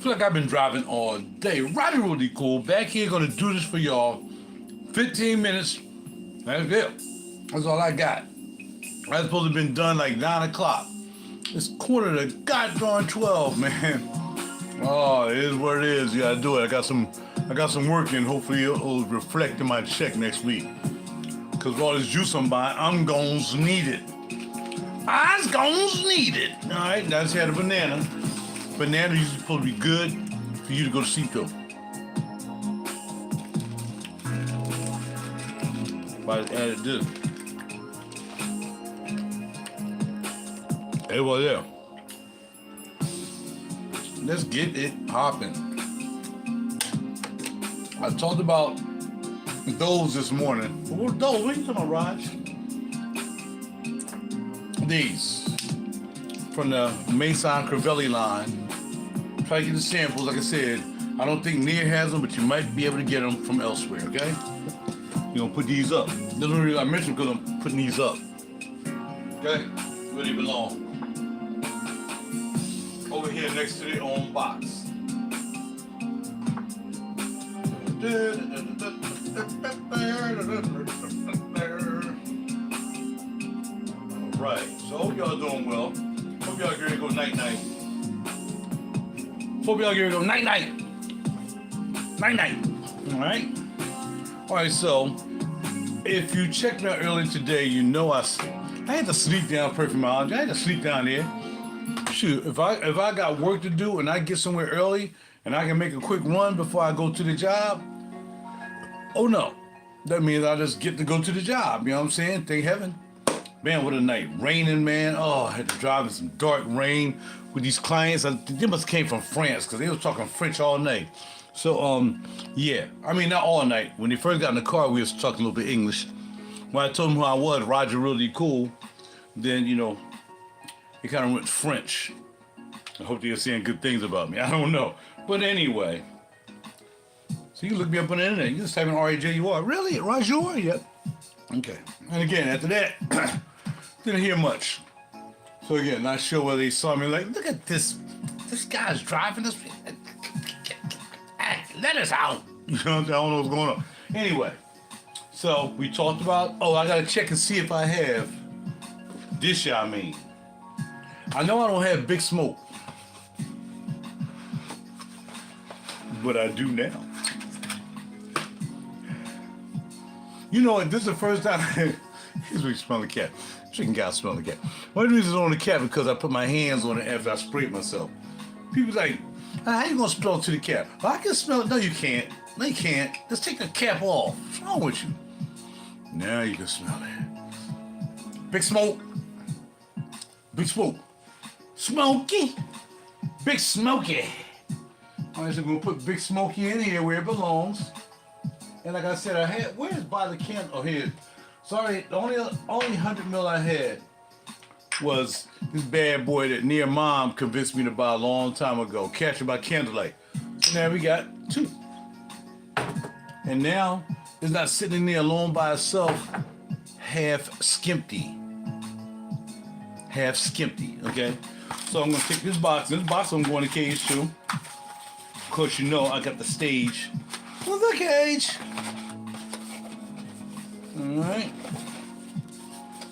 feel like I've been driving all day. Really cool. Back here, gonna do this for y'all. 15 minutes. That's it. That's all I got. I was supposed to have been done like 9 o'clock. It's quarter to goddamn 12, man. Oh, it is what it is. You gotta do it. I got some work in. Hopefully it'll reflect in my check next week. Cause with all this juice I'm buying, I'm gonna need it. I'm gonna need it. All right, now I just had a banana. Banana is supposed to be good for you to go to sleep though. But I added this. Hey, well, yeah. Let's get it popping. I talked about those this morning. What those? What are you talking about, Raj? These from the Maison Crivelli line. Try to get the samples. Like I said, I don't think Nia has them, but you might be able to get them from elsewhere. Okay? You're gonna put these up. That's the reason I mentioned because I'm putting these up. Okay? Where they belong. Over here next to their own box. Alright, so hope y'all doing well. Hope y'all ready to go night-night. Hope y'all ready to go night-night. Night-night. Alright? Alright, so if you checked me out earlier today, you know I had to sleep down Parfumeur. I had to sleep down there. Shoot, if I got work to do and I get somewhere early and I can make a quick run before I go to the job, oh no. That means I just get to go to the job, you know what I'm saying? Thank heaven. Man, what a night. Raining, man. Oh, I had to drive in some dark rain with these clients. They must came from France because they was talking French all night. So, yeah. I mean, not all night. When they first got in the car, we was talking a little bit English. When I told them who I was, RaJuR really cool, then, you know, it kind of went French. I hope they're saying good things about me. I don't know. But anyway. So you can look me up on the internet. You just type in RaJuR. Really? RaJuR? Yep. Okay. And again, after that, didn't hear much. So again, not sure whether they saw me like, look at this. This guy's driving this. Let us out. You know, I don't know what's going on. Anyway, so we talked about, I got to check and see if I have this year, I mean. I know I don't have Big Smoke, but I do now. You know what? This is the first time. Here's where you smell the cat. Chicken guy smell the cat. One of the reasons on the cat because I put my hands on it after I sprayed myself. People's like, how you gonna smell it to the cat? Well, I can smell it. No, you can't. No, you can't. Just take the cap off. What's wrong with you? Now you can smell it. Big Smoke. Big Smoke. Smokey. Big Smokey. All right, so we're gonna put Big Smokey in here where it belongs. And like I said, I had, where's by the candle? Oh, here. Sorry, the only 100 ml I had was this bad boy that Nia mom convinced me to buy a long time ago, Catch It by Candlelight. So now we got 2. And now it's not sitting there alone by itself, half skimpy. Half skimpy, okay? So I'm gonna take this box. This box I'm going to cage too. Of course, you know I got the stage. Well, the cage. Alright.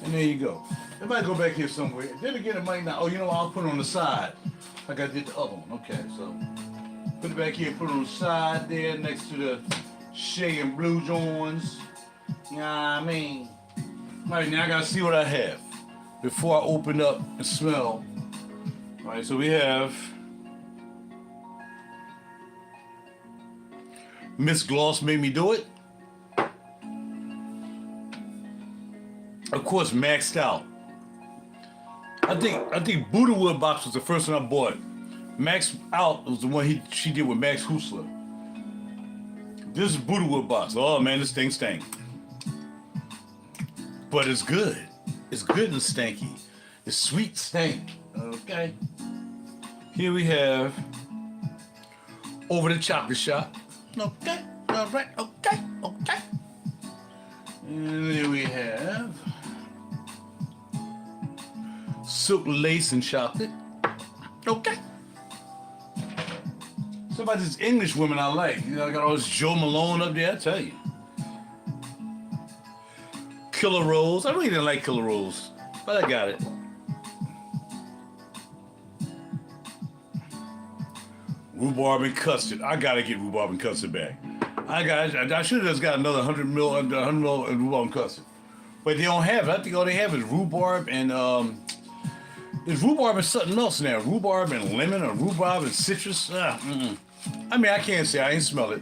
And there you go. It might go back here somewhere. Then again, it might not. Oh, you know what? I'll put it on the side. Like I did the other one. Okay, so put it back here, put it on the side there next to the Shea and Blue Jones. You know what I mean? Alright, now I gotta see what I have before I open up and smell. Alright, so we have Miss Gloss Made Me Do It. Of course, Maxed Out. I think Buddhawood box was the first one I bought. Maxed Out was the one she did with Max Husler. This is Buddhawood box. Oh man, this thing stank. But it's good. It's good and stanky. It's sweet stank. Okay. Here we have Over the Chocolate Shop. Okay. All right. Okay. Okay. And then we have Silk Lace and Chocolate. Okay. about these English women I like. You know, I got all this Joe Malone up there, I tell you. Killer Rose. I really didn't like Killer Rose, but I got it. Rhubarb and custard. I gotta get rhubarb and custard back. I should have just got another 100 mil of rhubarb and custard, but they don't have it. I think all they have is rhubarb and there's rhubarb and something else in there. Rhubarb and lemon or rhubarb and citrus. I mean, I can't say I ain't smell it.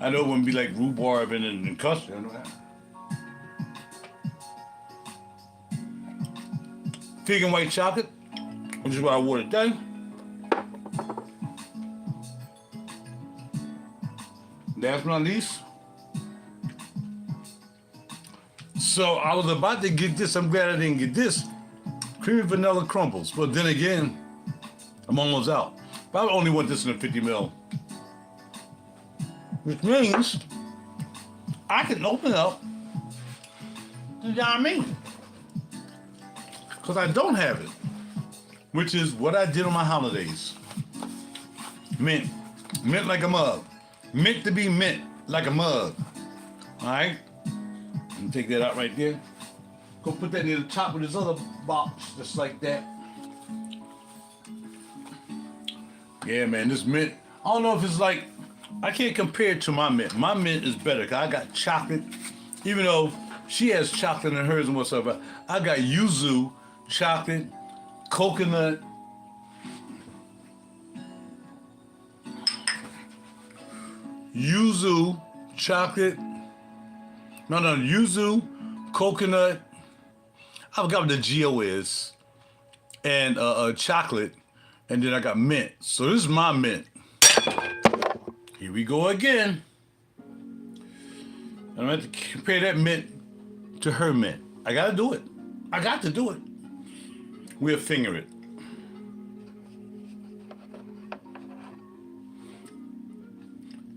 I know it wouldn't be like rhubarb and custard. I know that. Fig and white chocolate, which is what I wore today. Last but not least. So I was about to get this. I'm glad I didn't get this. Creamy vanilla crumbles. But then again, I'm almost out. But I only want this in a 50 ml. Which means I can open it up. You know what I mean? Because I don't have it. Which is what I did on my holidays. Mint. Mint like a mug. Mint to be mint like a mug. Alright? Let me take that out right there. Go put that near the top of this other box, just like that. Yeah, man, this mint, I don't know if it's like, I can't compare it to my mint. My mint is better, because I got chocolate, even though she has chocolate in hers and whatsoever. I got yuzu, chocolate, coconut, yuzu, chocolate, yuzu, coconut, I forgot what the Geo is, and chocolate, and then I got mint. So this is my mint. Here we go again. And I'm going to have to compare that mint to her mint. I got to do it. I got to do it. We'll finger it.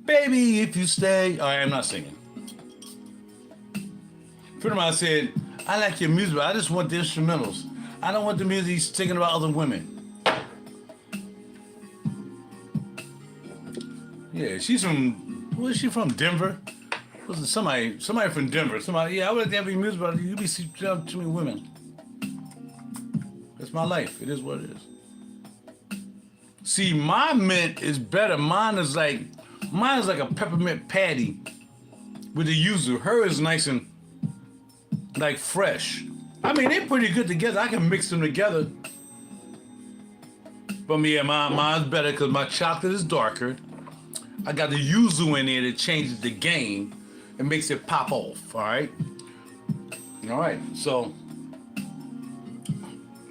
Baby, if you stay. All right, I'm not singing. A friend of mine said, I like your music, but I just want the instrumentals. I don't want the music he's singing about other women. Yeah, she's from, where is she from? Denver? Was it somebody from Denver? Yeah, I would like to have your music, but you be seeing too many women. That's my life. It is what it is. See, my mint is better. Mine is like a peppermint patty with the yuzu. Her is nice and like fresh. I mean, they're pretty good together. I can mix them together. But yeah, mine's better because my chocolate is darker. I got the yuzu in there that changes the game and makes it pop off, all right? All right, so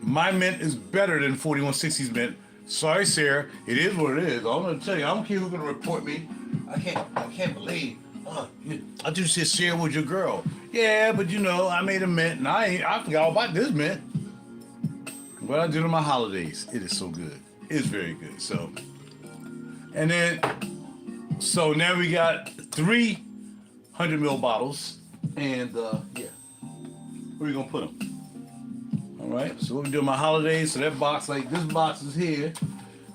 my mint is better than 4160's mint. Sorry, Sarah, it is what it is. I'm gonna tell you, I don't care who's gonna report me. I can't believe. I just said Sarah was your girl. Yeah, but you know, I made a mint, and I forgot all about this mint. What I did on my holidays, it is so good. It's very good. So, and then, so now we got 300 ml bottles, and yeah, where are we gonna put them? All right. So what we do on my holidays? So that box, like this box is here.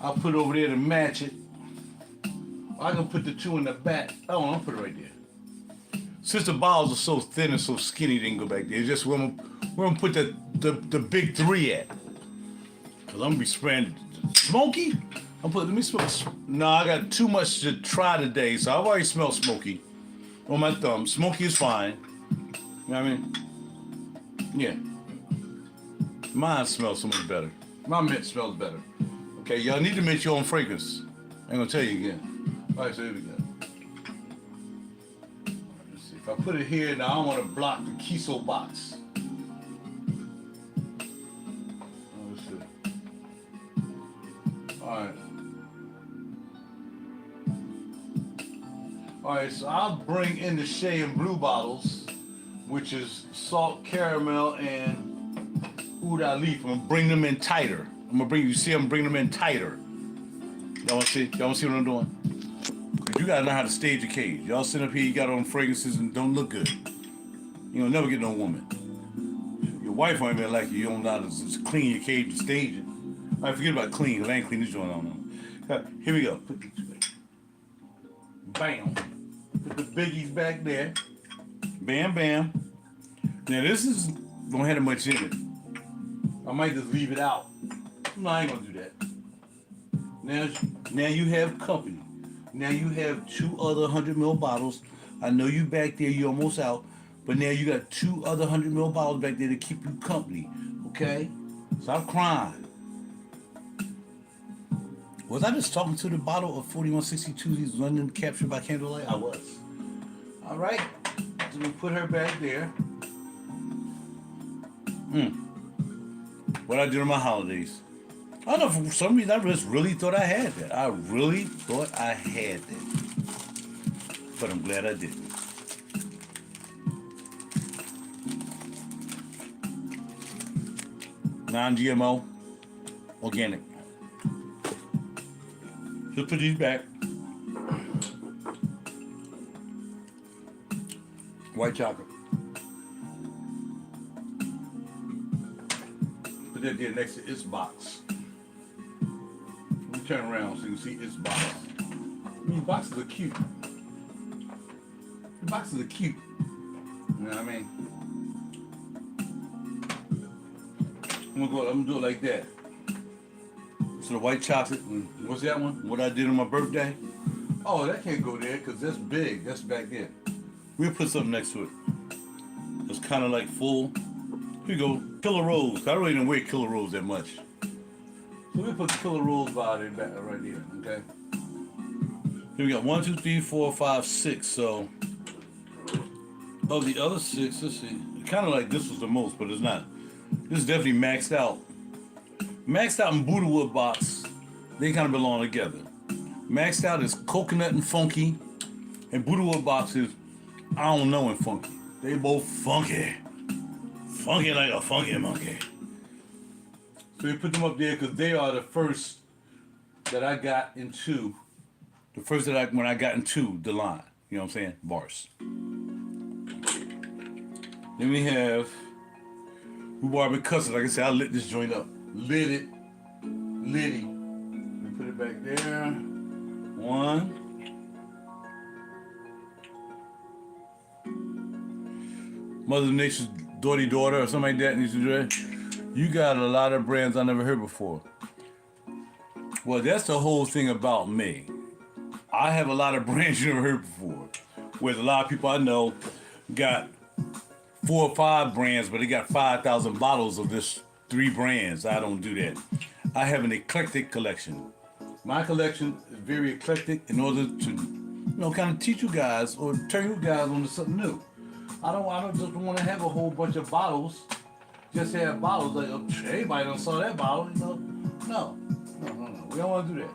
I'll put it over there to match it. I can put the two in the back. Oh, I'll put it right there. Since the bottles are so thin and so skinny, they can go back there. It's just where I'm gonna put the big three at. Cause I'm gonna be spraying smoky. Let me smell. No, I got too much to try today, so I've already smelled smoky on my thumb. Smoky is fine. You know what I mean? Yeah. Mine smells so much better. My mint smells better. Okay, y'all need to make your own fragrance. I ain't gonna tell you again. All right, so here we go. Let's see. If I put it here, now I don't want to block the Kiso box. Let's see. All right. All right, so I'll bring in the Shea and Blue bottles, which is salt, caramel, and oud leaf. I'm gonna bring them in tighter. I'm bringing them in tighter. Y'all wanna see? Y'all wanna see what I'm doing? You gotta learn how to stage a cage. Y'all sit up here, you got on fragrances and don't look good. You'll never get no woman. Your wife won't even like you. You don't know how to just clean your cage and stage it. I forget about clean, because I ain't clean this joint on them. Here we go. Put these away. Bam. Put the biggies back there. Bam, bam. Now this is don't have much in it. I might just leave it out. No, I ain't gonna do that. Now you have company. Now you have 2 other 100 ml bottles. I know you back there, you almost out, but now you got 2 other 100 ml bottles back there to keep you company. Okay? Stop crying. Was I just talking to the bottle of 4162's London captured by candlelight? I was. All right. So we put her back there. What I did on my holidays. I don't know, for some reason I just really thought I had that. I really thought I had that. But I'm glad I didn't. Non-GMO, organic. Just put these back. White chocolate. Put that there next to its box. Let me turn around so you can see its box. These boxes are cute. The boxes are cute. You know what I mean? I'm gonna do it like that. So the white chocolate, what's that one? What I did on my birthday? Oh, that can't go there because that's big. That's back there. We'll put something next to it. It's kind of like full. Here we go. Killer Rose. I really didn't wear Killer Rose that much. So we put the Killer Rose bottle back right here, okay? Here we got 1, 2, 3, 4, 5, 6. So of the other 6, let's see. Kind of like this was the most, but it's not. This is definitely maxed out. Maxed out and Buddha box, they kind of belong together. Maxed out is coconut and funky, and Buddha box is I don't know and funky. They both funky. Funky like a funky monkey. So we put them up there because they are the first that I got into. The first that when I got into the line. You know what I'm saying? Bars. Then we have rhubarb and custard. Like I said, I lit this joint up. Lit it. Litty. We put it back there. 1. Mother Nature's daughter or something like that needs to do it. You got a lot of brands I never heard before. Well, that's the whole thing about me. I have a lot of brands you never heard before. Whereas a lot of people I know got 4 or 5 brands, but they got 5,000 bottles of this 3 brands. I don't do that. I have an eclectic collection. My collection is very eclectic in order to, kind of teach you guys or turn you guys on to something new. I don't just want to have a whole bunch of bottles. Just have bottles like everybody done saw that bottle, No. We don't want to do that.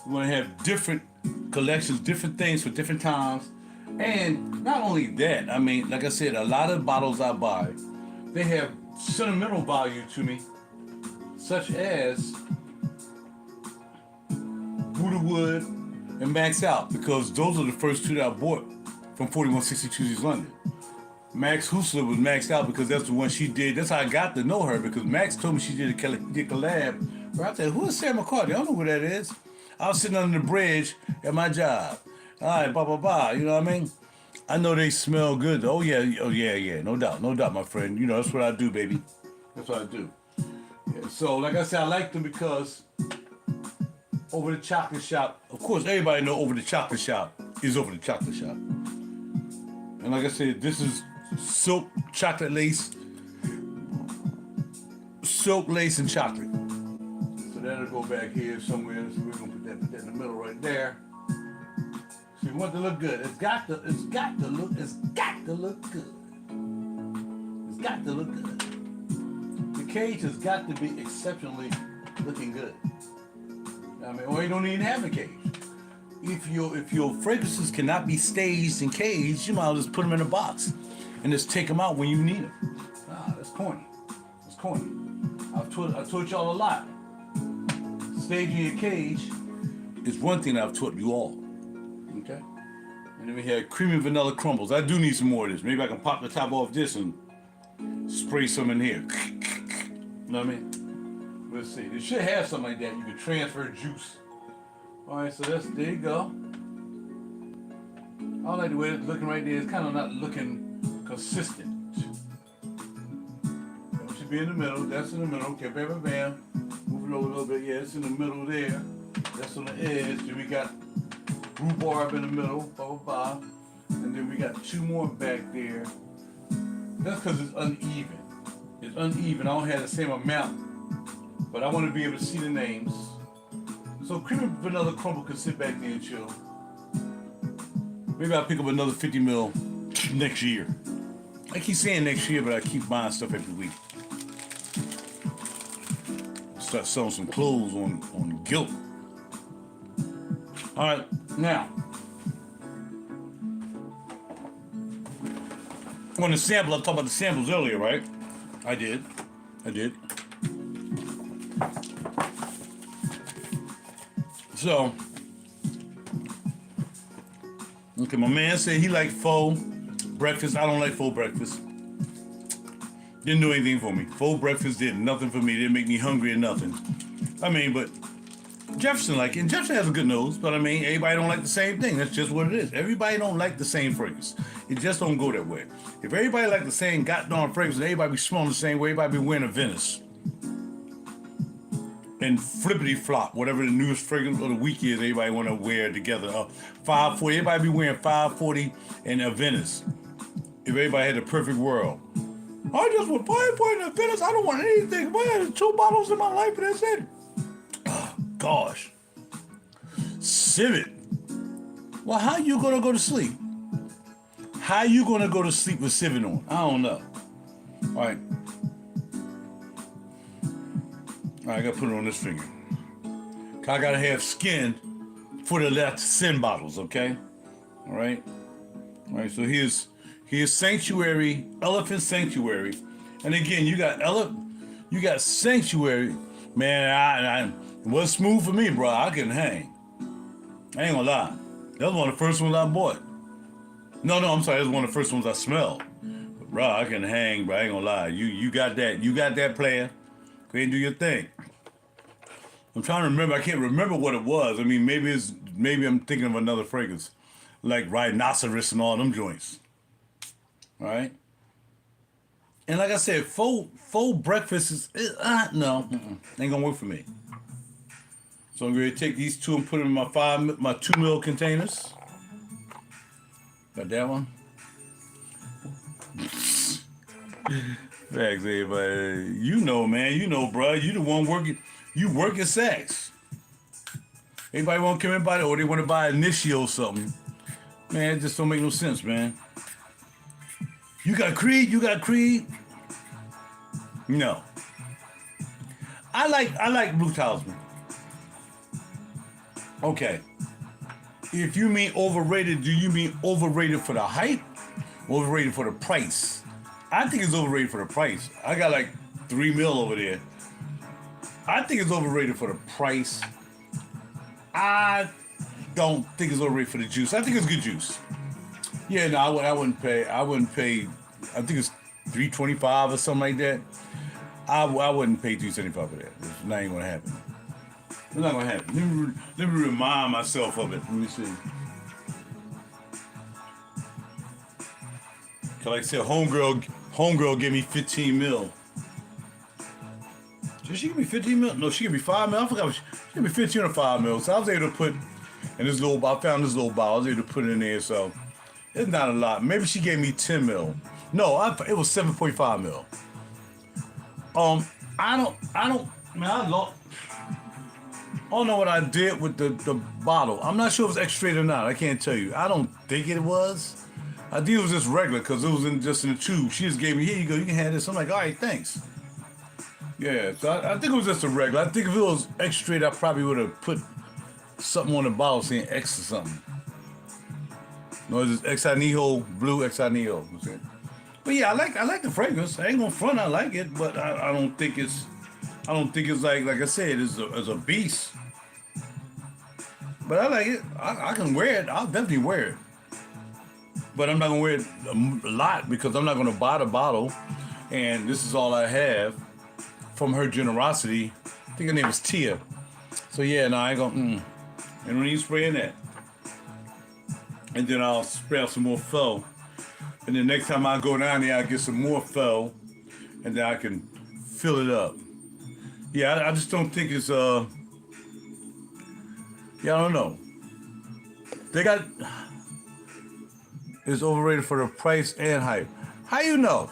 We want to have different collections, different things for different times. And not only that, I mean, like I said, a lot of bottles I buy, they have sentimental value to me, such as Buddha Wood and Max Out, because those are the first 2 that I bought from 4162's London. Max Husler was maxed out because that's the one she did. That's how I got to know her, because Max told me she did a collab. Where I said, who is Sam McCartney? I don't know who that is. I was sitting under the bridge at my job. All right, blah, blah, blah. You know what I mean? I know they smell good. Oh, yeah. No doubt, my friend. That's what I do, baby. That's what I do. Yeah, so, like I said, I like them because Over the Chocolate Shop, of course, everybody know Over the Chocolate Shop is Over the Chocolate Shop. And like I said, this is silk chocolate lace, silk lace and chocolate. So that'll go back here somewhere. So we're gonna put that in the middle right there. So you want it to look good. It's got to look good. It's got to look good. The cage has got to be exceptionally looking good. Or you don't even have a cage. If your fragrances cannot be staged and caged, you might as well just put them in a box and just take them out when you need them. That's corny. That's corny. I taught y'all a lot. Staging your cage is one thing I've taught you all. Okay? And then we have creamy vanilla crumbles. I do need some more of this. Maybe I can pop the top off this and spray some in here. You know what I mean? Let's see. They should have something like that. You can transfer juice. All right, so there you go. I don't like the way it's looking right there. It's kind of not looking consistent. It should be in the middle. That's in the middle. Okay, bam, bam, bam. Move it over a little bit. Yeah, it's in the middle there. That's on the edge. Then we got rhubarb in the middle. Blah, blah, blah. And then we got 2 more back there. That's because it's uneven. It's uneven. I don't have the same amount. But I want to be able to see the names. So cream and vanilla crumble can sit back there and chill. Maybe I'll pick up another 50 mil next year. I keep saying next year, but I keep buying stuff every week. Start selling some clothes on guilt. All right, now on the sample, I talked about the samples earlier, right? I did. So, okay, my man said he liked faux breakfast. I don't like faux breakfast. Didn't do anything for me. Faux breakfast did nothing for me. Didn't make me hungry or nothing. I mean, but Jefferson liked it. And Jefferson has a good nose, but I mean, everybody don't like the same thing. That's just what it is. Everybody don't like the same fragrance. It just don't go that way. If everybody like the same goddamn fragrance, and everybody be smelling the same way, everybody be wearing a Venice. And flippity flop, whatever the newest fragrance of the week is, everybody want to wear together. 540, everybody be wearing 540 and a Venice. If everybody had the perfect world. I just want 540 and a Venice. I don't want anything. I had 2 bottles in my life and that's it. Oh, gosh. Civet. Well, how you gonna go to sleep? How you gonna go to sleep with Civet on? I don't know. All right. I gotta put it on this finger. I gotta have skin for the left sin bottles, okay? All right. So here's Sanctuary, Elephant Sanctuary, and again you got Sanctuary, man. It was smooth for me, bro. I couldn't hang. I ain't gonna lie. That was one of the first ones I bought. No, I'm sorry. That was one of the first ones I smelled. But, bro, I can hang, bro. I ain't gonna lie. You got that. You got that, player. Go ahead and do your thing. I'm trying to remember. I can't remember what it was. I mean, maybe I'm thinking of another fragrance, like Rhinoceros and all them joints. All right. And like I said, faux breakfast is no, ain't gonna work for me. So I'm going to take these 2 and put them in my 2 ml containers. Got that one. Thanks, everybody. You know, man. You know, bro. You the one working. You work at Saks. Anybody want to come in by it, or they want to buy Initio or something? Man, it just don't make no sense, man. You got Creed. No. I like Blue Talisman. Okay. If you mean overrated, do you mean overrated for the hype? Or overrated for the price? I think it's overrated for the price. I got like 3 mil over there. I think it's overrated for the price. I don't think it's overrated for the juice. I think it's good juice. Yeah, no, I wouldn't pay. I think it's $325 or something like that. I wouldn't pay $375 for that. It's not even gonna happen. It's not gonna happen. Let me remind myself of it. Let me see. Cause like I said, homegirl gave me 15 mil. Did she give me 15 mil? No, she gave me 5 mil. I forgot. She gave me 15 or 5 mil. So I was able to put in this little. I found this little bottle. I was able to put it in there. So it's not a lot. Maybe she gave me 10 mil. No, it was 7.5 mil. I don't know what I did with the bottle. I'm not sure if it's extra or not. I can't tell you. I don't think it was. I think it was just regular because it was just in the tube. She just gave me, here you go, you can have this. I'm like, all right, thanks. Yeah, so I think it was just a regular. I think if it was extra, I probably would have put something on the bottle saying X or something. No, it's just Exanijo, blue Exanijo. But yeah, I like the fragrance. I ain't gonna front, I like it, but I don't think it's like I said, it's a beast. But I like it. I can wear it. I'll definitely wear it. But I'm not gonna wear it a lot because I'm not gonna buy the bottle, and this is all I have from her generosity. I think her name is Tia. So yeah, no, I ain't gonna. I don't need spraying that. and then I'll spray out some more faux. And then next time I go down there, I'll get some more faux, and then I can fill it up. Yeah, I just don't think it's yeah, I don't know. They got it's overrated for the price and hype. How you know?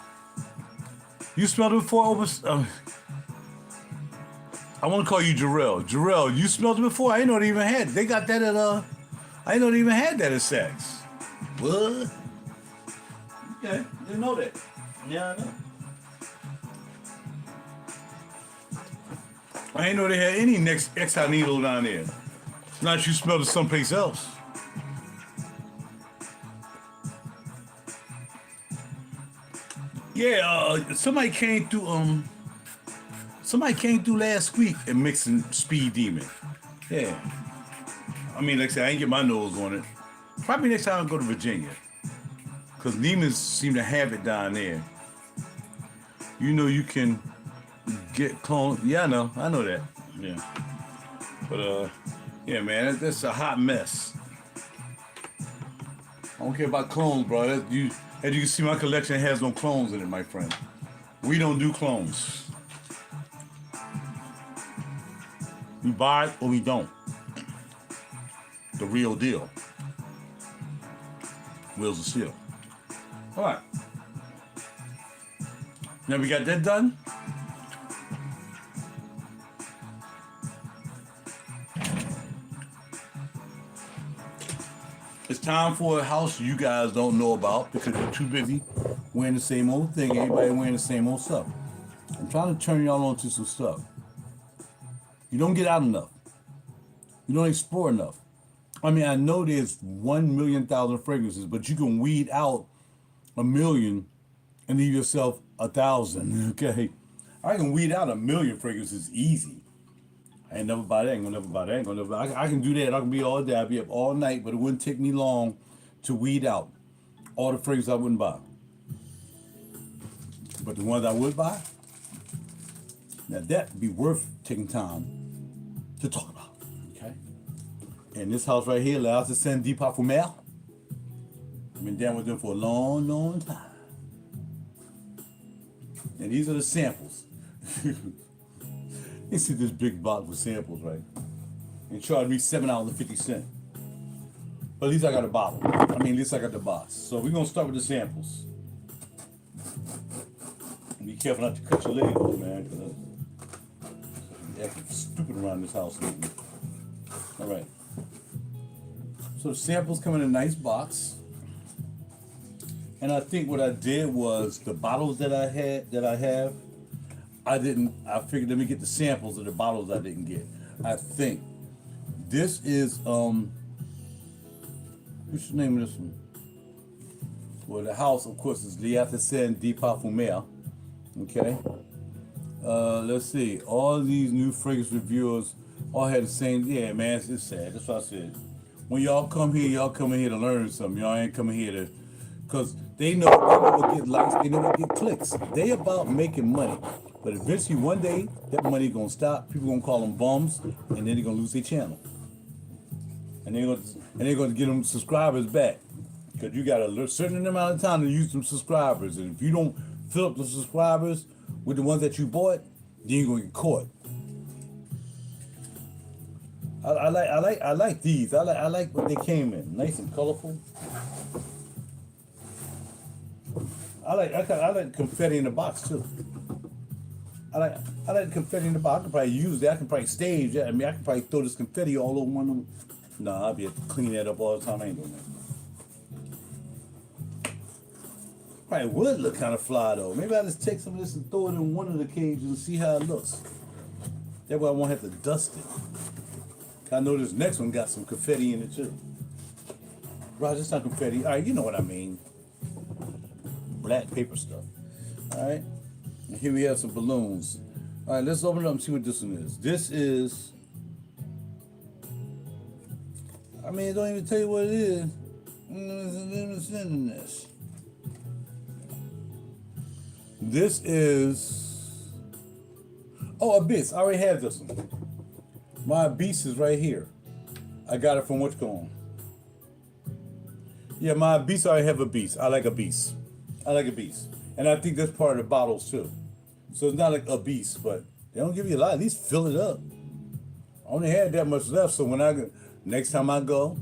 You smelled it before? I want to call you Jarrell. Jarrell, you smelled it before? I didn't know they even had. They got that at I didn't know they even had that at Saks. What? Okay, didn't know that. Yeah, I know. I didn't know they had any next extra needle down there. Not you smelled it someplace else. Yeah, somebody came through last week and mixing Speed Demon. Yeah. I mean, like I said, I ain't get my nose on it. Probably next time I go to Virginia. Because Neiman's seem to have it down there. You know you can get clones. Yeah, I know that. Yeah. But yeah, man, that's a hot mess. I don't care about clones, bro. As you can see, my collection has no clones in it, my friend. We don't do clones. We buy it or we don't. The real deal. Wheels of steel. All right. Now we got that done. It's time for a house you guys don't know about because you're too busy wearing the same old thing. Everybody wearing the same old stuff. I'm trying to turn y'all on to some stuff. You don't get out enough. You don't explore enough. I mean, I know there's 1,000,000 fragrances, but you can weed out 1,000,000 and leave yourself 1,000. Okay, I can weed out 1,000,000 fragrances easy. I ain't never buy that. Ain't gonna never buy that. Ain't gonna never. I can do that. I can be all day. I'll be up all night, but it wouldn't take me long to weed out all the fragrances I wouldn't buy. But the ones I would buy, now that'd be worth taking time to talk about. Okay. And this house right here, allows to send Parfumeur. I've been down with them for a long, long time. And these are the samples. You see this big box with samples, right? And charged me $7.50. But at least I got a bottle. At least I got the box. So we're gonna start with the samples. Be careful not to cut your leg off, man, because I'm acting stupid around this house lately. All right. So the samples come in a nice box. And I think what I did was the bottles that I have, I figured let me get the samples of the bottles I didn't get. I think this is what's the name of this one? Well, the house, of course, is Liatacen de Parfumeur. Okay. Let's see. All these new fragrance reviewers all had the same. Yeah, man, it's sad. That's what I said. When y'all come here, y'all coming here to learn something. Y'all ain't coming here to, cause they know what get likes, they know what get clicks. They about making money. But eventually, one day, that money gonna stop. People gonna call them bums, and then they're gonna lose their channel. And they're gonna get them subscribers back, because you got a certain amount of time to use them subscribers. And if you don't fill up the subscribers with the ones that you bought, then you're gonna get caught. I like these. I like what they came in, nice and colorful. I like confetti in the box too. I like confetti in the box. I can probably use that. I can probably stage that. I can probably throw this confetti all over one of them. Nah, I'll be able to clean that up all the time. I ain't doing that. Probably would look kind of fly though. Maybe I'll just take some of this and throw it in one of the cages and see how it looks. That way I won't have to dust it. I know this next one got some confetti in it too. Right, it's not confetti. All right, you know what I mean. Black paper stuff. All right. And here we have some balloons. All right, let's open it up and see what this one is. This is, it don't even tell you what it is. This is, Abyss. I already have this one. My Abyss is right here. I got it from what's going on. Yeah, my beast already have a beast. I like a beast. I like a beast. And I think that's part of the bottles too. So it's not like a beast, but they don't give you a lot. At least fill it up. I only had that much left, so when I go, next time I go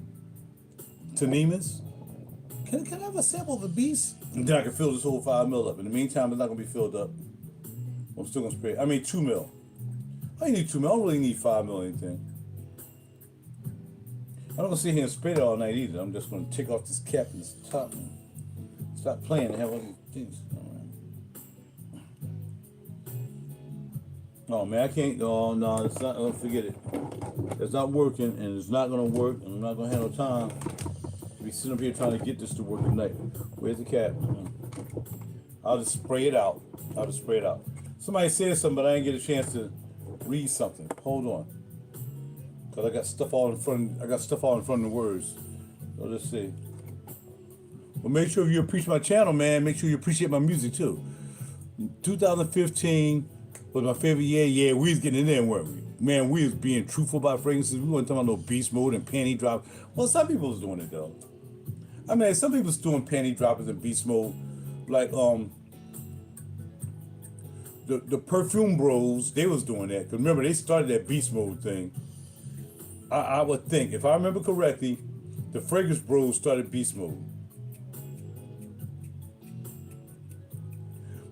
to Neiman's, can I have a sample of a beast? And then I can fill this whole 5 ml up. In the meantime, it's not gonna be filled up. I'm still gonna spray. I mean 2 ml. I need 2 ml. I don't really need 5 ml or anything. I'm not gonna sit here and spray it all night either. I'm just gonna take off this cap and this top and stop playing and have all these things. Oh man, I can't. Oh no, it's not. Don't forget it. It's not working, and it's not gonna work. And I'm not gonna have no time to be sitting up here trying to get this to work tonight. Where's the cap? I'll just spray it out. I'll just spray it out. Somebody said something, but I didn't get a chance to read something. Hold on, cause I got stuff all in front. I got stuff all in front of the words. So let's see. Well, make sure you appreciate my channel, man. Make sure you appreciate my music too. 2015 was my favorite year. Yeah, we was getting in there, weren't we? Man, we was being truthful about fragrances. We weren't talking about no beast mode and panty drop. Well, some people was doing it though. I mean, some people was doing panty droppers and beast mode, like the perfume bros. They was doing that. Cause remember, they started that beast mode thing. I would think, if I remember correctly, the fragrance bros started beast mode.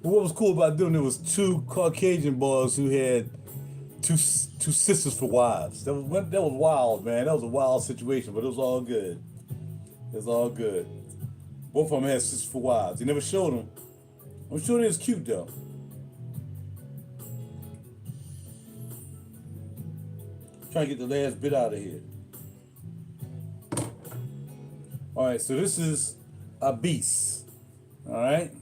But what was cool about them, there was two Caucasian boys who had two sisters for wives. That was wild, man. That was a wild situation, but it was all good. It was all good. Both of them had sisters for wives. They never showed them. I'm sure they was cute though. Trying to get the last bit out of here. All right, so this is a beast. All right.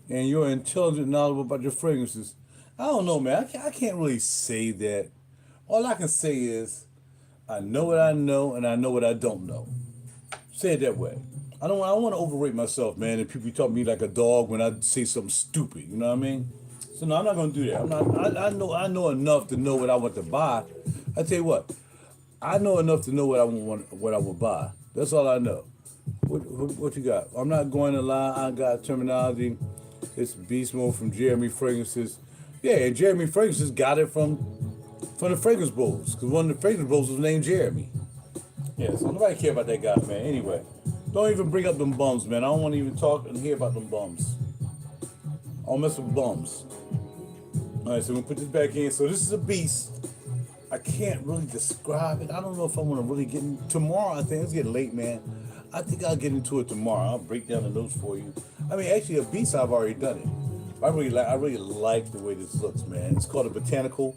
And you're intelligent and knowledgeable about your fragrances. I don't know, man. I can't really say that. All I can say is, I know what I know, and I know what I don't know. Say it that way. I don't want to overrate myself, man. And people talk to me like a dog when I say something stupid. You know what I mean? So no, I'm not gonna do that. I'm not. I know enough to know what I want to buy. I tell you what, I know enough to know what I will buy. That's all I know. What you got? I'm not going to lie. I got terminology. It's beast mode from Jeremy Fragrances. Yeah, and Jeremy Fragrances got it from the Fragrance Bros, because one of the Fragrance Bros was named Jeremy. Yeah, so nobody care about that guy, man. Anyway, don't even bring up them bums, man. I don't want to even talk and hear about them bums. I don't mess with bums. All right, so we'll put this back in. So this is a beast. I can't really describe it. I don't know if I want to really get in. Tomorrow, I think it's getting late, man. I think I'll get into it tomorrow. I'll break down the notes for you. I mean, actually, a beast, I've already done it. I really like the way this looks, man. It's called a botanical,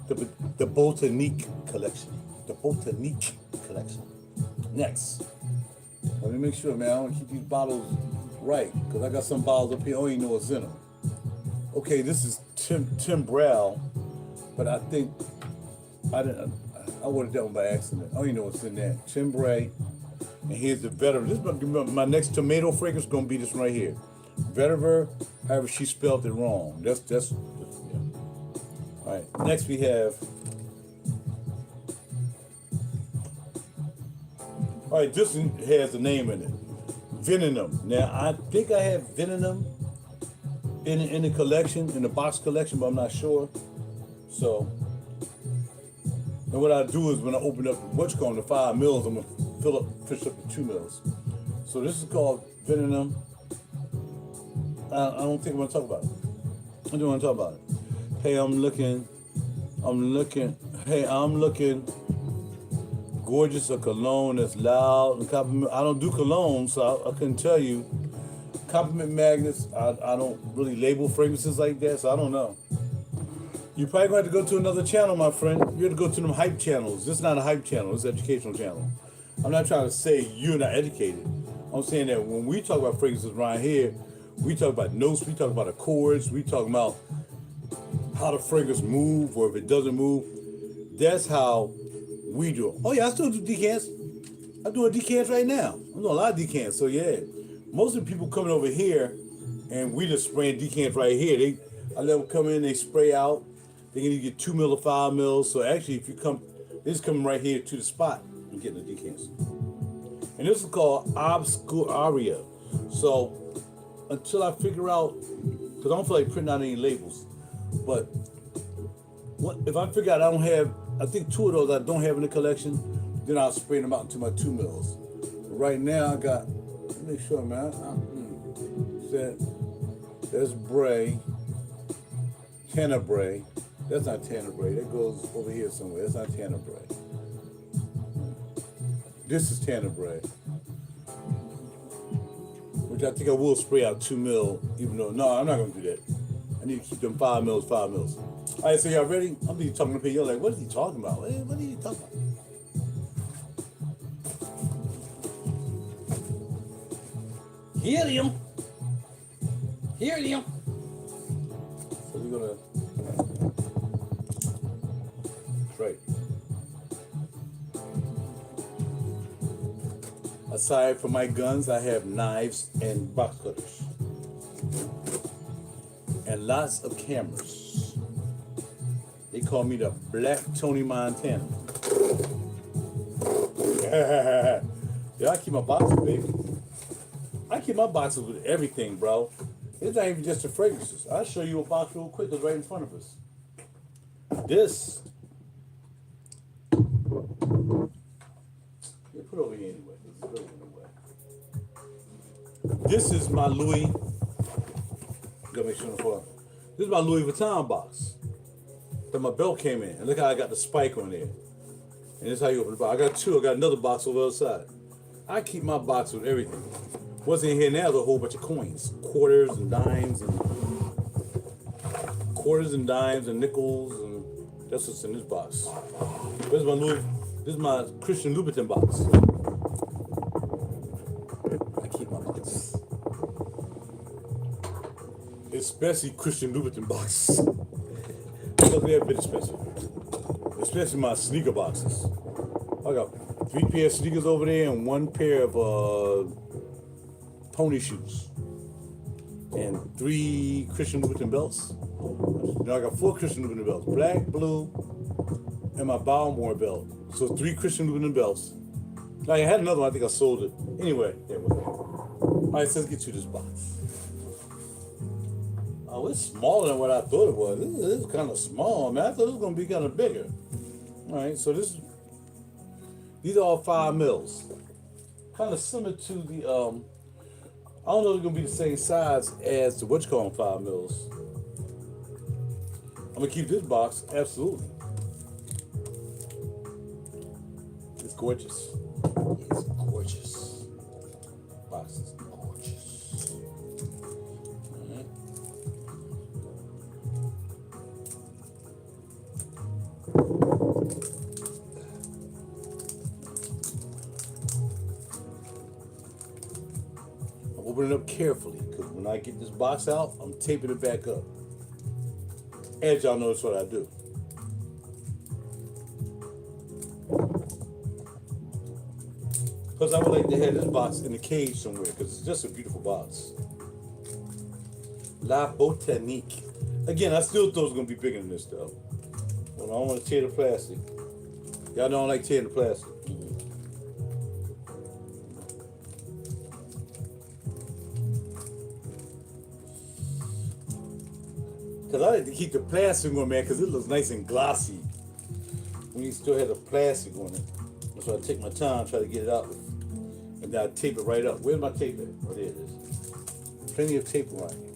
the Botanique collection. The Botanique collection. Next, let me make sure, man. I want to keep these bottles right, because I got some bottles up here. I don't even know what's in them. Okay, this is Tim Brow, but I think I ordered that one by accident. I don't even know what's in there. Tim Bray. And here's the vetiver. This is my next tomato fragrance. Gonna be this one right here. Vetiver. However, she spelled it wrong. That's yeah. All right. Next we have. All right. This one has a name in it. Venom. Now I think I have Venom in the collection, in the box collection, but I'm not sure. So. And what I do is when I open up the 5 mils, I'm gonna fish up the 2 mils. So this is called Venom. I don't think I'm gonna talk about it. I don't want to talk about it. Hey, I'm looking. Hey, I'm looking gorgeous. A cologne that's loud and compliment. I don't do cologne, so I couldn't tell you. Compliment magnets. I don't really label fragrances like that, so I don't know. You're probably going to have to go to another channel, my friend. You have to go to them hype channels. This is not a hype channel. It's an educational channel. I'm not trying to say you're not educated. I'm saying that when we talk about fragrances around here, we talk about notes, we talk about accords, we talk about how the fragrance move, or if it doesn't move. That's how we do it. Oh yeah, I still do decants. I'm doing decants right now. I'm doing a lot of decants. So yeah, most of the people coming over here, and we just spraying decants right here. I let them come in, they spray out. They can either get 2 mil or 5 mils. So actually, if you come, they're just coming right here to the spot and getting the decants. And this is called Obscuria. So until I figure out, because I don't feel like printing out any labels, but if I figure out I think 2 of those I don't have in the collection, then I'll spray them out into my 2 mils. Right now I got, let me make sure, man. There's Bray, Tenebrae. That's not Tenebrae. That goes over here somewhere. That's not Tenebrae. This is Tenebrae, which I think I will spray out 2 mil, even though, no, I'm not going to do that. I need to keep them 5 mils, 5 mils. All right, so y'all ready? I'm be talking to people. You're like, what is he talking about? What are you talking about? Helium. So we're going to, right. Aside from my guns, I have knives and box cutters. And lots of cameras. They call me the Black Tony Montana. Yeah, I keep my boxes, baby. I keep my boxes with everything, bro. It's not even just the fragrances. I'll show you a box real quick. It's right in front of us. This. Yeah, put it over here anyway. This is my Louis. Gotta make sure for. This is my Louis Vuitton box. Then my belt came in. And look how I got the spike on there. And this is how you open the box. I got 2. I got another box over the other side. I keep my box with everything. What's in here now is a whole bunch of coins. Quarters and dimes and nickels, and that's what's in this box. This is my Christian Louboutin box. I keep my box. Especially Christian Louboutin box. Because they're a bit expensive. Especially my sneaker boxes. I got 3 pair of sneakers over there and 1 pair of pony shoes. And 3 Christian Louboutin belts. Now I got 4 Christian Louboutin belts. Black, blue, and my Balmore belt. So 3 Christian Louboutin belts. Now I had another one, I think I sold it. Anyway, there we go. Alright, so let's get to this box. Oh, it's smaller than what I thought it was. This is kind of small, man. I thought it was going to be kind of bigger. Alright, so these are all 5 mils. Kind of similar to the, I don't know if it's going to be the same size as the what you call them 5 mils. I'm going to keep this box, absolutely. It's gorgeous. It's gorgeous. Box is gorgeous. All right. I'm opening it up carefully because when I get this box out, I'm taping it back up. As y'all know, that's what I do. Because I would like to have this box in the cage somewhere because it's just a beautiful box. La Botanique. Again, I still thought it was going to be bigger than this though. But I don't want to tear the plastic. Y'all don't like tearing the plastic. Because I like to keep the plastic on, man, because it looks nice and glossy when you still have the plastic on it. So I take my time, try to get it out, and then I tape it right up. Where's my tape at? Oh, there it is. Plenty of tape around here.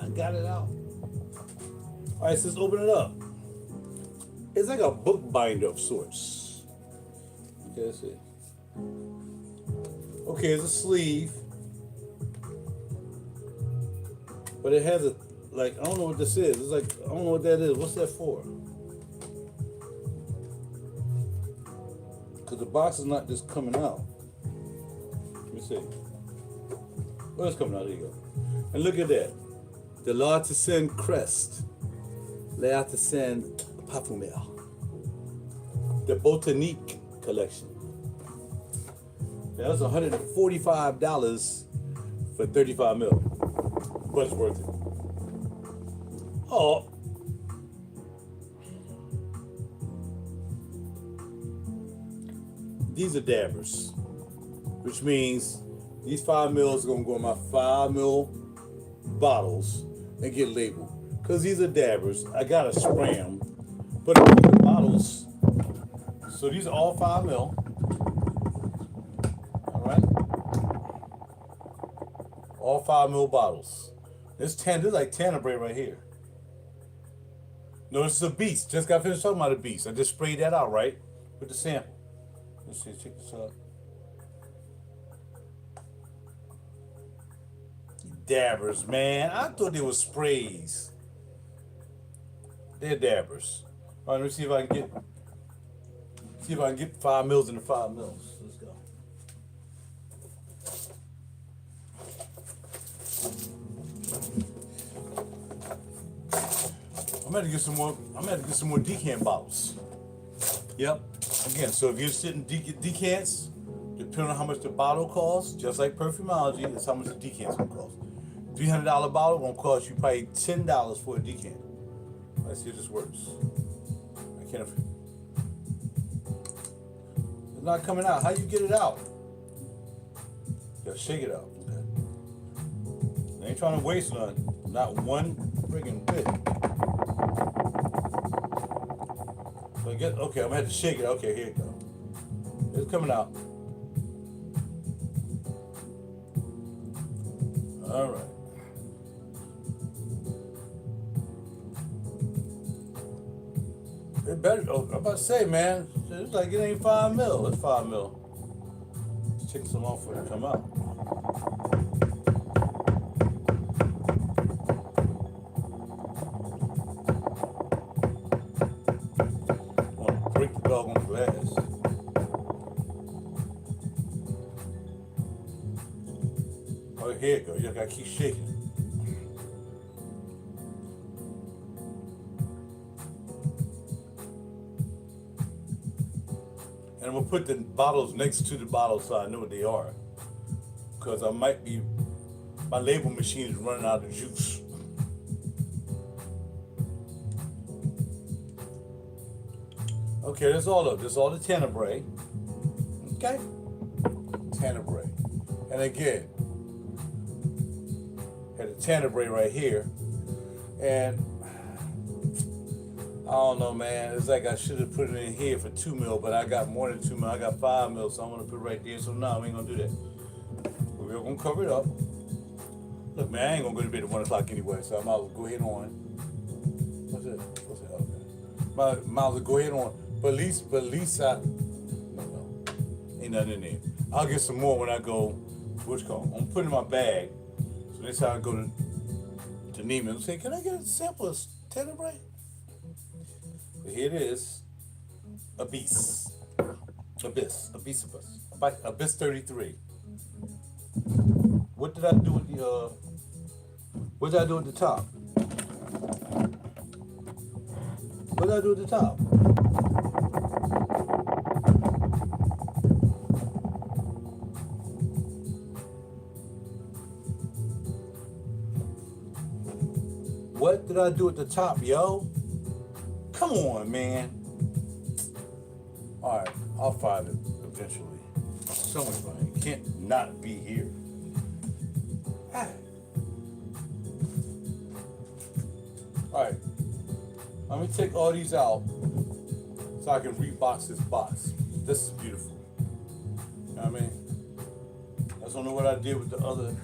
I got it out. All right, so let's open it up. It's like a book binder of sorts. Okay, let's see. Okay, it's a sleeve. But it has a, like, I don't know what this is. It's like, I don't know what that is. What's that for? Because the box is not just coming out. Let me see. Well, it's coming out. There you go. And look at that. The L'Artisan Crest. L'Artisan Parfumeur. The Botanique collection. Now, that's $145 for 35 mil. But it's worth it. Oh. these are dabbers, which means these 5 mils are gonna go in my 5 mil bottles and get labeled. Cause these are dabbers, I gotta spray them. But the bottles, so these are all 5 mil. All right, all 5 mil bottles. This is like Tenebrae right here. No, this is a beast. Just got finished talking about a beast. I just sprayed that out, right? With the sample. Let's see, check this out. Dabbers, man. I thought they were sprays. They're dabbers. All right, let me see if I can get 5 mils into 5 mils. Let's go. I'm gonna get some more decant bottles. Yep. Again, so if you're sitting decants, depending on how much the bottle costs, just like Perfumology, that's how much the decant's gonna cost. $300 bottle gonna cost you probably $10 for a decant. Let's see if this works. I can't. It's not coming out. How you get it out? You gotta shake it out. Okay. I ain't trying to waste none. Not one friggin' bit. So okay, I'm gonna have to shake it. Okay, here it goes. It's coming out. All right. It better. Oh, I'm about to say, man, it's like it ain't 5 mil. It's 5 mil. It's taking so long for it to come out. I want to break the doggone glass. Oh, here it goes. You just gotta keep shaking. And I'm gonna put the bottles next to the bottles so I know what they are. Because my label machine is running out of juice. Okay, that's all of it. That's all the Tenebrae. Okay? Tenebrae. And again, had a Tenebrae right here. And I don't know, man. It's like I should have put it in here for 2 mil, but I got more than 2 mil. I got 5 mil, so I'm gonna put it right there. So no, we ain't gonna do that. We're gonna cover it up. Look, man, I ain't gonna go to bed at 1 o'clock anyway, so I might as well go ahead on. What's it? Okay. Might as well go ahead on. But at least I. No. Ain't nothing in there. I'll get some more when I go. What's it called? I'm putting in my bag. So next time I go to Neiman and say, can I get a sample of Tenebrae? But here it is. Abyss 33. What did I do with the what did I do at the top? What did I do at the top? What did I do at the top, yo? Come on, man. All right, I'll find it eventually. Somewhere, it can't not be here. All right, let me take all these out so I can rebox this box. This is beautiful. You know what I mean? I just don't know what I did with the other.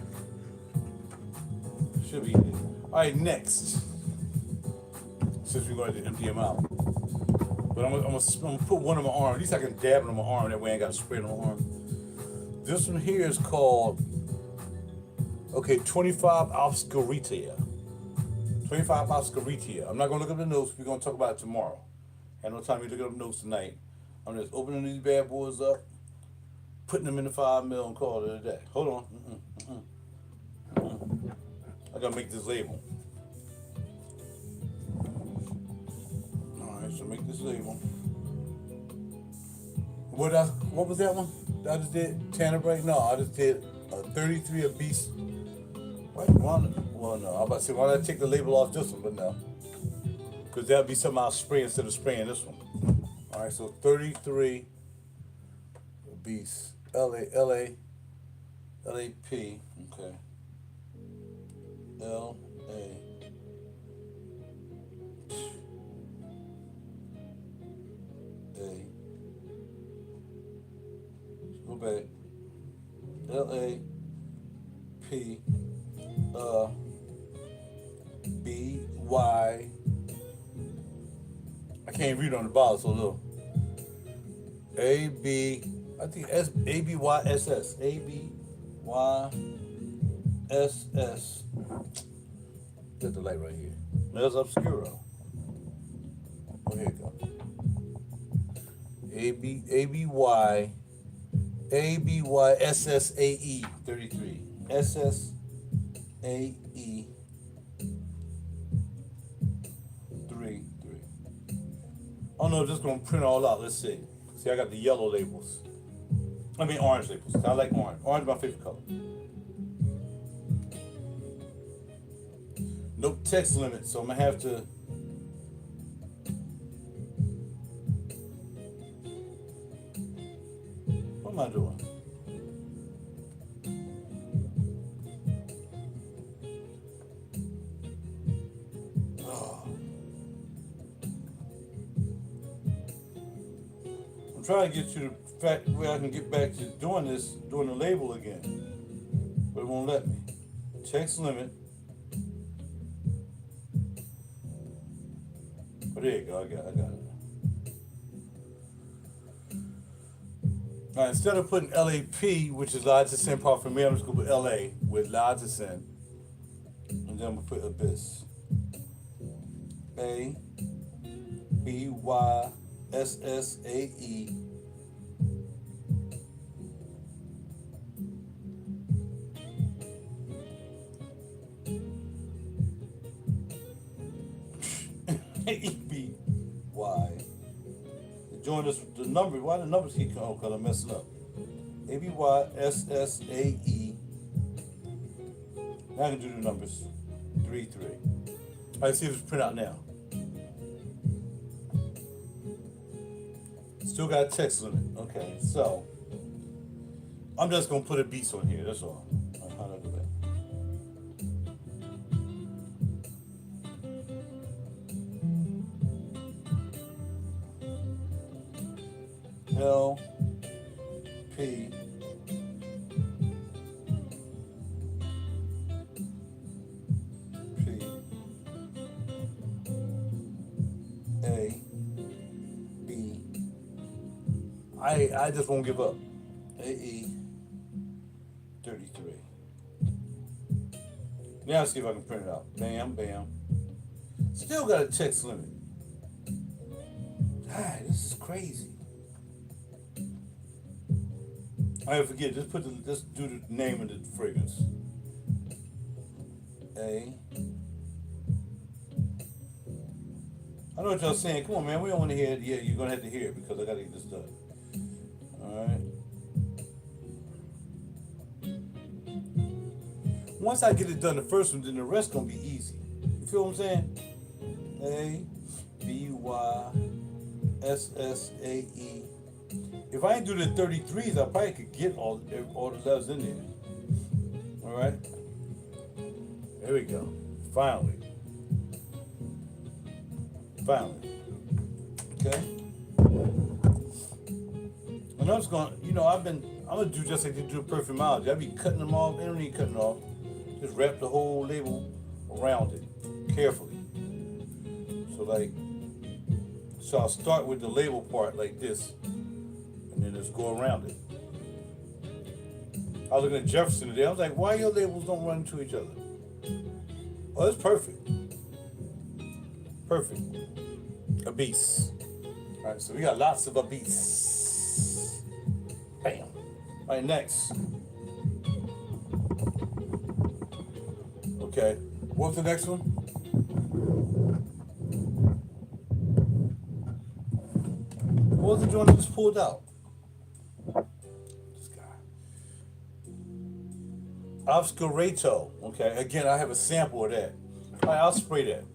Should be here. All right, next. Since we're going to empty them out. But I'm gonna put one on my arm. At least I can dab it on my arm. That way I ain't got to spray it on my arm. This one here is called, 25 Obscuritia. 25 Obscuritia. I'm not going to look up the notes. We're going to talk about it tomorrow. I had no time to look up the notes tonight. I'm just opening these bad boys up, putting them in the 5 mil and call it a day. Hold on. I got to make this label. So make this label. What was that one? I just did Tenebrae? No, I just did a 33 Abyss. Wait, well, no. I'm about to say, why did I take the label off this one? But no. Because that'll be something I'll spray instead of spraying this one. All right, so 33 beast. L-A-P. Okay. L-A. A. Go back. L-A-P. B-Y. I can't read on the bottle, so look. A-B. I think A-B-Y-S-S. A-B-Y-S-S. Get the light right here. That's obscuro. Oh, here you go. A-B-Y. A-B-Y-S-S-A-E 33. S-S-A-E 3. Oh no, just gonna print all out. Let's see. See, I got the yellow labels. I mean orange labels. I like orange. Orange is my favorite color. No text limit, so I'm gonna have to. What am I doing? I'm trying to get to the fact where I can get back to doing the label again. But it won't let me. Text limit. Oh, there you go. I got it. All right, instead of putting LAP, which is Largest Parfumeur, I'm just going to put LA with Largest. And then I'm going to put Abyss. A-B-Y-S-S-A-E. A-B-Y. Join us the number. Why the numbers keep coming? Because I'm messing up. A-B-Y-S-S-A-E. Now I can do the numbers. 3. All right, see if it's print out now. Still got a text limit. Okay, so I'm just gonna put a beast on here. That's all. How do I do that? L P P A B. I just won't give up. AE 33. Now let's see if I can print it out. Bam, bam. Still got a text limit. God, this is crazy. I forget. Just do the name of the fragrance. I know what y'all saying. Come on, man. We don't want to hear it. Yeah, you're gonna have to hear it because I gotta get this done. All right. Once I get it done, the first one, then the rest gonna be easy. You feel what I'm saying? A-B-Y-S-S-A-E. If I ain't do the 33s, I probably could get all the letters in there. All right. There we go. Finally. Okay. And I'm just gonna, I'm gonna do just like they do Parfumeur. I'll be cutting them off. They don't need cutting off. Just wrap the whole label around it carefully. So I'll start with the label part like this, and then just go around it. I was looking at Jefferson today. I was like, why your labels don't run into each other? Oh, it's perfect. Perfect. A beast. All right, so we got lots of a beast. Bam. All right, next. Okay, what's the next one? What was the joint that just pulled out? This guy. Obscurato. Okay, again, I have a sample of that. All right, I'll spray that.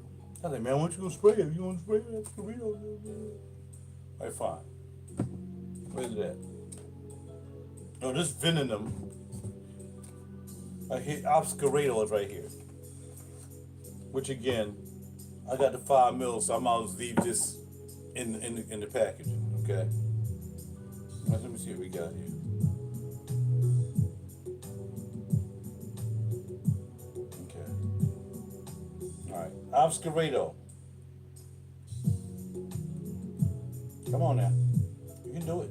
I was like, man, why don't you go spray it? You want to spray it? Obscurato. All right, fine. Where's that? No, this venom. I hit obscurator is right here. Which again, I got the 5 mils, so I might as well leave this in the packaging. Okay. Let me see what we got here. Okay. All right, obscurator. Come on now, you can do it.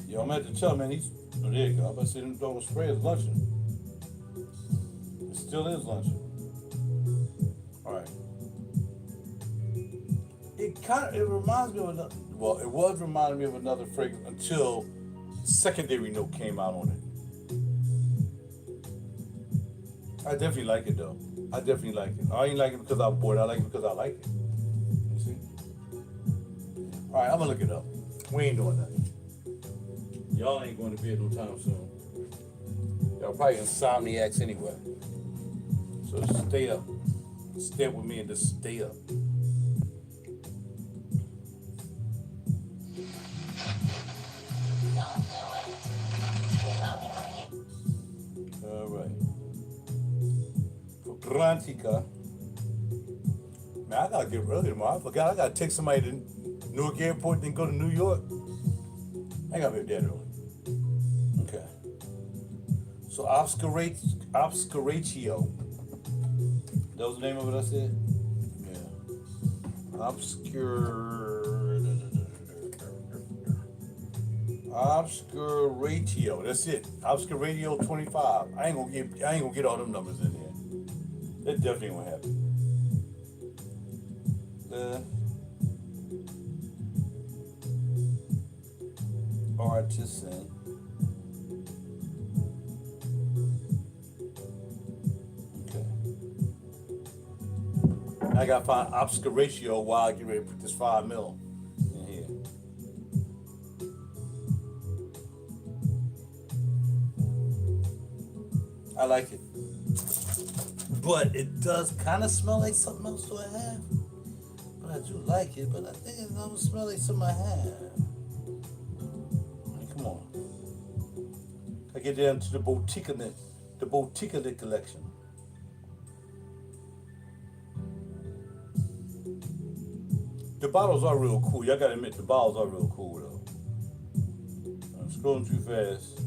Yo, I'm at the tell, man. He's oh, there you go. I'm about to say them double spray is luncheon. It still is luncheon. All right. It reminds me of another. Well, it was reminding me of another fragrance until secondary note came out on it. I definitely like it though. I definitely like it. I ain't like it because I'm bored. I like it because I like it. You see? All right, I'm gonna look it up. We ain't doing that. Y'all ain't going to bed no time soon. Y'all probably insomniacs anyway. So stay up. Stay up with me and just stay up. All right. For Grantica. Man, I gotta get early tomorrow. I forgot I gotta take somebody to Newark Airport, then go to New York. I gotta be that early. Okay. So obscuratio. That was the name of it I said? Yeah. Obscuratio. That's it. Obscuratio 25. I ain't gonna get all them numbers in there. That definitely won't happen. Artisan. Okay. I gotta find obscuratio while I get ready to put this 5 mil in here. I like it. But it does kind of smell like something else that I have. But I do like it, but I think it doesn't smell like something I have. Come on. I get down to the Botically collection. The bottles are real cool. Y'all gotta admit, the bottles are real cool though. I'm scrolling too fast.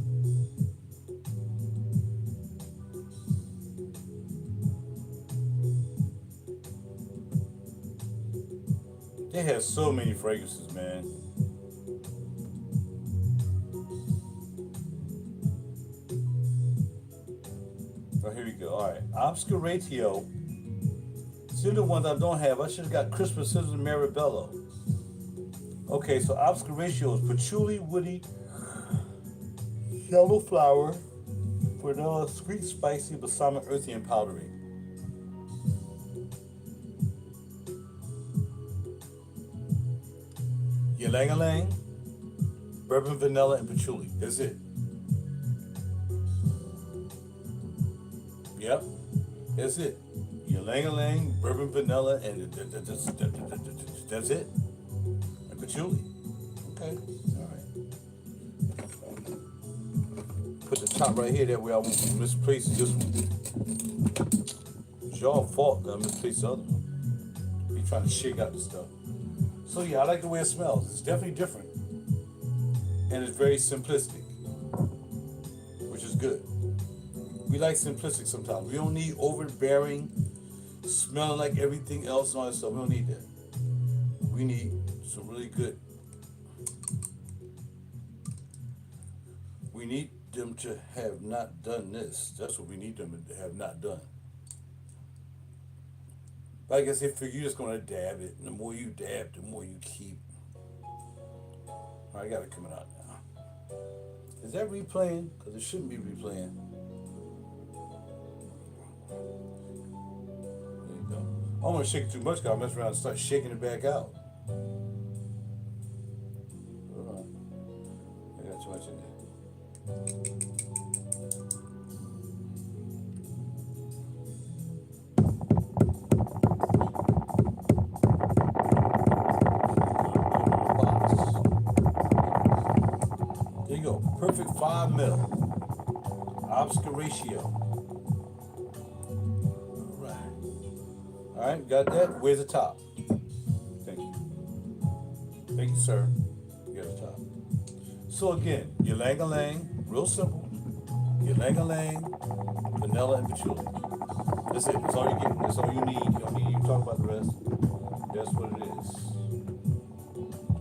They have so many fragrances, man. Oh, here we go. All right, Obscuratio. See the ones I don't have. I should have got Christmas Scissors and Marabello. Okay, so Obscuratio is patchouli, woody, yellow flower, vanilla, sweet, spicy, balsamic, earthy, and powdery. Ylang-a-lang, bourbon, vanilla, and patchouli. That's it. Yep, that's it. Ylang-a-lang, bourbon, vanilla, and that's it. And patchouli. Okay, all right. Put the top right here, that way I won't misplace this one. It's y'all fault that I misplaced the other one. Be trying to shake out the stuff. So yeah, I like the way it smells. It's definitely different. And it's very simplistic, which is good. We like simplistic sometimes. We don't need overbearing, smelling like everything else and all that stuff. We don't need that. We need some really good. We need them to have not done this. That's what we need them to have not done. Like I said, you're just gonna dab it. And the more you dab, the more you keep. All right, I got it coming out now. Is that replaying? Because it shouldn't be replaying. There you go. I don't want to shake it too much because I'll mess around and start shaking it back out. Hold on. I got too much in there. 5 mil. Oscar ratio. All right, got that? Where's the top? Thank you. Thank you, sir. You got the top. So again, ylang-a-lang, real simple. Ylang-a-lang, vanilla, and patchouli. That's it. That's all you get. That's all you need. You don't need to talk about the rest. That's what it is.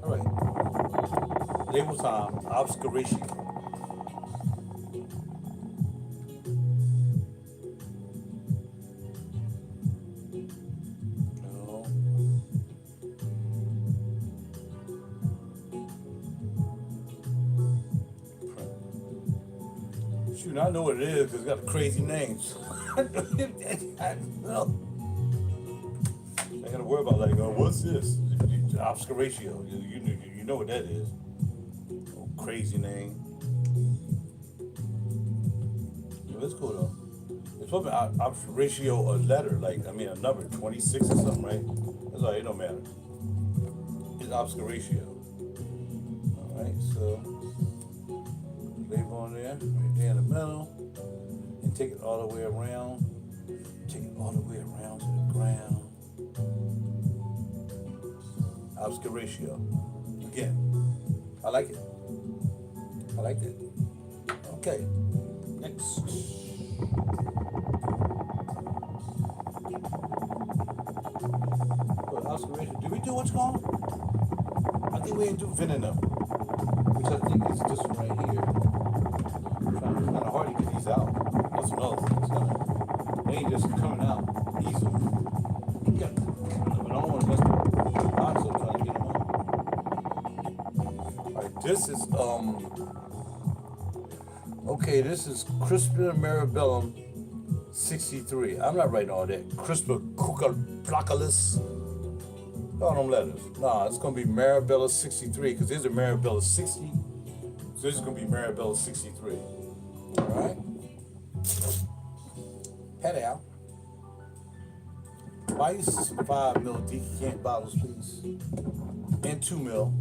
All right. Label time, Oscar ratio. Shoot, I know what it is because it's got crazy names. I know. I gotta worry about like, what's this? Oscar ratio. You know what that is. Oh, crazy name. Yeah, let's go though. It's probably Oscar ratio a letter, like a number, 26 or something, right? That's all right, it don't matter. It's Oscar ratio. Alright, so label on there, right there in the middle, and take it all the way around. Take it all the way around to the ground. Oscar ratio. Again, I like it. I like that. Okay, next. Well, Oscar ratio. Did we do what's called? I think we didn't do venom, which I think is this one right here. It's kind of hard to get these out. That's another thing. They ain't just coming out easily. Yeah. But I don't want to mess with the box up trying to get them out. Alright, this is okay, this is Crispin Marabellum 63. I'm not writing all that. Crispin Cucalacalis. All them letters. Nah, it's gonna be Marabella 63 because there's a Marabella 60. So this is gonna be Marabella 63. Alright. Head out. Buy you some 5 mil decant bottles, please. And 2 mil.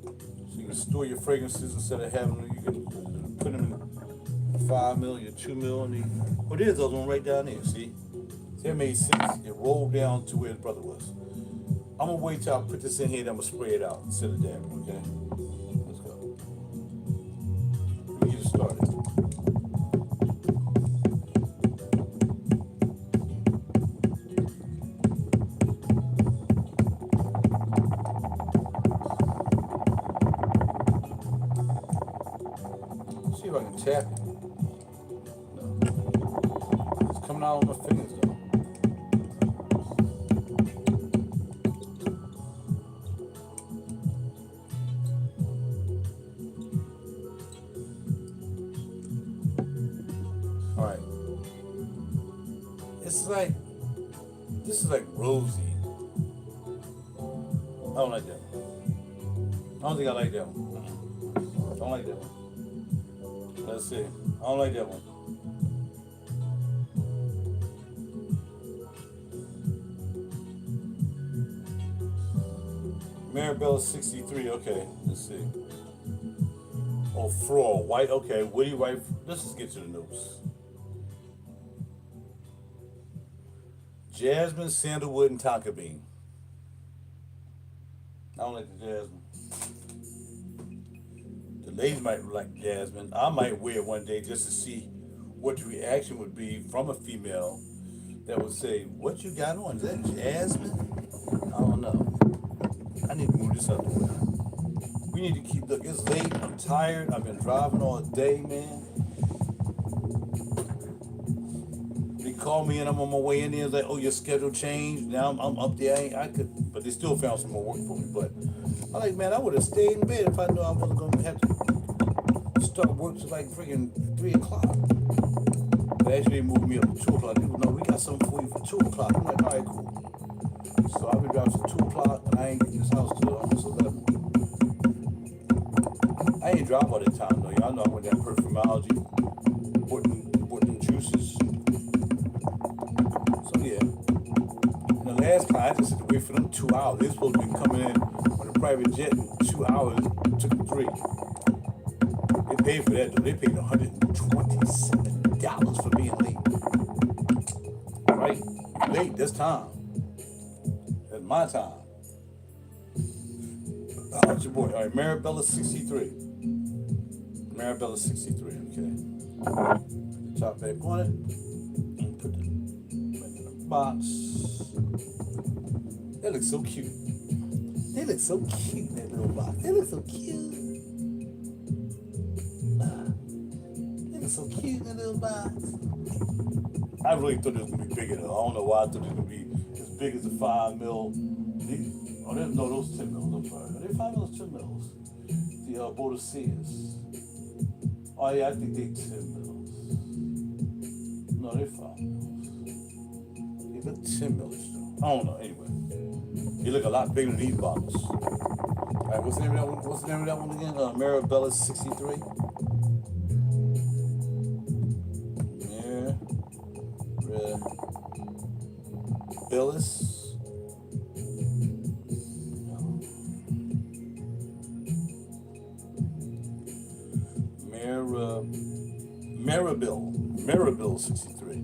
So you can store your fragrances instead of having them. You can put them in 5 mil, your 2 mil. Oh, there's those one right down there, see? That made sense. It rolled down to where his brother was. I'm gonna wait till I put this in here, then I'm gonna spray it out instead of dabbing, okay? Let's go. Let me get it started. See if I can tap it. No. It's coming out on my fingers though. Alright. This is like rosy. I don't like that one. I don't think I like that one. I don't like that one. Let's see. I don't like that one. Marabella 63, okay. Let's see. Oh, Fraud, white, okay. Woody white. Let's just get to the notes. Jasmine, sandalwood, and tonka bean. I don't like the jasmine. The ladies might like jasmine. I might wear it one day just to see what the reaction would be from a female that would say, "What you got on? Is that jasmine?" I don't know. I need to move this out the way. We need to keep, look, it's late, I'm tired, I've been driving all day, man. They call me and I'm on my way in there, it's like, oh, your schedule changed, now I'm up there, I could, but they still found some more work for me, but I like, man, I would have stayed in bed if I knew I wasn't going to have to start work till like freaking 3 o'clock. They actually moved me up to 2 o'clock. They were, no, we got something for you for 2 o'clock. I'm like, all right, cool. So I've been driving till 2 o'clock, and I ain't get this house till almost 11. I ain't drive all that time, though. Y'all know I went that perfumology, bought them juices. So, yeah. And the last time, I just had to wait for them 2 hours. They were supposed to be coming in on a private jet in 2 hours. It took them 3. They paid for that though. They paid $127 for being late. Right? Late this time. That's my time. How's your boy? All right, Marabella 63. Marabella 63, okay. Put the top back on it. And put the back in the box. That looks so cute. They look so cute, that little box. They look so cute. They look so cute, that little box. I really thought it was going to be bigger, though. I don't know why I thought it was going to be as big as the 5 mil. Oh, no, those 10 mils. I'm sorry. Are they 5 mils or 10 mils? The Bodacias. Oh, yeah, I think they 10 mils. No, they're 5 mils. They look 10 mils, though. I don't know. Anyway. They look a lot bigger than these bottles. All right, what's the name of that one? What's the name of that one again? Marabella 63. Marabella. Marabella 63.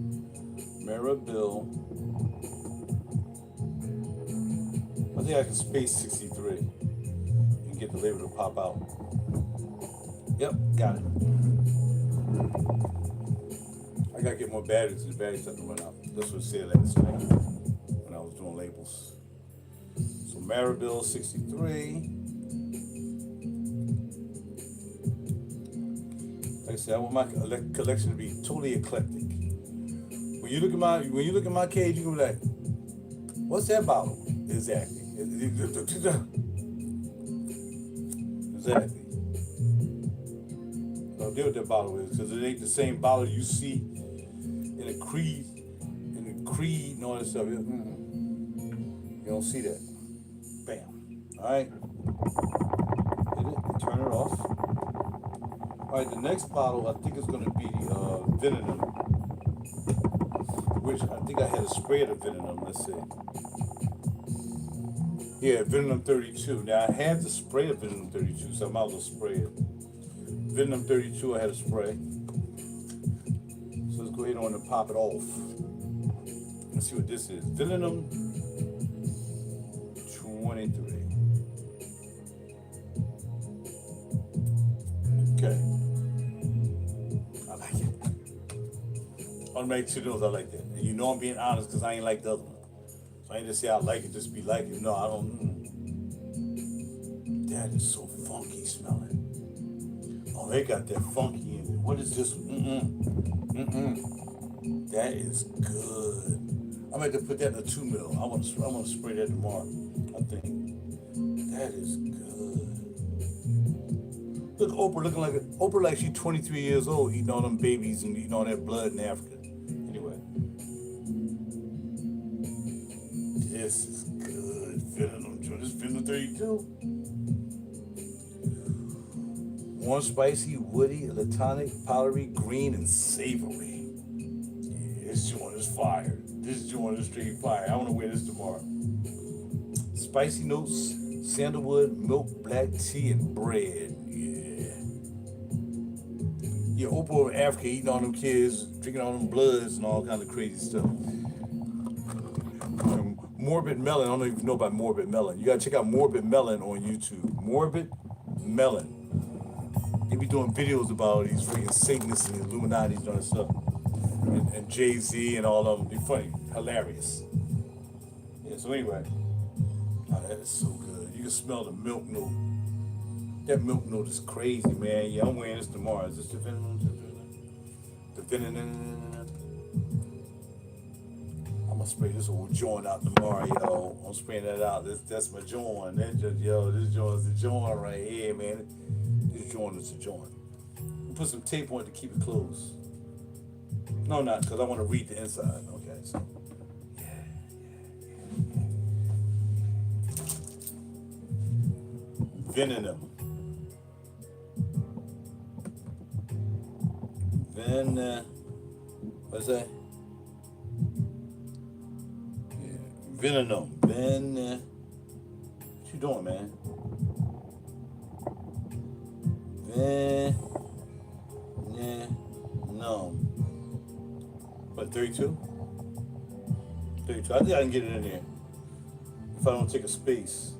Marabella. I think I can space 63 and get the label to pop out. Yep, got it. I gotta get more batteries. The batteries have to run out. That's what it said last night when I was doing labels. So Marabella 63. Like I said, I want my collection to be totally eclectic. When you look at my cage, you can be like, "What's that bottle?" Exactly. Exactly. Don't deal with that bottle is because it ain't the same bottle you see in a Creed, and all that stuff. You don't see that. Bam. All right. Hit it. Turn it off. All right. The next bottle I think is going to be the Venom, which I think I had a spray of the Venom. Let's see. Yeah, Venom 32. Now I had to spray of Venom 32, so I might as well spray it. Venom 32, I had a spray. So let's go ahead on and pop it off. Let's see what this is. Venom 23. Okay. I like it. Automatic 2 notes, I like that. And you know I'm being honest because I ain't like the other one. So I ain't just say I like it, just be like it. No, I don't. That is so funky smelling. Oh, they got that funky in it. What is this? That is good. I'm going to put that in a 2 mil. I want to spray that tomorrow, I think. That is good. Look, Oprah like she's 23 years old, eating all them babies and eating all that blood in Africa. This is good. Venom. This is Venom 32. Warm, spicy, woody, latonic, powdery, green, and savory. Yeah, this joint is fire. This joint is straight fire. I want to wear this tomorrow. Spicy notes, sandalwood, milk, black tea, and bread. Yeah. Yeah, Oprah over Africa eating all them kids, drinking all them bloods and all kind of crazy stuff. Morbid Melon. I don't even know about Morbid Melon. You gotta check out Morbid Melon on YouTube. Morbid Melon. They be doing videos about these freaking Satanists and Illuminati and all that stuff. And Jay-Z and all of them. They're funny. Hilarious. Yeah, so anyway. Oh, that is so good. You can smell the milk note. That milk note is crazy, man. Yeah, I'm wearing this tomorrow. Is this the Venom? The Venom. I'm gonna spray this old joint out tomorrow, yo. I'm spraying that out. That's my joint. This joint is the joint right here, man. This joint is the joint. Put some tape on it to keep it closed. No, not because I want to read the inside. Okay, so Venom. What's that? Venom. What you doing, man? What, 32? 32. I think I can get it in there if I don't take a space.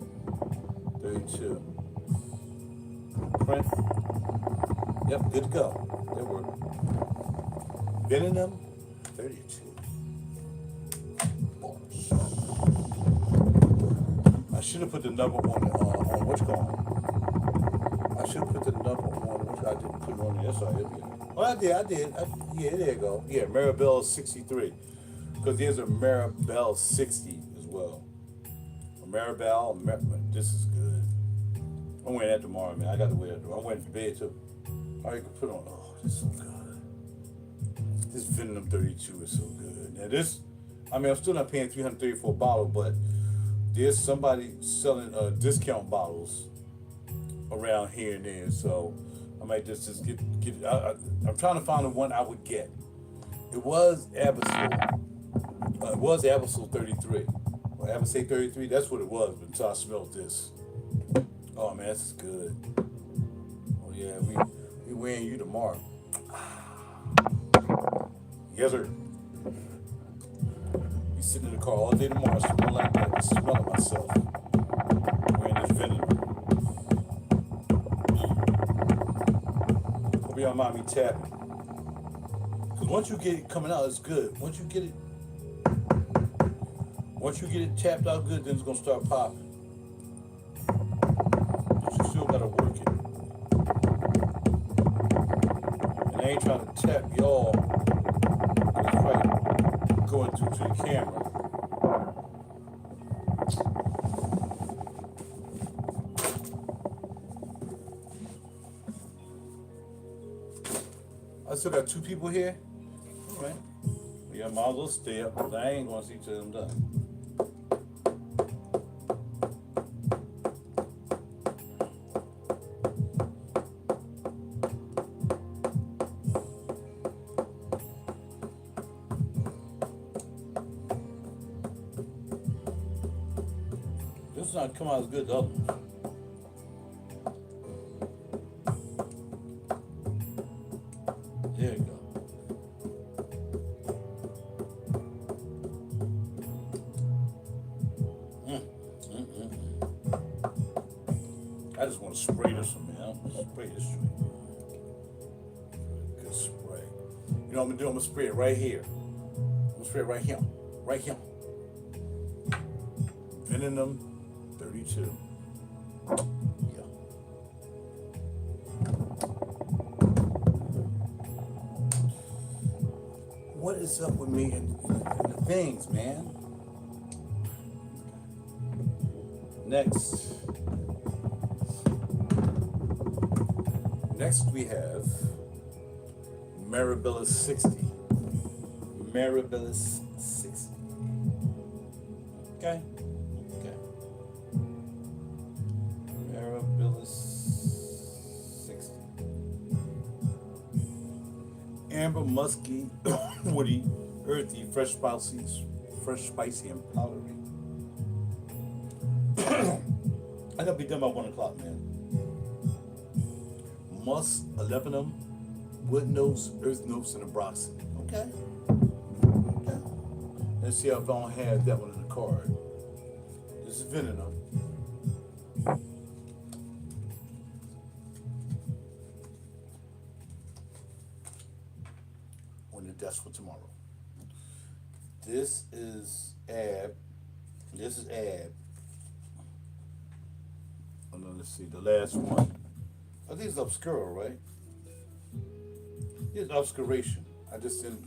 32. Print. Yep, good to go. That worked. Venom, 32. I should have put the number on what's going. I should have put the number on which I didn't put it on there. That's all right. Well, I did. Yeah, there you go. Yeah, Maribel 63. Because there's a Maribel 60 as well. A Maribel, this is good. I'm wearing that tomorrow, man. I got to wear it. I'm wearing it to bed too. All right, you can put on. Oh, this is so good. This Venom 32 is so good. Now this, I mean, I'm still not paying $334 a bottle, but there's somebody selling discount bottles around here and there, so I might just get it. I'm trying to find the one I would get. It was Absol. It was Absol 33. Or Absol 33. That's what it was until I smelled this. Oh man, this is good. Oh yeah, we wearing you tomorrow. Yes sir. Be sitting in the car all day tomorrow, smelling like that, smelling myself. Wearing this Venom. Hope y'all mind me tapping. Cause once you get it coming out, it's good. Once you get it tapped out good, then it's gonna start popping. But you still gotta work it. And I ain't trying to tap y'all. It's probably going through to the camera. I still got 2 people here. All right. Yeah, might as well stay up because I ain't gonna see till I'm done. This is not come out as good as the other one. There you go. I just want to spray this one, man. I'm gonna spray this joint. Good spray. You know what I'm gonna do? I'm gonna spray it right here. I'm gonna spray it right here. Right here. Venom 32. Yeah. What is up with me and the things, man? Next we have Maribel 60. Maribel 60. Okay. Maribel 60. Amber, musky, woody, earthy, fresh, spicy, and powdery. I gotta be done by 1 o'clock, man. Musk, aluminum, wood notes, earth notes, and a broxy. Okay. Let's see if I don't have that one in the card. This is Venom. On the desk for tomorrow. This is Ab. Oh, no, let's see, the last one. I think it's Obscura, right? It's Obscuration. I just didn't.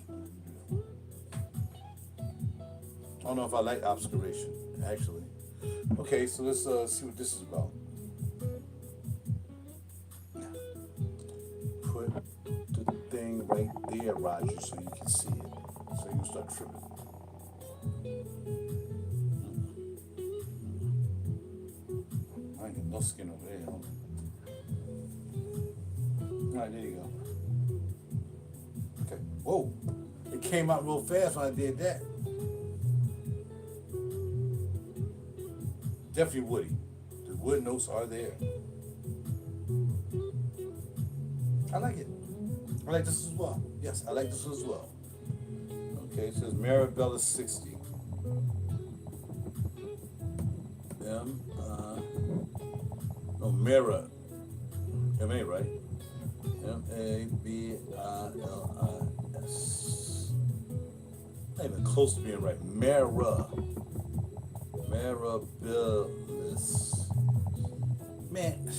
I don't know if I like Obscuration, actually. Okay, so let's see what this is about. Put the thing right there, RaJuR, so you can see it. So you can start tripping. I ain't got no skin over there, huh? Alright, there you go. Okay. Whoa. It came out real fast when I did that. Definitely woody. The wood notes are there. I like it. I like this as well. Yes, I like this one as well. Okay, it says Marabella 60. No, Mara. M-A, right? Mabbillis. Not even close to being right. Marabilis. Man.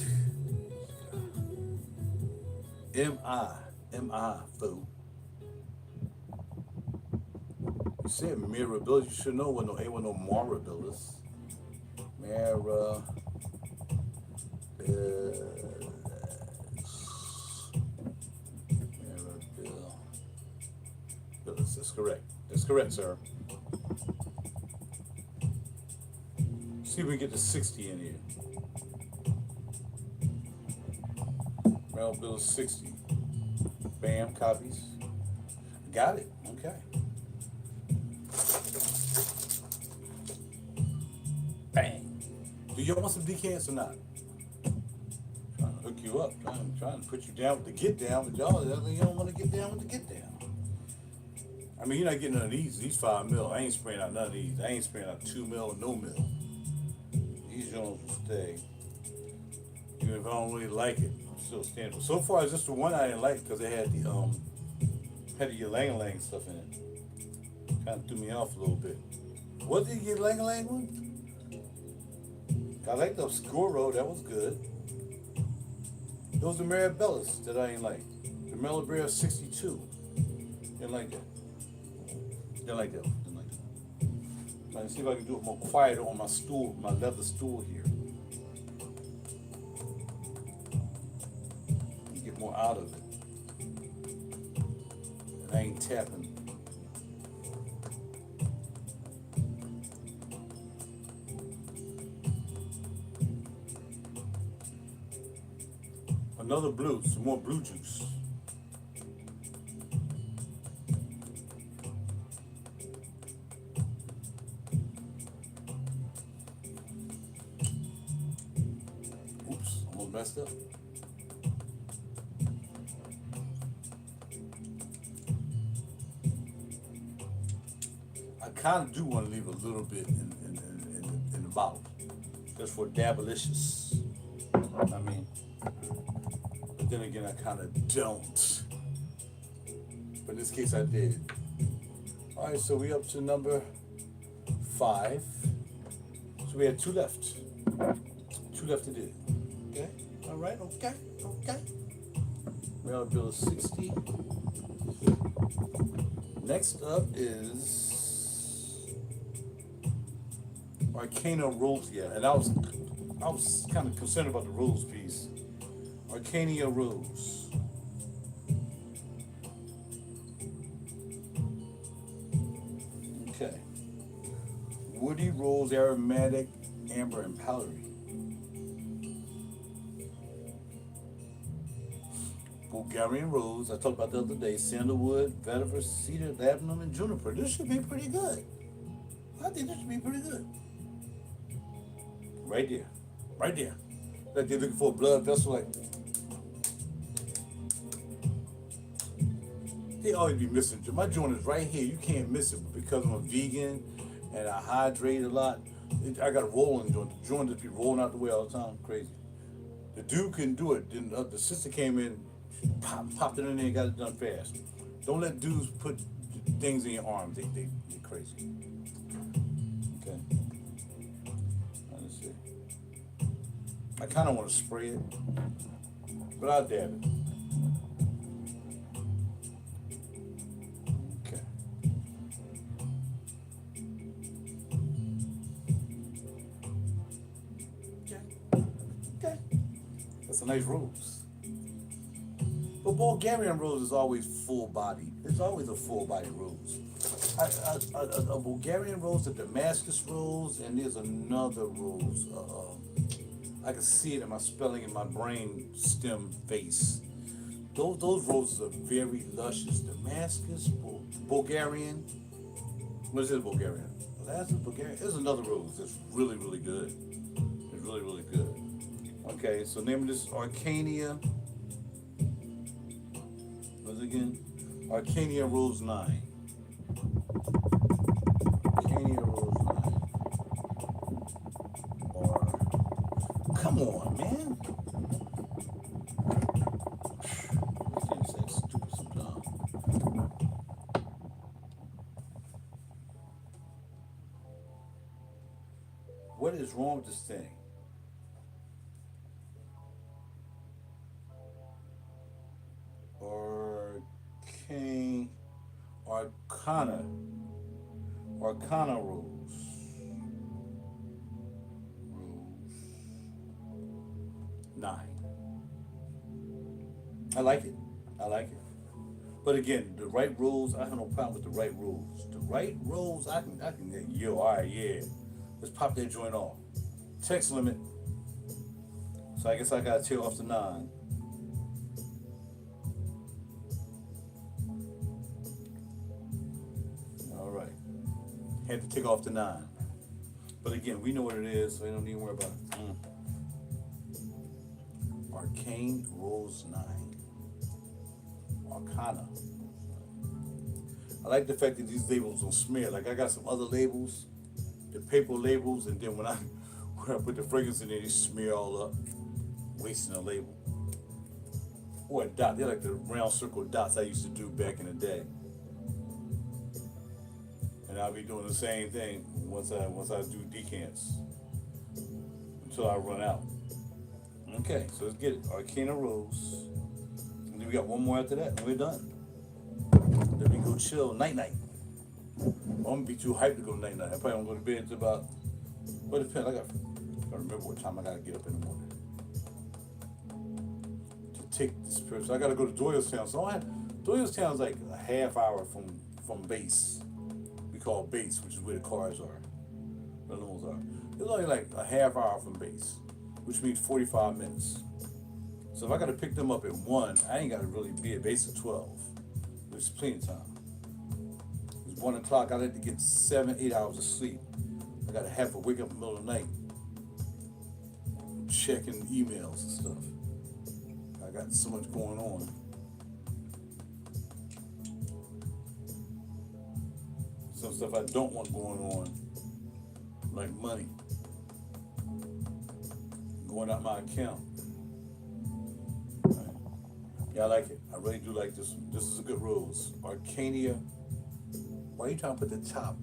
M-I, fool. You said Mirabilis. You should know when no A with no Marabilis. Mirabilis. That's correct. That's correct, sir. See if we can get the 60 in here. Mirabilis 60. Bam, copies. Got it. Okay. Bang. Do y'all want some decants or not? Trying to hook you up. Trying to put you down with the get down, but y'all don't want to get down with the get down. I mean, you're not getting none of these 5 mil. I ain't spraying out none of these. I ain't spraying out 2 mil or no mil. These joints will stay. Even if I don't really like it, I'm still standing. But so far, it's just the one I didn't like because it had the ylang-ylang stuff in it. Kind of threw me off a little bit. What did you get ylang-ylang one? I like the Obscuro, that was good. Those are Marabellas that I ain't like. The Melibrea 62. Didn't like that. Didn't like that. Didn't like that. Trying to see if I can do it more quieter on my stool, my leather stool here. Get more out of it. And I ain't tapping. Another blue, some more blue juice. Oops, almost messed up. I kind of do want to leave a little bit in the bottle, just for dabalicious. I mean, but then again, I kind of don't. But in this case, I did. All right, so we up to number 5. So we had 2 left. 2 left to do. Okay. All right. Okay. Okay. Melibrea 60. Next up is Arcana Rose. Yeah, and I was kind of concerned about the Rose piece. Arcania Rose. Okay. Woody Rose, aromatic, amber, and powdery. Bulgarian Rose, I talked about the other day. Sandalwood, vetiver, cedar, labdanum, and juniper. This should be pretty good. I think this should be pretty good. Right there. Right there. Like they're looking for a blood vessel, like they always be missing. My joint is right here. You can't miss it. But because I'm a vegan and I hydrate a lot, I got a rolling joint. The joint just be rolling out the way all the time. Crazy. The dude couldn't do it. Then the sister came in, popped it in there and got it done fast. Don't let dudes put things in your arms. They're crazy. Okay. Let's see. I kind of want to spray it, but I'll dab it. Okay. Okay. That's a nice rose. But Bulgarian rose is always full body. It's always a full body rose. A Bulgarian rose, a Damascus rose, and there's another rose. I can see it in my spelling in my brain stem face. Those roses are very luscious. Damascus, Bulgarian. What is it, Bulgarian? That's a Bulgarian. There's another rose that's really, really good. It's really, really good. Okay, so name of this is Arcania. What is was it again? Arcania Rose 9. Arcania Rose 9. Or, come on, man. This thing's that stupid sometimes. What is wrong with this thing? Arcana Rose. Rose 9. I like it. I like it. But again, the right rules, I have no problem with the right rules. The right rules, I can yo, alright, yeah. Let's pop that joint off. Text limit. So I guess I gotta tear off the 9. Alright. Had to take off the 9. But again, we know what it is, so we don't need to worry about it. Arcane Rose 9. Arcana. I like the fact that these labels don't smear. Like I got some other labels, the paper labels, and then when I put the fragrance in there, they smear all up, wasting a label. Or a dot. They're like the round circle dots I used to do back in the day. And I'll be doing the same thing once I do decants until I run out. Okay, so let's get it. Arcana Rose. And then we got one more after that, and we're done. Then we go chill night night. I'm gonna be too hyped to go night night. I probably won't go to bed until about. Well, it depends. I gotta remember what time I gotta get up in the morning to take this person. I gotta go to Doylestown. So Doylestown's like a half hour from base. We call base, which is where the cars are, the limousines are. It's only like a half hour from base, which means 45 minutes. So if I gotta pick them up at 1, I ain't gotta really be at base at 12. There's plenty of time. It's 1 o'clock. I like to get 7-8 hours of sleep. I gotta have to wake up in the middle of the night, checking emails and stuff. I got so much going on. Some stuff I don't want going on, like money going out my account. Right. Yeah, I like it. I really do like this one. This is a good rose. Arcania. Why are you trying to put the top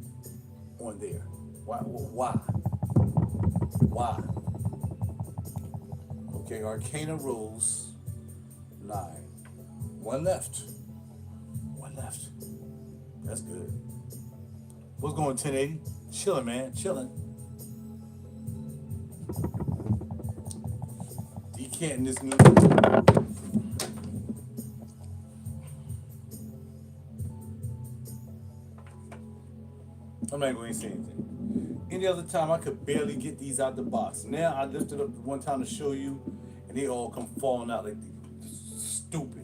on there? Why? Why? Okay, Arcana Rose 9. One left. That's good. What's going 1080? Chilling, man. Chilling. Decanting this new. I'm not going to say anything. Any other time I could barely get these out the box. Now I lifted up one time to show you, and they all come falling out like stupid.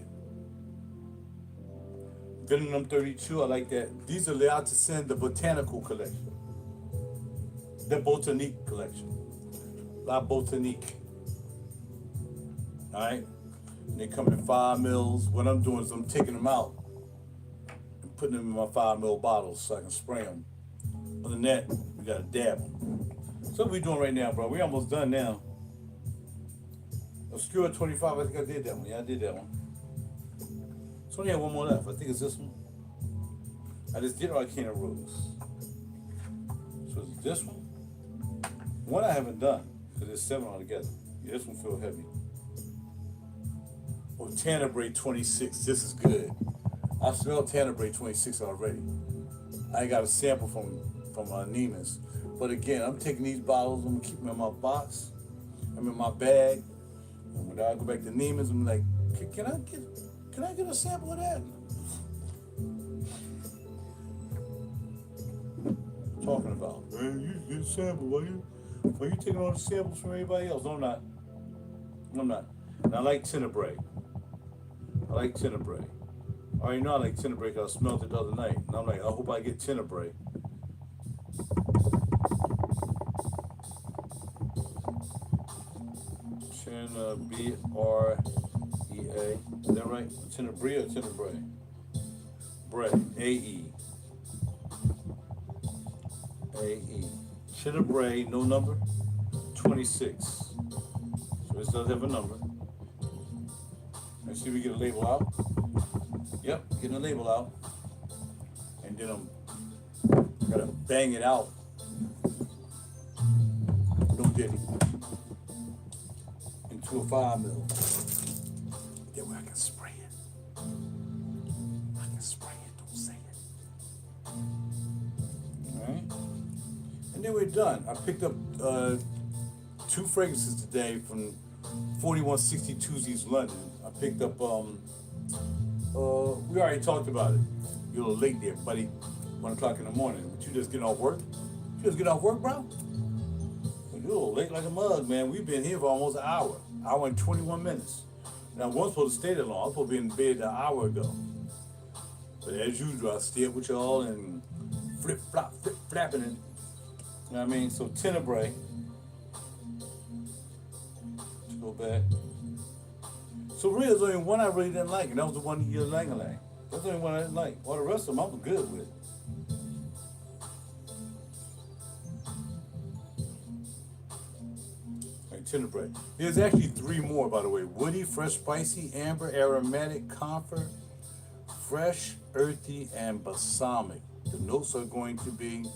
Venom 32, I like that. These are allowed to send the botanical collection. The Botanique collection. La Botanique. Alright? And they come in 5 mils. What I'm doing is I'm taking them out and putting them in my 5 mil bottles so I can spray them. Other than that, we gotta dab them. So what we doing right now, bro? We almost done now. Obscura 25, I think I did that one. Yeah, I did that one. So only have one more left. I think it's this one. I just did Arcana Rose. So it's this one. One I haven't done, because there's 7 altogether. Yeah, this one feels heavy. Oh, Tenebrae 26. This is good. I smelled Tenebrae 26 already. I got a sample from Neiman's. But again, I'm taking these bottles, I'm gonna keep them in my box. I'm in my bag. And when I go back to Neiman's, I'm like, can I get a sample of that? Talking about, man, you get a sample, why you taking all the samples from everybody else? No, I'm not. And I like Tenebrae. I already know I like Tenebrae because I smelled it the other night. And I'm like, I hope I get Tenebrae. Tenebrae. A. Is that right? Tenebrae or Tenebrae? Bray. A-E. A-E. Tenebrae, no number. 26. So this does have a number. Let's see if we get a label out. Yep, getting a label out. And then I'm gotta bang it out. No diddy. Into a 5mm. That way I can spray it. I can spray it, don't say it. Alright. And then we're done. I picked up 2 fragrances today from 4162 East London. I picked up we already talked about it. You're a little late there, buddy. 1 o'clock in the morning. But you just getting off work? You just getting off work, bro? You're a little late like a mug, man. We've been here for almost an hour. Hour and 21 minutes. Now, I wasn't supposed to stay that long. I was supposed to be in bed an hour ago. But as usual, I stay up with y'all and flip-flapping it. You know what I mean? So, Tenebrae. Let's go back. So, really, there's only one I really didn't like, and that was the one you're like. That's the only one I didn't like. All the rest of them, I'm good with. Tenebrae. There's actually 3 more, by the way. Woody, fresh, spicy, amber, aromatic, comfort, fresh, earthy, and balsamic. The notes are going to be.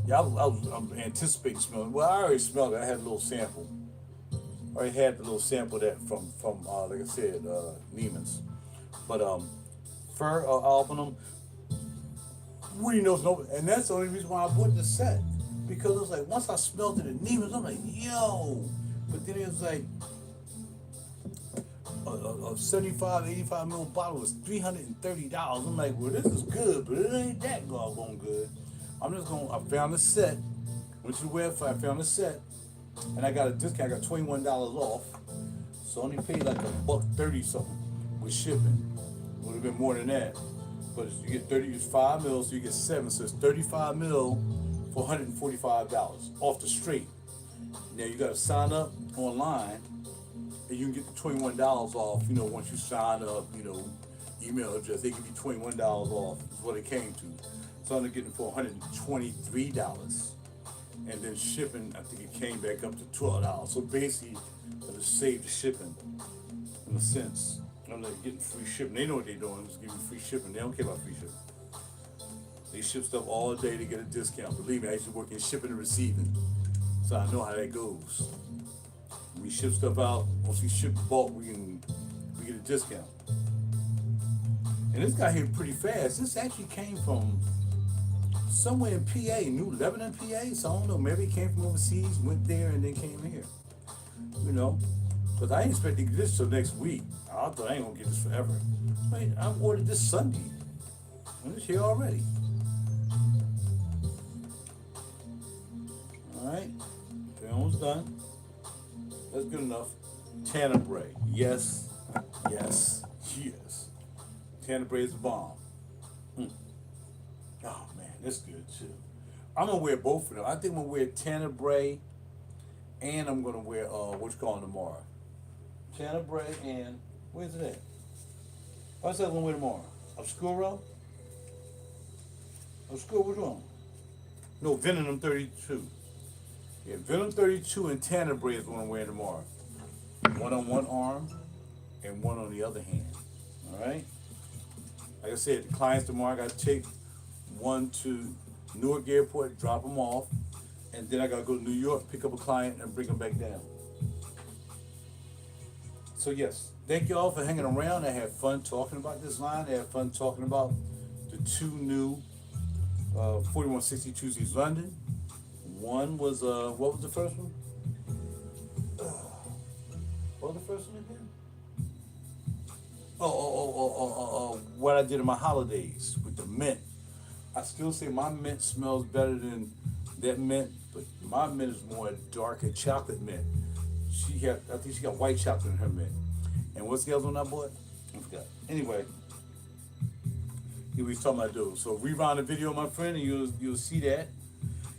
Yeah, I'm anticipating smelling. Well, I already smelled it. I had a little sample. I already had the little sample that from like I said, Neiman's. But fir album. Woody knows no, and that's the only reason why I bought the set. Because it was like, once I smelled it at Neiman's, I'm like, yo. But then it was like, a 75, 85 ml bottle was $330. I'm like, well, this is good, but it ain't that doggone good. I'm just going, I found a set, went to the website, I found a set, and I got a discount, I got $21 off. So I only paid like $1.30 something with shipping. It would have been more than that. But you get 30, it's 5 mil, so you get 7, so it's 35 mil. For $145 off the street. Now you got to sign up online, and you can get the $21 off. You know, once you sign up, you know, email address, they give you $21 off. Is what it came to. So I'm getting for $123, and then shipping, I think it came back up to $12. So basically, I just saved the shipping in a sense. I'm like getting free shipping. They know what they're doing. Just give you free shipping. They don't care about free shipping. They ship stuff all day to get a discount. Believe me, I used to work in shipping and receiving, so I know how that goes. When we ship stuff out, once we ship bulk, we get a discount. And this got here pretty fast. This actually came from somewhere in PA, New Lebanon, PA. So I don't know, maybe it came from overseas, went there, and then came here. You know, because I ain't expecting to get this till next week. I thought I ain't gonna get this forever. Wait, I ordered this Sunday, and it's here already. Alright, almost done. That's good enough. Tenebrae. Yes, yes, yes. Tenebrae is the bomb. Oh man, that's good too. I'm gonna wear both of them. I think I'm gonna wear Tenebrae and I'm gonna wear what you call it tomorrow. Tenebrae and where's it at? What's that I'm gonna wear tomorrow? Obscuro? Obscuro, which one? No, Venom 32. Yeah, Venom 32 and Tenebrae is what I'm wearing tomorrow. One on one arm and one on the other hand. Alright? Like I said, the clients tomorrow, I got to take one to Newark Airport, drop them off, and then I got to go to New York, pick up a client, and bring them back down. So yes, thank you all for hanging around. I had fun talking about this line. I had fun talking about the 2 new 4162 East London. One was, what was the first one? What was the first one again? What I did in my holidays with the mint. I still say my mint smells better than that mint, but my mint is more darker chocolate mint. I think she got white chocolate in her mint. And what's the other one I bought? I forgot. Anyway, he was talking about those. So rewind the video, my friend, and you'll see that.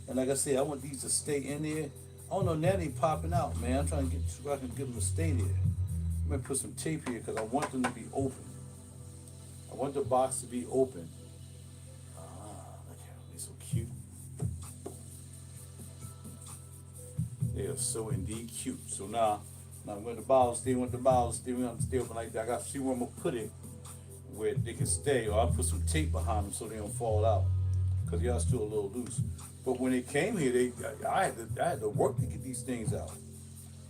And like I said, I want these to stay in there. I don't know, now they popping out, man. I'm trying to get so I can get them to stay there. gonna put some tape here because I want them to be open. I want the box to be open. Ah, look at them, they're so cute. They are so indeed cute. So now with the bottle stay open like that. I gotta see where I'm gonna put it where they can stay, or I'll put some tape behind them so they don't fall out. Cause y'all still a little loose. But when they came here, I had to work to get these things out.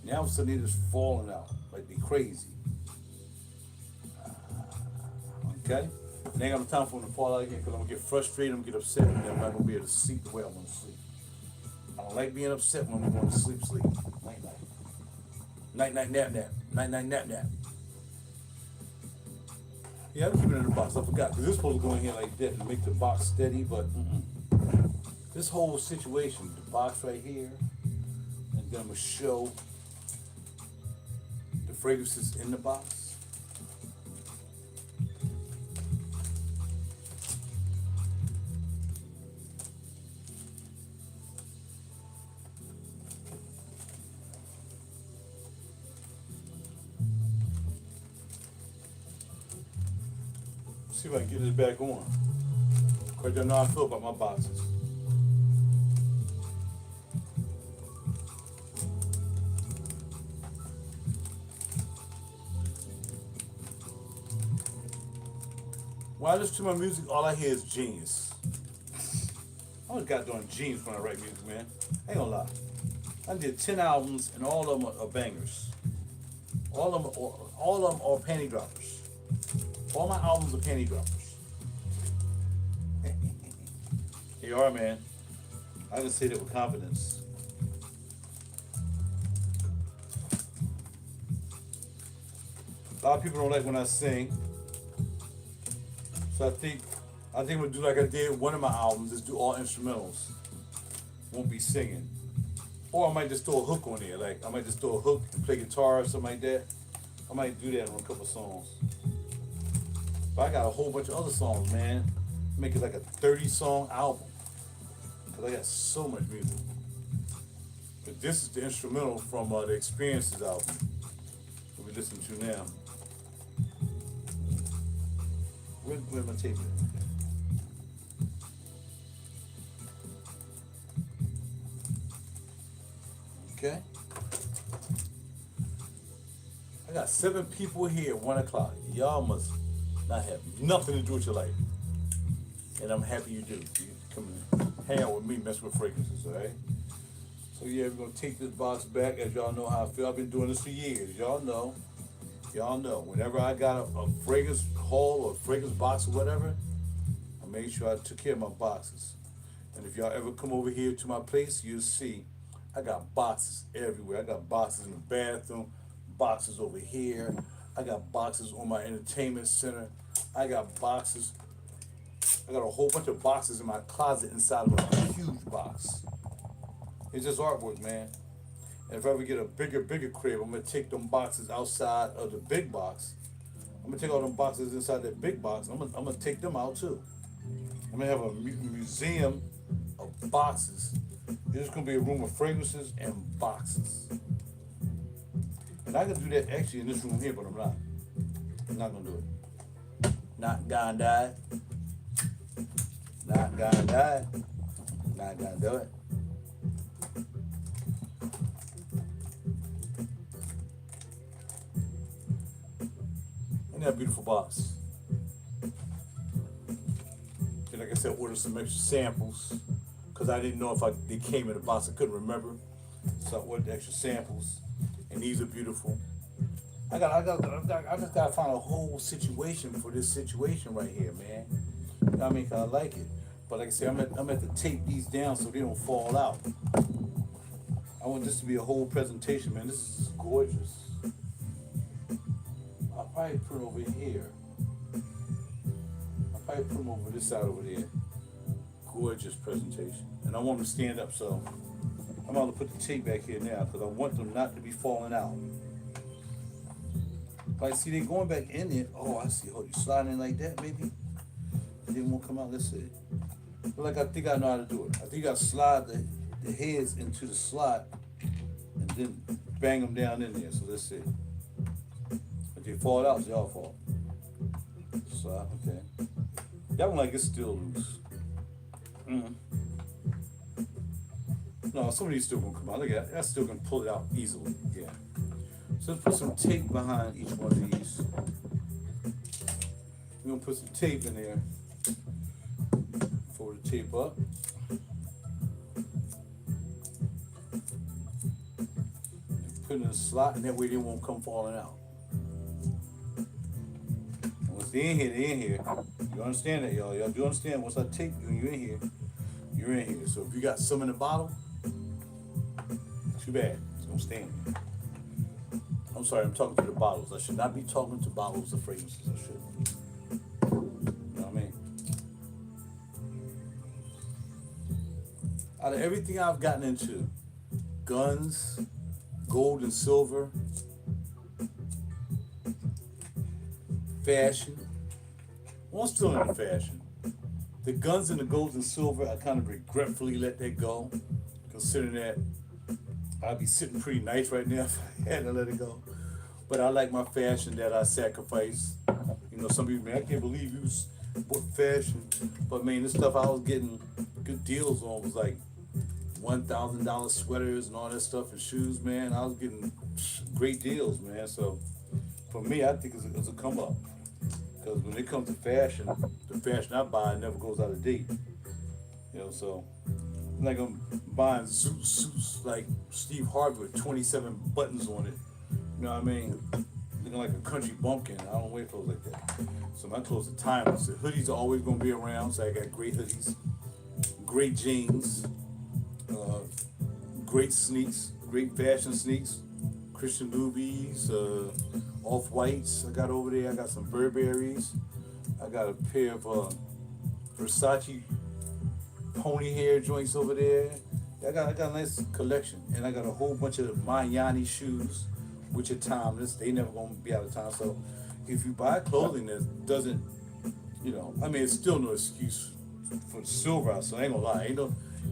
Now all of a sudden they're just falling out like they crazy. Okay? And I ain't got no time for them to fall out again because I'm gonna get frustrated, I'm gonna get upset, and then I'm not gonna be able to sleep the way I want to sleep. I don't like being upset when I'm going to sleep. Night night. Night night nap nap. Night night nap nap. Yeah, I'm keeping it in the box. I forgot because this is supposed to go in here like that and make the box steady, but this whole situation, the box right here, and then I'm gonna show the fragrances in the box. See if I can get this back on. Because y'all know how I feel about my boxes. When I listen to my music, all I hear is genius. I always got doing genius when I write music, man. I ain't gonna lie. I did 10 albums and all of them are bangers. All of them are panty droppers. All my albums are panty droppers. They are, man. I can say that with confidence. A lot of people don't like when I sing. So I think I'm gonna do like I did one of my albums, is do all instrumentals. Won't be singing. Or I might just throw a hook on there. Like I might just throw a hook and play guitar or something like that. I might do that on a couple songs. But I got a whole bunch of other songs, man. Make it like a 30-song album. Because I got so much music. But this is the instrumental from the Experiences album that we listen to now. Where's my tape? Okay. I got 7 people here at 1 o'clock. Y'all must not have nothing to do with your life. And I'm happy you do. You come and hang out with me, mess with fragrances, all right? So yeah, we're gonna take this box back. As y'all know how I feel. I've been doing this for years. Y'all know. Whenever I got a fragrance haul or a fragrance box or whatever, I made sure I took care of my boxes. And if y'all ever come over here to my place, you'll see I got boxes everywhere. I got boxes in the bathroom, boxes over here. I got boxes on my entertainment center. I got boxes. I got a whole bunch of boxes in my closet inside of a huge box. It's just artwork, man. And if I ever get a bigger crib, I'm gonna take them boxes outside of the big box. I'm gonna take all them boxes inside that big box. I'm gonna take them out too. I'm gonna have a museum of boxes. There's gonna be a room of fragrances and boxes. And I can do that actually in this room here, but I'm not. I'm not gonna do it. Not gonna die. Not gonna die. Not gonna do it. Isn't that a beautiful box? And like I said, ordered some extra samples because I didn't know if they came in the box. I couldn't remember, so I ordered extra samples. And these are beautiful. I just gotta find a whole situation for this situation right here, man. You know what I mean? 'Cause I like it. But like I said, I'm at to tape these down so they don't fall out. I want this to be a whole presentation, man. This is gorgeous. I'll probably put it over here. I'll probably put them over this side over there. Gorgeous presentation. And I want them to stand up, so I'm gonna put the tape back here now because I want them not to be falling out. Like, see, they're going back in there. Oh, I see. Oh, you slide in like that, maybe? And they won't come out. Let's see. But like, I think I know how to do it. I think you gotta slide the heads into the slot and then bang them down in there. So let's see. If they fall out, it's y'all fault. So, okay. That one like it's still loose. No, some of these still gonna come out. Look at that. I still can pull it out easily. Yeah. So let's put some tape behind each one of these. We're gonna put some tape in there. Fold the tape up. Put it in a slot, and that way they won't come falling out. And once they're in here, they're in here. You understand that, y'all? Y'all do understand? Once I tape you and you're in here, you're in here. So if you got some in the bottle, too bad. It's gonna stay in there. I'm sorry, I'm talking to the bottles. I should not be talking to bottles of fragrances. I shouldn't. You know what I mean? Out of everything I've gotten into, guns, gold and silver, fashion. Well, I'm still into fashion. The guns and the gold and silver, I kind of regretfully let that go, considering that I'd be sitting pretty nice right now if I had to let it go. But I like my fashion that I sacrifice. You know, some people, man, I can't believe you bought fashion. But man, this stuff I was getting good deals on was like $1,000 sweaters and all that stuff and shoes, man. I was getting great deals, man. So for me, I think it's a come up. Because when it comes to fashion, the fashion I buy never goes out of date. You know, so like I'm buying suits like Steve Harvey with 27 buttons on it. You know what I mean? Looking like a country bumpkin. I don't wear clothes like that. So my clothes are timeless. The hoodies are always gonna be around. So I got great hoodies, great jeans, great sneaks, great fashion sneaks, Christian Louis, Off-Whites I got over there. I got some Burberrys. I got a pair of Versace pony hair joints over there. I got a nice collection, and I got a whole bunch of Miami shoes, which are timeless. They never gonna be out of time. So if you buy clothing that doesn't, you know, I mean, it's still no excuse for the silver. So I ain't gonna lie,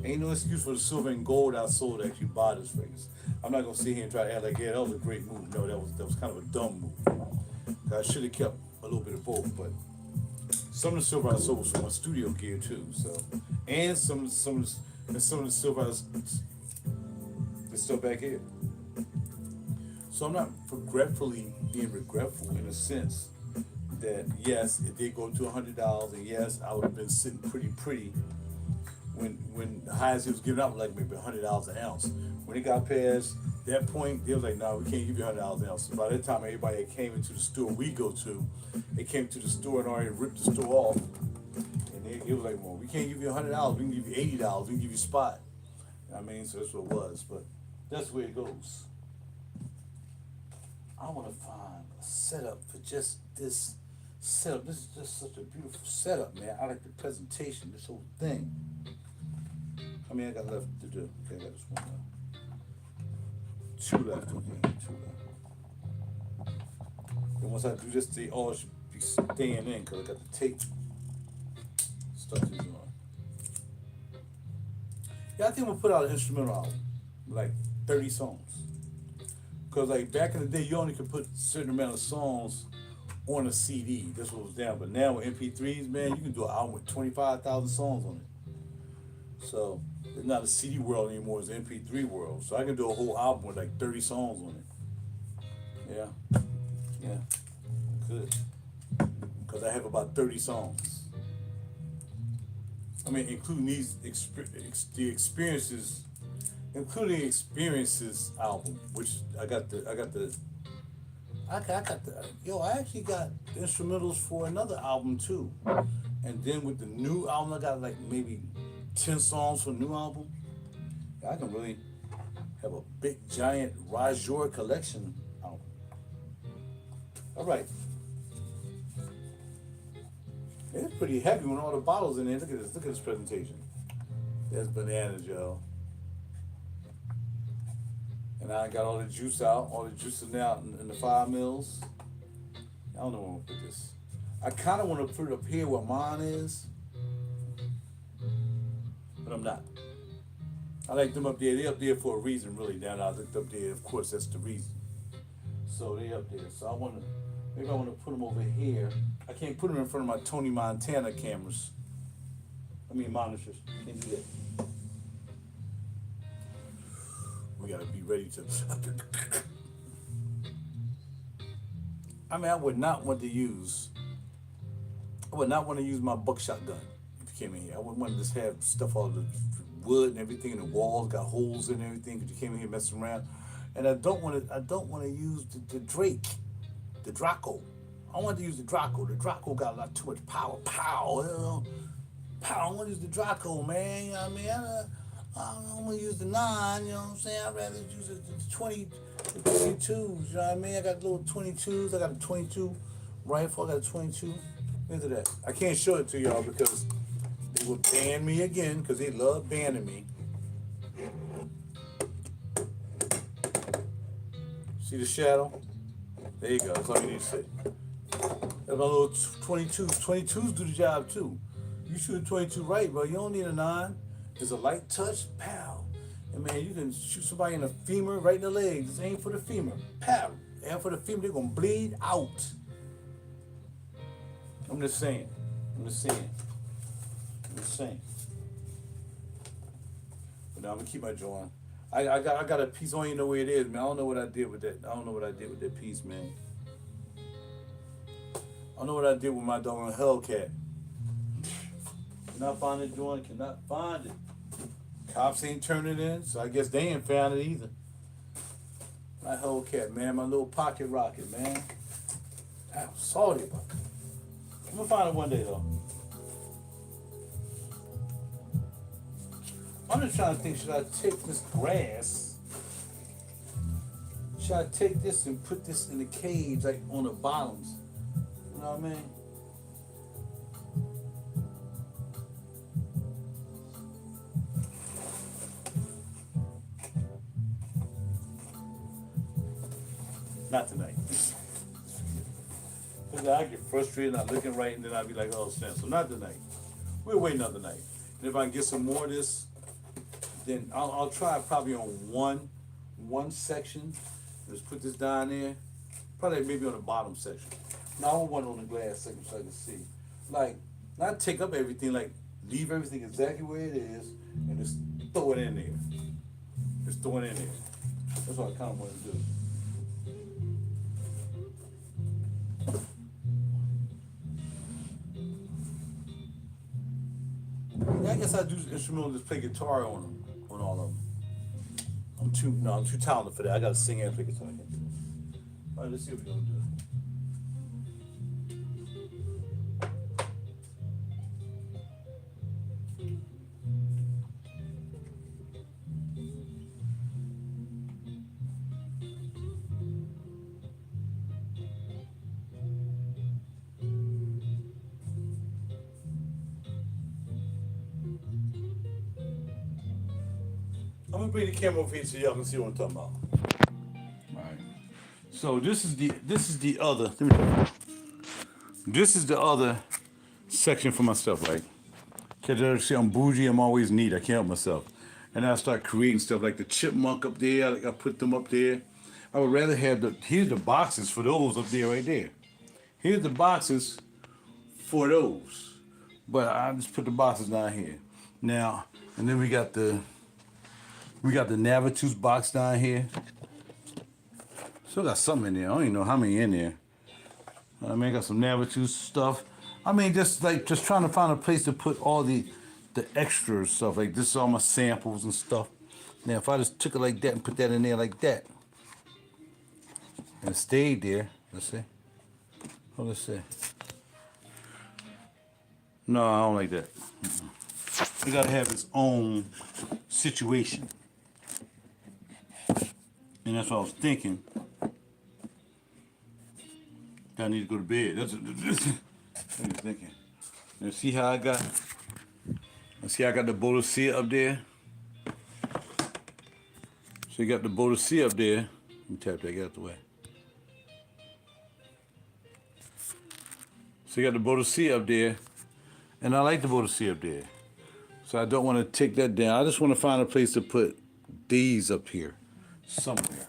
ain't no excuse for the silver and gold I sold to actually buy this fragrance. I'm not gonna sit here and try to act like, yeah, that was a great move. No, that was kind of a dumb move. I should have kept a little bit of both, but some of the silver I sold was from my studio gear too. So, and some of the silver is still back here. So I'm not regretfully being regretful in a sense that yes, it did go to $100, and yes, I would have been sitting pretty when the highest it was giving out was like maybe $100 an ounce. When it got past that point, they was like, no, we can't give you $100 an ounce. So by that time, everybody that came into the store we go to, they came to the store and already ripped the store off. And it was like, well, we can't give you $100, we can give you $80, we can give you spot. I mean, so that's what it was, but that's where it goes. I want to find a setup for just this setup. This is just such a beautiful setup, man. I like the presentation, this whole thing. I mean, I got left to do. Okay, I got this one left. Two left. Okay, two left. And once I do this, they all should be staying in because I got the tape stuck to these on. Yeah, I think we'll put out an instrumental album, like 30 songs. Because like back in the day, you only could put a certain amount of songs on a CD. That's what was down. But now with MP3s, man, you can do an album with 25,000 songs on it. So it's not a CD world anymore, it's an MP3 world. So I can do a whole album with like 30 songs on it. Yeah, good. Because I have about 30 songs. I mean, including the experiences, including experiences album, which I actually got instrumentals for another album too. And then with the new album, I got like maybe 10 songs for the new album. I can really have a big giant RaJuR collection album. All right. It's pretty heavy with all the bottles in there. Look at this presentation. There's bananas, y'all. And I got all the juice out. All the juice is now in the 5 mils. I don't know where I'm gonna put this. I kind of want to put it up here where mine is, but I'm not. I like them up there. They're up there for a reason, really. Now I looked up there. Of course, that's the reason. So they up there. So I want to Maybe I want to put them over here. I can't put them in front of my Tony Montana cameras. I mean monitors. Can't do that. We gotta be ready to. I mean, I would not want to use my buckshot gun if you came in here. I wouldn't want to just have stuff all the wood and everything, and the walls got holes in everything because you came in here messing around. And I don't want to use the Drake, the Draco. I want to use the Draco. The Draco got a lot too much power. Pow, you know. Pow. I want to use the Draco, man. You know what I mean? I don't want to use the 9, you know what I'm saying? I'd rather use the 20, the 22s, you know what I mean? I got little 22s. I got a 22 rifle. I got a 22. Look at that. I can't show it to y'all because they will ban me again because they love banning me. See the shadow? There you go. That's all you need to see. That's my little 22s. 22s do the job too. You shoot a 22 right, bro. You don't need a 9. There's a light touch, pow. And man, you can shoot somebody in the femur, right in the leg. Just aim for the femur, pow. Aim for the femur, they're gonna bleed out. I'm just saying. But now I'm gonna keep my drawing. I got a piece. I don't even know where it is, man. I don't know what I did with that. I don't know what I did with that piece, man. I don't know what I did with my doggone Hellcat. Cannot find it, drawing. Cannot find it. Cops ain't turning it in, so I guess they ain't found it either. My Hellcat, man. My little pocket rocket, man. I'm salty about it. I'm gonna find it one day though. I'm just trying to think, should I take this grass? Should I take this and put this in the cage, like on the bottoms? You know what I mean? Not tonight. I get frustrated, not looking right, and then I'll be like, oh, snap. So not tonight. We'll wait another night. And if I can get some more of this, then I'll try probably on one section. Just put this down there. Probably maybe on the bottom section. No, I don't want it on the glass section so I can see. Like, not take up everything, like leave everything exactly where it is and just throw it in there. Just throw it in there. That's what I kind of want to do. Yeah, I guess I do instrumental, just play guitar on them, on all of them. I'm too talented for that. I gotta sing and play guitar. All right, let's see what we're gonna do. I'm gonna bring the camera over here so y'all can see what I'm talking about. All right. So this is the other. Let me tell you. This is the other section for myself, right? Cause you see, I'm bougie. I'm always neat. I can't help myself. And I start creating stuff like the chipmunk up there. Like I put them up there. I would rather have here's the boxes for those up there, right there. Here's the boxes for those. But I just put the boxes down here. Now, and then we got the Navitus box down here. Still got something in there. I don't even know how many in there. I mean, I got some Navitus stuff. I mean, just trying to find a place to put all the extra stuff. Like this is all my samples and stuff. Now, if I just took it like that and put that in there like that, and it stayed there, let's see. Oh, let's see. No, I don't like that. It gotta have its own situation. And that's what I was thinking. I need to go to bed. That's what I was thinking. Now see how I got the Bodicea up there? So you got the Bodicea up there. Let me tap that, get out the way. So you got the Bodicea up there. And I like the Bodicea up there. So I don't want to take that down. I just want to find a place to put these up here somewhere.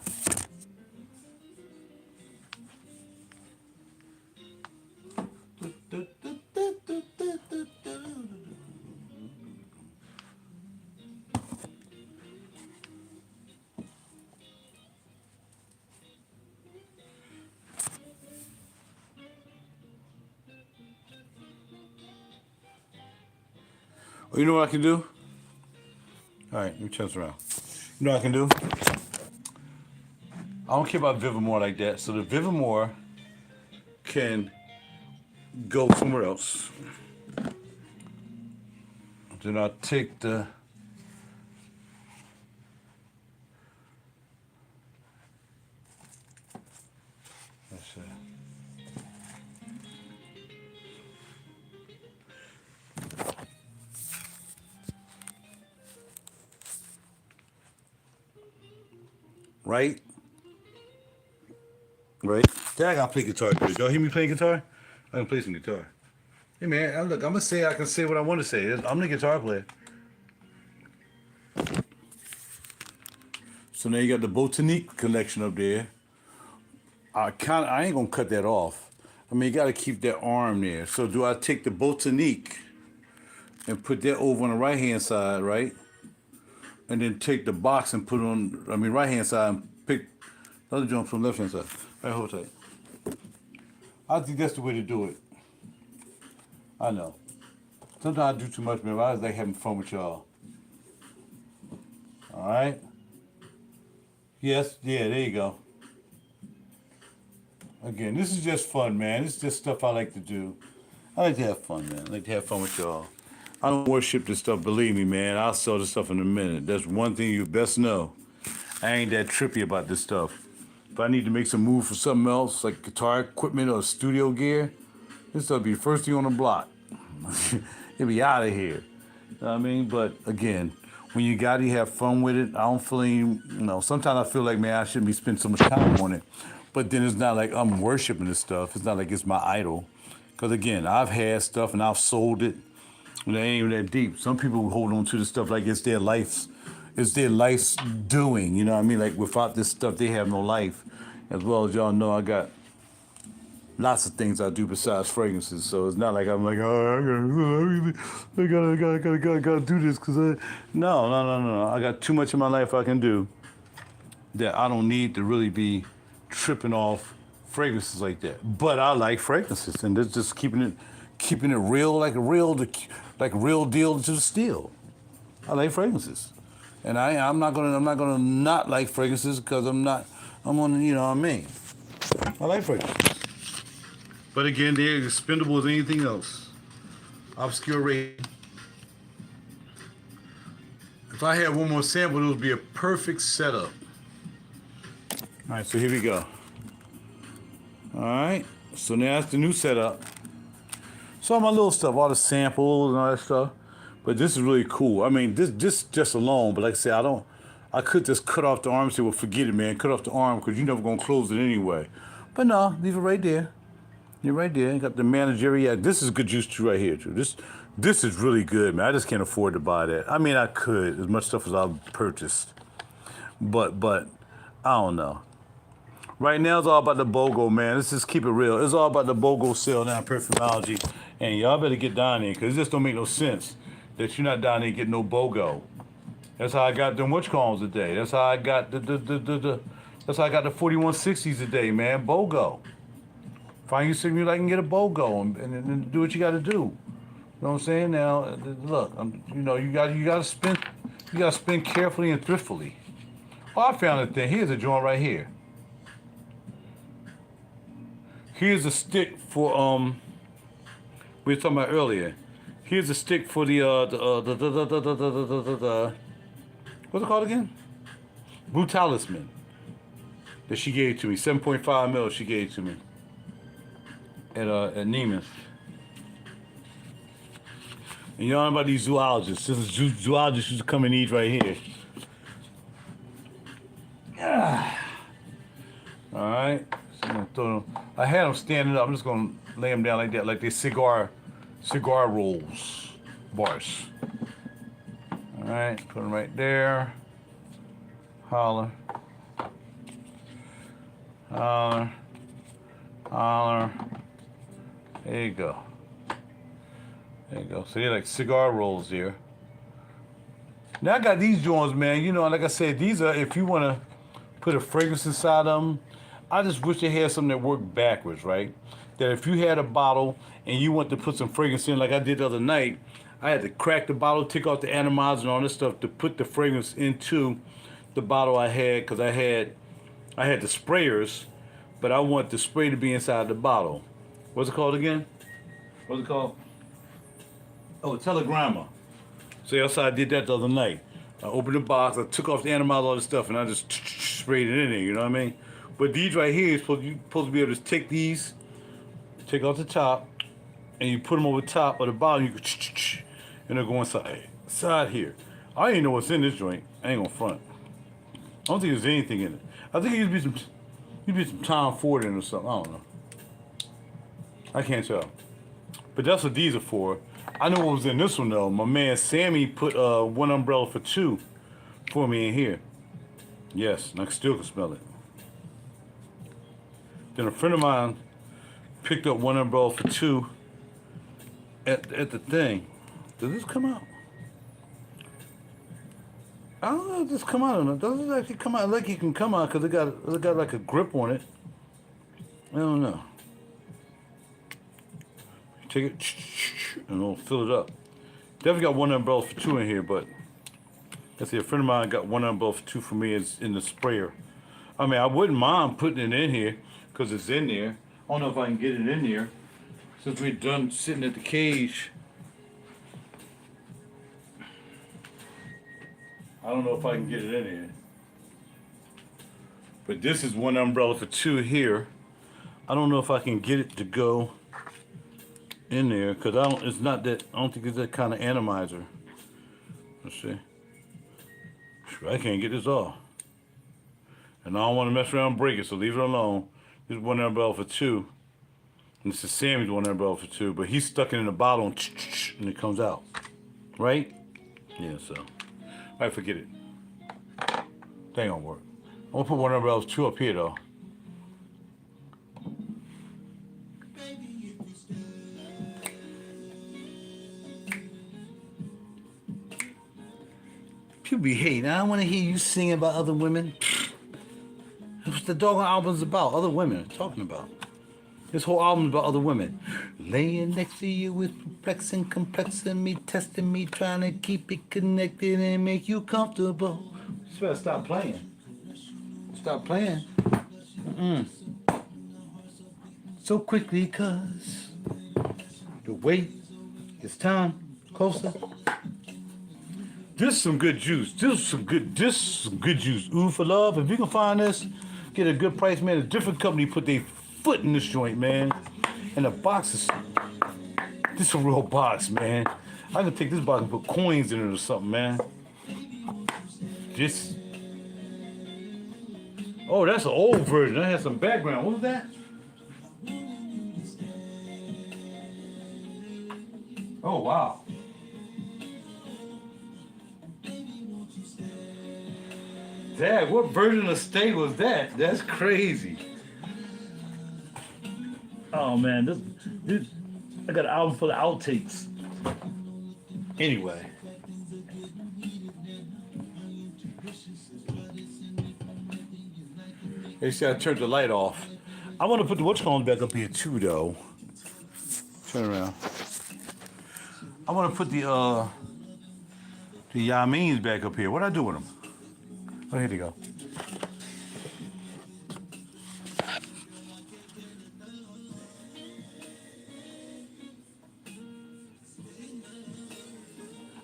Oh, you know what I can do? All right, let me turn this around. You know what I can do? I don't care about Vivamore like that. So the Vivamore can go somewhere else. Then I'll take the right? Right? Then I gotta play guitar. Y'all hear me playing guitar? I can play some guitar. Hey man, look, I'm gonna say I can say what I want to say. I'm the guitar player. So now you got the Botanique collection up there. I ain't gonna cut that off. I mean, you gotta keep that arm there. So do I take the Botanique and put that over on the right hand side, right? And then take the box and put it on, right hand side and pick the other joint from left hand side. Right, hold tight. I think that's the way to do it. I know. Sometimes I do too much, man. I just like having fun with y'all. All right? Yes, yeah, there you go. Again, this is just fun, man. This is just stuff I like to do. I like to have fun, man. I like to have fun with y'all. I don't worship this stuff, believe me, man. I'll sell this stuff in a minute. That's one thing you best know. I ain't that trippy about this stuff. If I need to make some move for something else, like guitar equipment or studio gear, this stuff be the first thing on the block. It'll be out of here. You know what I mean? But again, when you got it, you have fun with it. I don't feel any, sometimes I feel like, man, I shouldn't be spending so much time on it. But then it's not like I'm worshiping this stuff. It's not like it's my idol. Because again, I've had stuff and I've sold it. And it ain't even that deep. Some people hold on to the stuff like it's their life's doing. You know what I mean? Like without this stuff, they have no life. As well as y'all know, I got lots of things I do besides fragrances. So it's not like I'm like, oh, I gotta do this because no. I got too much in my life I can do that I don't need to really be tripping off fragrances like that. But I like fragrances, and that's just keeping it real, like real deal to the steel. I like fragrances, and I'm not gonna not like fragrances because I'm on, you know what I mean. I like fragrances. But again, they're expendable as anything else. Obscure rating. If I had one more sample, it would be a perfect setup. All right, so here we go. All right, so now that's the new setup. So all my little stuff, all the samples and all that stuff. But this is really cool. I mean, this just alone, but like I said, I could just cut off the arm and say, well, forget it, man. Cut off the arm because you're never going to close it anyway. But no, leave it right there. You're right there. You got the managerial. This is good juice too right here, too. This is really good, man. I just can't afford to buy that. I mean, I could, as much stuff as I've purchased. But I don't know. Right now, it's all about the BOGO, man. Let's just keep it real. It's all about the BOGO sale now, Perfumology. And y'all better get down there, because it just don't make no sense that you're not down there getting no BOGO. That's how I got them witch-calls today. That's how I got that's how I got the 4160s today, man. BOGO. Find you something I can get a BOGO and do what you got to do. You know what I'm saying? Now, look, you got to spend carefully and thriftily. Oh, I found a thing. Here's a joint right here. Here's a stick for we were talking about earlier. Here's a stick for the what's it called again? Blue Talisman. That she gave to me. 7.5 mil she gave to me. At Neiman's. And you know about these zoologists. This is zoologists used to come and eat right here. Alright. So I had them standing up. I'm just gonna lay them down like that, like they cigar rolls, bars. Alright, put them right there. Holler. Holler. Holler. There you go. There you go. So they're like cigar rolls here. Now I got these joints, man. You know, like I said, these are, if you want to put a fragrance inside them, I just wish they had something that worked backwards, right? That if you had a bottle and you want to put some fragrance in, like I did the other night, I had to crack the bottle, take off the atomizer and all this stuff to put the fragrance into the bottle I had, because I had the sprayers, but I want the spray to be inside the bottle. What's it called again? What's it called? Oh, telegramma. So that's how I did that the other night. I opened the box, I took off the atomizer, all this stuff, and I just sprayed it in there, you know what I mean? But these right here, you're supposed to be able to take these, take off the top, and you put them over the top of the bottle, and you go, and they'll go inside here. I didn't know what's in this joint. I ain't gonna front. I don't think there's anything in it. I think it used to be some Tom Ford in it or something. I don't know. I can't tell. But that's what these are for. I know what was in this one though. My man Sammy put one umbrella for two for me in here. Yes, and I still can smell it. Then a friend of mine picked up one umbrella for two at the thing. Does this come out? I don't know if this come out or not. Does it actually come out? Like it can come out because it got like a grip on it. I don't know. Take it and it'll fill it up. Definitely got one umbrella for two in here, but let's see, a friend of mine got one umbrella for two for me in the sprayer. I mean, I wouldn't mind putting it in here because it's in there. I don't know if I can get it in there since we're done sitting at the cage. I don't know if I can get it in here. But this is one umbrella for two here. I don't know if I can get it to go in there because I don't think it's that kind of atomizer. Let's see. I can't get this off. And I don't want to mess around and break it, so leave it alone. This is one umbrella for two. And this is Sammy's one umbrella for two, but he's stuck it in the bottle and it comes out. Right? Yeah, so. Alright, forget it. That ain't gonna work. I'm gonna put one umbrella for two up here though. People be hating. I don't want to hear you singing about other women. That's what the doggone album's about. Other women talking about. This whole album's about other women. Laying next to you with perplexing, complexing me, testing me, trying to keep it connected and make you comfortable. You better stop playing. Stop playing. So quickly, cause the wait is time closer. This is some good juice. This is some good juice. Ooh for love. If you can find this, get a good price, man. A different company put their foot in this joint, man. And the box is, this is a real box, man. I can take this box and put coins in it or something, man. This. Oh, that's an old version. That has some background. What was that? Oh, wow. Dad, what version of Stay was that? That's crazy. Oh man, this I got an album full of outtakes. Anyway. They said I turned the light off. I want to put the whatchamacallit back up here too though. Turn around. I want to put the Yamins back up here. What'd I do with them? Oh, here they go.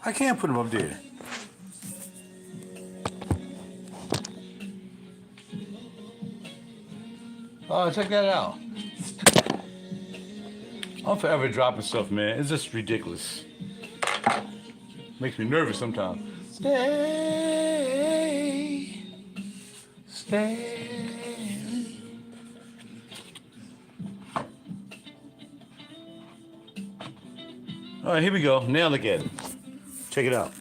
I can't put them up there. Oh, check that out. I'm forever dropping stuff, man. It's just ridiculous. Makes me nervous sometimes. Stay. All right, here we go. Now look at it. Check it out.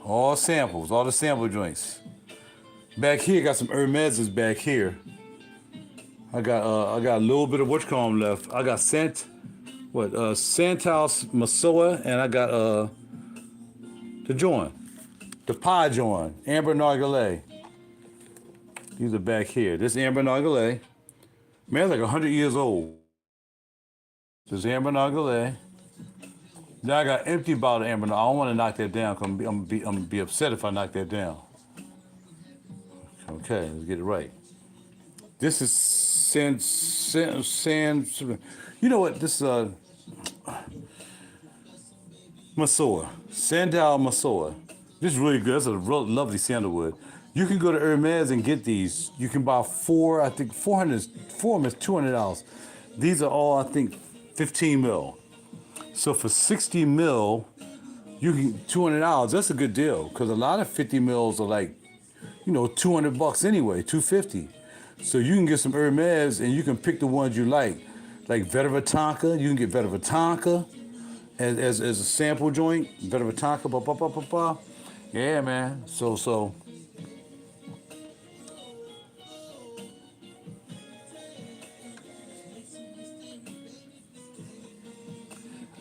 All samples, all the sample joints. Back here, got some Hermes's back here. I got a little bit of whatchamacallit left. I got Santos Masoa, and I got the joint, the pie joint, Amber Nargileh. These are back here. This Amber Nargileh, man, it's like 100 years old. This Amber Nargile. Now I got empty bottle of Amber. I don't want to knock that down because I'm gonna be upset if I knock that down. Okay, let's get it right. This is you know what? This is Masoa. Sandal Masoa. This is really good. It's a real lovely sandalwood. You can go to Hermes and get these. You can buy four, I think 400, four of them is $200. These are all, I think, 15 mil. So for 60 mil, you can $200. That's a good deal because a lot of 50 mils are like, you know, $200 anyway, $250. So you can get some Hermes and you can pick the ones you like Vetiver. You can get Vetiver as a sample joint. Vetiver. Yeah, man. So.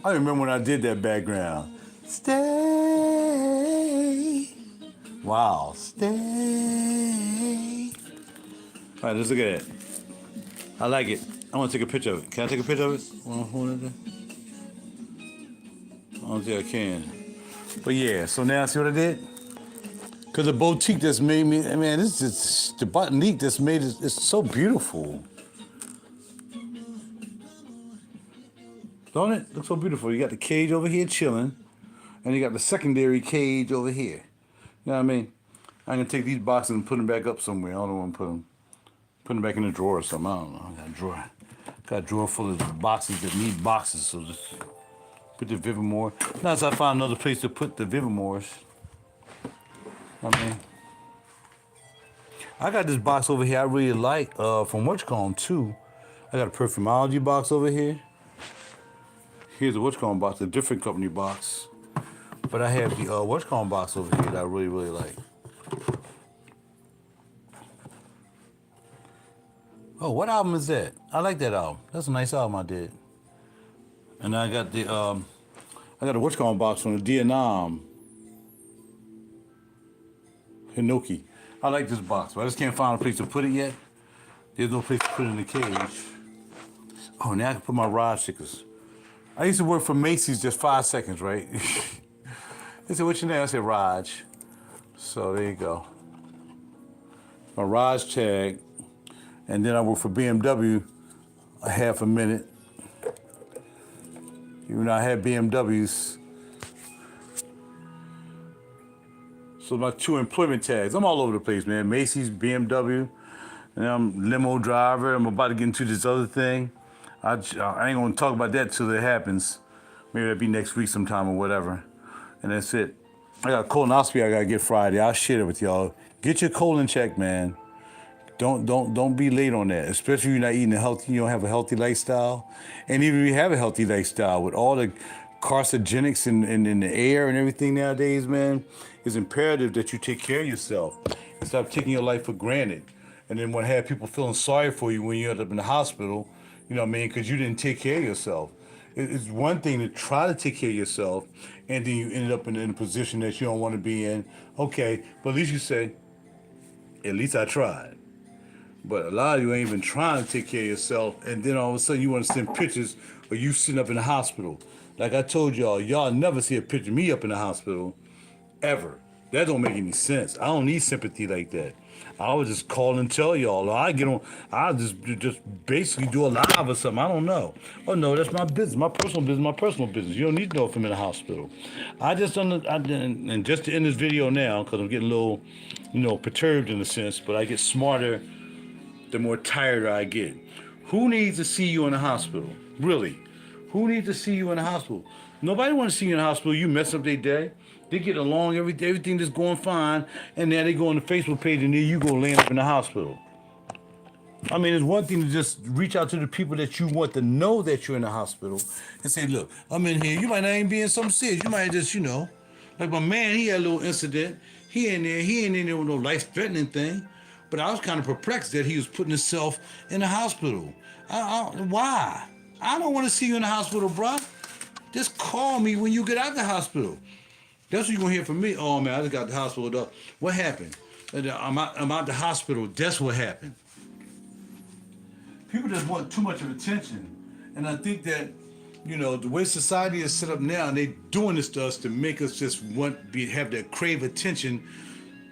I remember when I did that background. Stay. Wow, stay. All right, let's look at it. I like it. I want to take a picture of it. Can I take a picture of it? I don't think I can. But yeah, so now see what I did? Because the boutique just made me, I mean, this is the boutique just made it, it's so beautiful. Don't it? Looks so beautiful. You got the cage over here chilling, and you got the secondary cage over here. You know what I mean? I'm going to take these boxes and put them back up somewhere. I don't know where I'm putting them. Put them back in the drawer or something. I don't know. I got a drawer full of boxes that need boxes. So just put the Vivamore. Now as I find another place to put the Vivamores. I mean, I got this box over here I really like from WhatCom too. I got a Parfumology box over here. Here's a WhatCom box, a different company box. But I have the WhatCom box over here that I really, really like. Oh, what album is that? I like that album. That's a nice album I did. And I got the a WhatCom box from the Vietnam Hinoki. I like this box, but I just can't find a place to put it yet. There's no place to put it in the cage. Oh, now I can put my RaJuR stickers. I used to work for Macy's just 5 seconds, right? They said, what's your name? I said, Raj. So there you go. My Raj tag. And then I worked for BMW a half a minute. Even though I had BMWs. So my 2 employment tags. I'm all over the place, man. Macy's, BMW, and I'm limo driver. I'm about to get into this other thing. I ain't gonna talk about that till it happens. Maybe that'll be next week sometime or whatever. And that's it. I got a colonoscopy I gotta get Friday. I'll share it with y'all. Get your colon checked, man. Don't be late on that. Especially if you're not eating healthy, you don't have a healthy lifestyle. And even if you have a healthy lifestyle, with all the carcinogenics in the air and everything nowadays, man, it's imperative that you take care of yourself and stop taking your life for granted. And then want to have people feeling sorry for you when you end up in the hospital. You know what I mean? Because you didn't take care of yourself. It's one thing to try to take care of yourself, and then you ended up in a position that you don't want to be in. Okay, but at least you say, at least I tried. But a lot of you ain't even trying to take care of yourself, and then all of a sudden you want to send pictures of you sitting up in the hospital. Like I told y'all never see a picture of me up in the hospital, ever. That don't make any sense. I don't need sympathy like that. I would just call and tell y'all. Or I'll just basically do a live or something. I don't know. Oh no, that's my business, my personal business. You don't need to know if I'm in the hospital. And just to end this video now, because I'm getting a little, perturbed in a sense, but I get smarter the more tired I get. Who needs to see you in the hospital? Really? Who needs to see you in the hospital? Nobody wants to see you in the hospital. You mess up their day. They get along, everything just going fine, and now they go on the Facebook page and there you go laying up in the hospital. I mean, it's one thing to just reach out to the people that you want to know that you're in the hospital and say, look, I'm in here. You might not even be in something serious. You might just, like my man, he had a little incident. He ain't in there with no life-threatening thing. But I was kind of perplexed that he was putting himself in the hospital. Why? I don't want to see you in the hospital, bro. Just call me when you get out the hospital. That's what you're going to hear from me. Oh, man, I just got the hospital. What happened? I'm out the hospital. That's what happened. People just want too much of attention. And I think that You know, the way society is set up now, and they doing this to us to make us just have that crave attention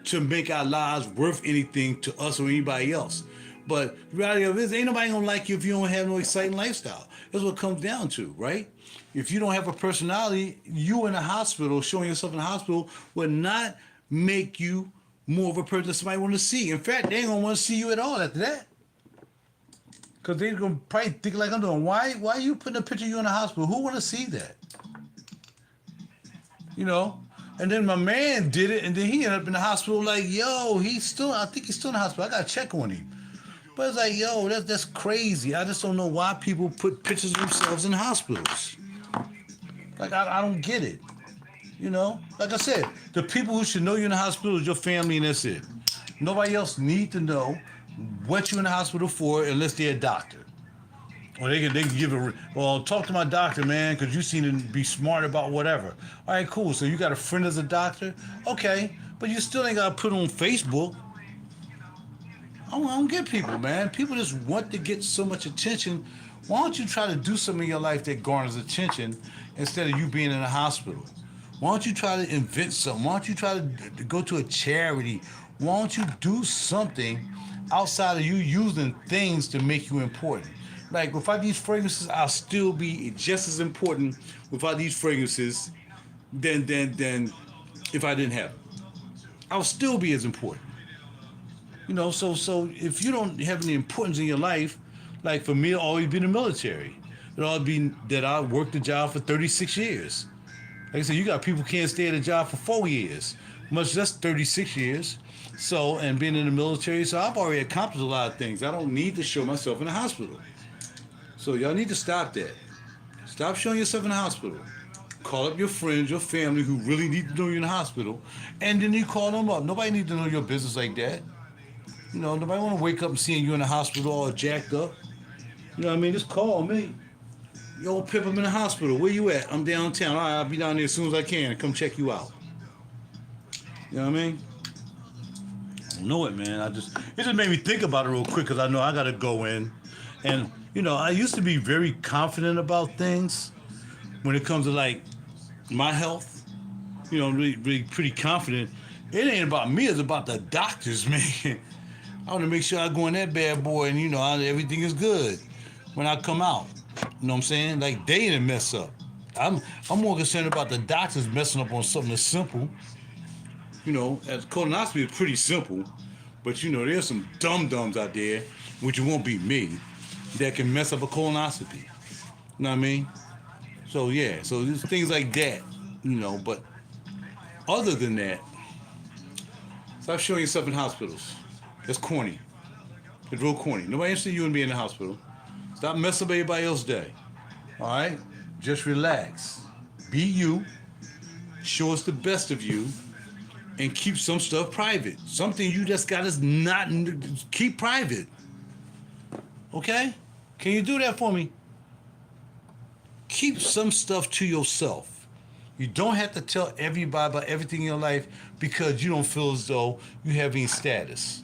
to make our lives worth anything to us or anybody else. But the reality of it is, ain't nobody gonna like you if you don't have no exciting lifestyle. That's what it comes down to, right? If you don't have a personality, you in a hospital, showing yourself in a hospital, would not make you more of a person that somebody want to see. In fact, they ain't gonna want to see you at all after that. Because they're gonna probably think like I'm doing. Why are you putting a picture of you in the hospital? Who want to see that? You know? And then my man did it, and then he ended up in the hospital like, yo, I think he's still in the hospital. I gotta check on him. But it's like, yo, that's crazy. I just don't know why people put pictures of themselves in hospitals. Like, I don't get it. You know? Like I said, the people who should know you in the hospital is your family, and that's it. Nobody else need to know what you're in the hospital for unless they're a doctor. Or they can give talk to my doctor, man, because you seem to be smart about whatever. All right, cool. So you got a friend as a doctor? Okay, but you still ain't got to put it on Facebook. I don't get people, man. People just want to get so much attention. Why don't you try to do something in your life that garners attention instead of you being in a hospital? Why don't you try to invent something? Why don't you try to go to a charity? Why don't you do something outside of you using things to make you important? Like, without these fragrances, I'll still be just as important without these fragrances than if I didn't have them. I'll still be as important. You know, so if you don't have any importance in your life, like for me, it'll always be the military. It'll always be that I worked the job for 36 years. Like I said, you got people who can't stay at a job for 4 years, much less 36 years. So, and being in the military, so I've already accomplished a lot of things. I don't need to show myself in the hospital. So y'all need to stop that. Stop showing yourself in the hospital. Call up your friends, your family who really need to know you in the hospital, and then you call them up. Nobody needs to know your business like that. You know, nobody want to wake up and seeing you in the hospital all jacked up. You know what I mean? Just call me. Yo, Pip, I'm in the hospital. Where you at? I'm downtown. All right, I'll be down there as soon as I can and come check you out. You know what I mean? I don't know it, man. It just made me think about it real quick because I know I got to go in. And, you know, I used to be very confident about things when it comes to, like, my health. You know, really pretty confident. It ain't about me. It's about the doctors, man. I want to make sure I go in that bad boy and, you know, everything is good when I come out. You know what I'm saying? Like, they didn't mess up. I'm more concerned about the doctors messing up on something that's simple. You know, as colonoscopy is pretty simple, but, you know, there's some dum-dums out there, which won't be me, that can mess up a colonoscopy. You know what I mean? So, yeah, so there's things like that, you know, but other than that, stop showing yourself in hospitals. That's corny. It's real corny. Nobody interested in you and being in the hospital. Stop messing up everybody else's day. All right? Just relax. Be you. Show us the best of you. And keep some stuff private. Something you just got to not keep private. Okay? Can you do that for me? Keep some stuff to yourself. You don't have to tell everybody about everything in your life because you don't feel as though you have any status.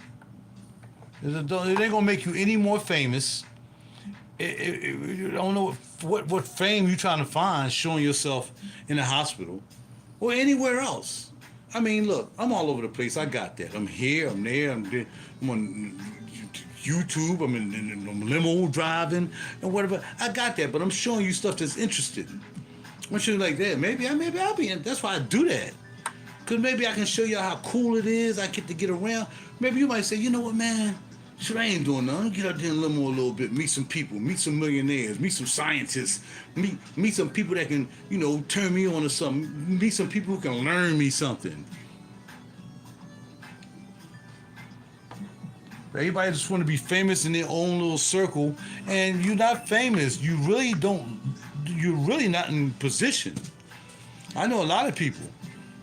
It ain't gonna make you any more famous. I don't know what fame you trying to find showing yourself in a hospital or anywhere else. I mean, look, I'm all over the place. I got that. I'm here, I'm there, I'm on YouTube, I'm in limo driving and whatever. I got that, but I'm showing you stuff that's interesting. I'm showing you like that. Maybe I'll be in. That's why I do that. Because maybe I can show you how cool it is. I get around. Maybe you might say, you know what, man? Shit, I ain't doing nothing. Get out there and limo a little bit. Meet some people. Meet some millionaires. Meet some scientists. Meet some people that can, you know, turn me on to something. Meet some people who can learn me something. Everybody just want to be famous in their own little circle, and you're not famous. You're really not in position. I know a lot of people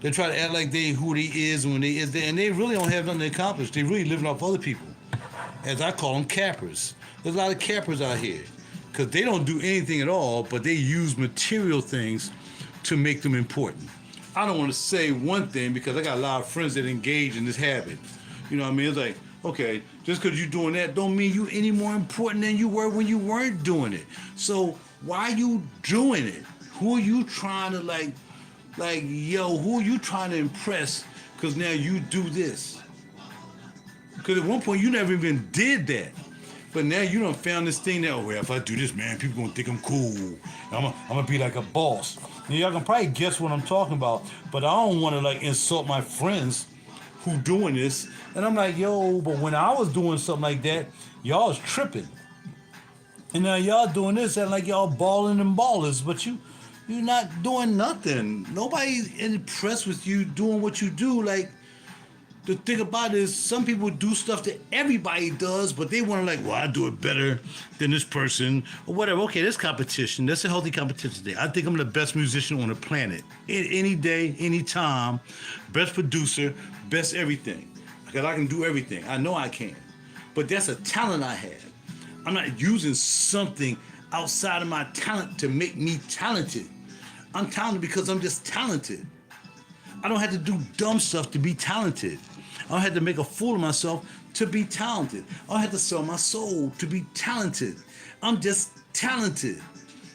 that try to act like they who they is and when they is there, and they really don't have nothing to accomplish. They really living off other people. As I call them, cappers. There's a lot of cappers out here because they don't do anything at all, but they use material things to make them important. I don't want to say one thing because I got a lot of friends that engage in this habit. You know what I mean? It's like, okay, just because you're doing that don't mean you any more important than you were when you weren't doing it. So Why are you doing it? Who are you trying to who are you trying to impress? Because now you do this. Because at one point you never even did that. But now you done found this thing that, oh, well, if I do this, man, people gonna think I'm cool. I'm gonna be like a boss. Now, y'all can probably guess what I'm talking about, but I don't want to like insult my friends who doing this. And I'm like, yo, but when I was doing something like that, y'all was tripping. And now y'all doing this and like y'all balling and ballers, but you're not doing nothing. Nobody's impressed with you doing what you do. Like, the thing about it is some people do stuff that everybody does, but they want to like, well, I do it better than this person or whatever. Okay, there's competition. That's a healthy competition day. I think I'm the best musician on the planet. Any day, any time. Best producer, best everything. Because I can do everything. I know I can. But that's a talent I have. I'm not using something outside of my talent to make me talented. I'm talented because I'm just talented. I don't have to do dumb stuff to be talented. I don't have to make a fool of myself to be talented. I don't have to sell my soul to be talented. I'm just talented.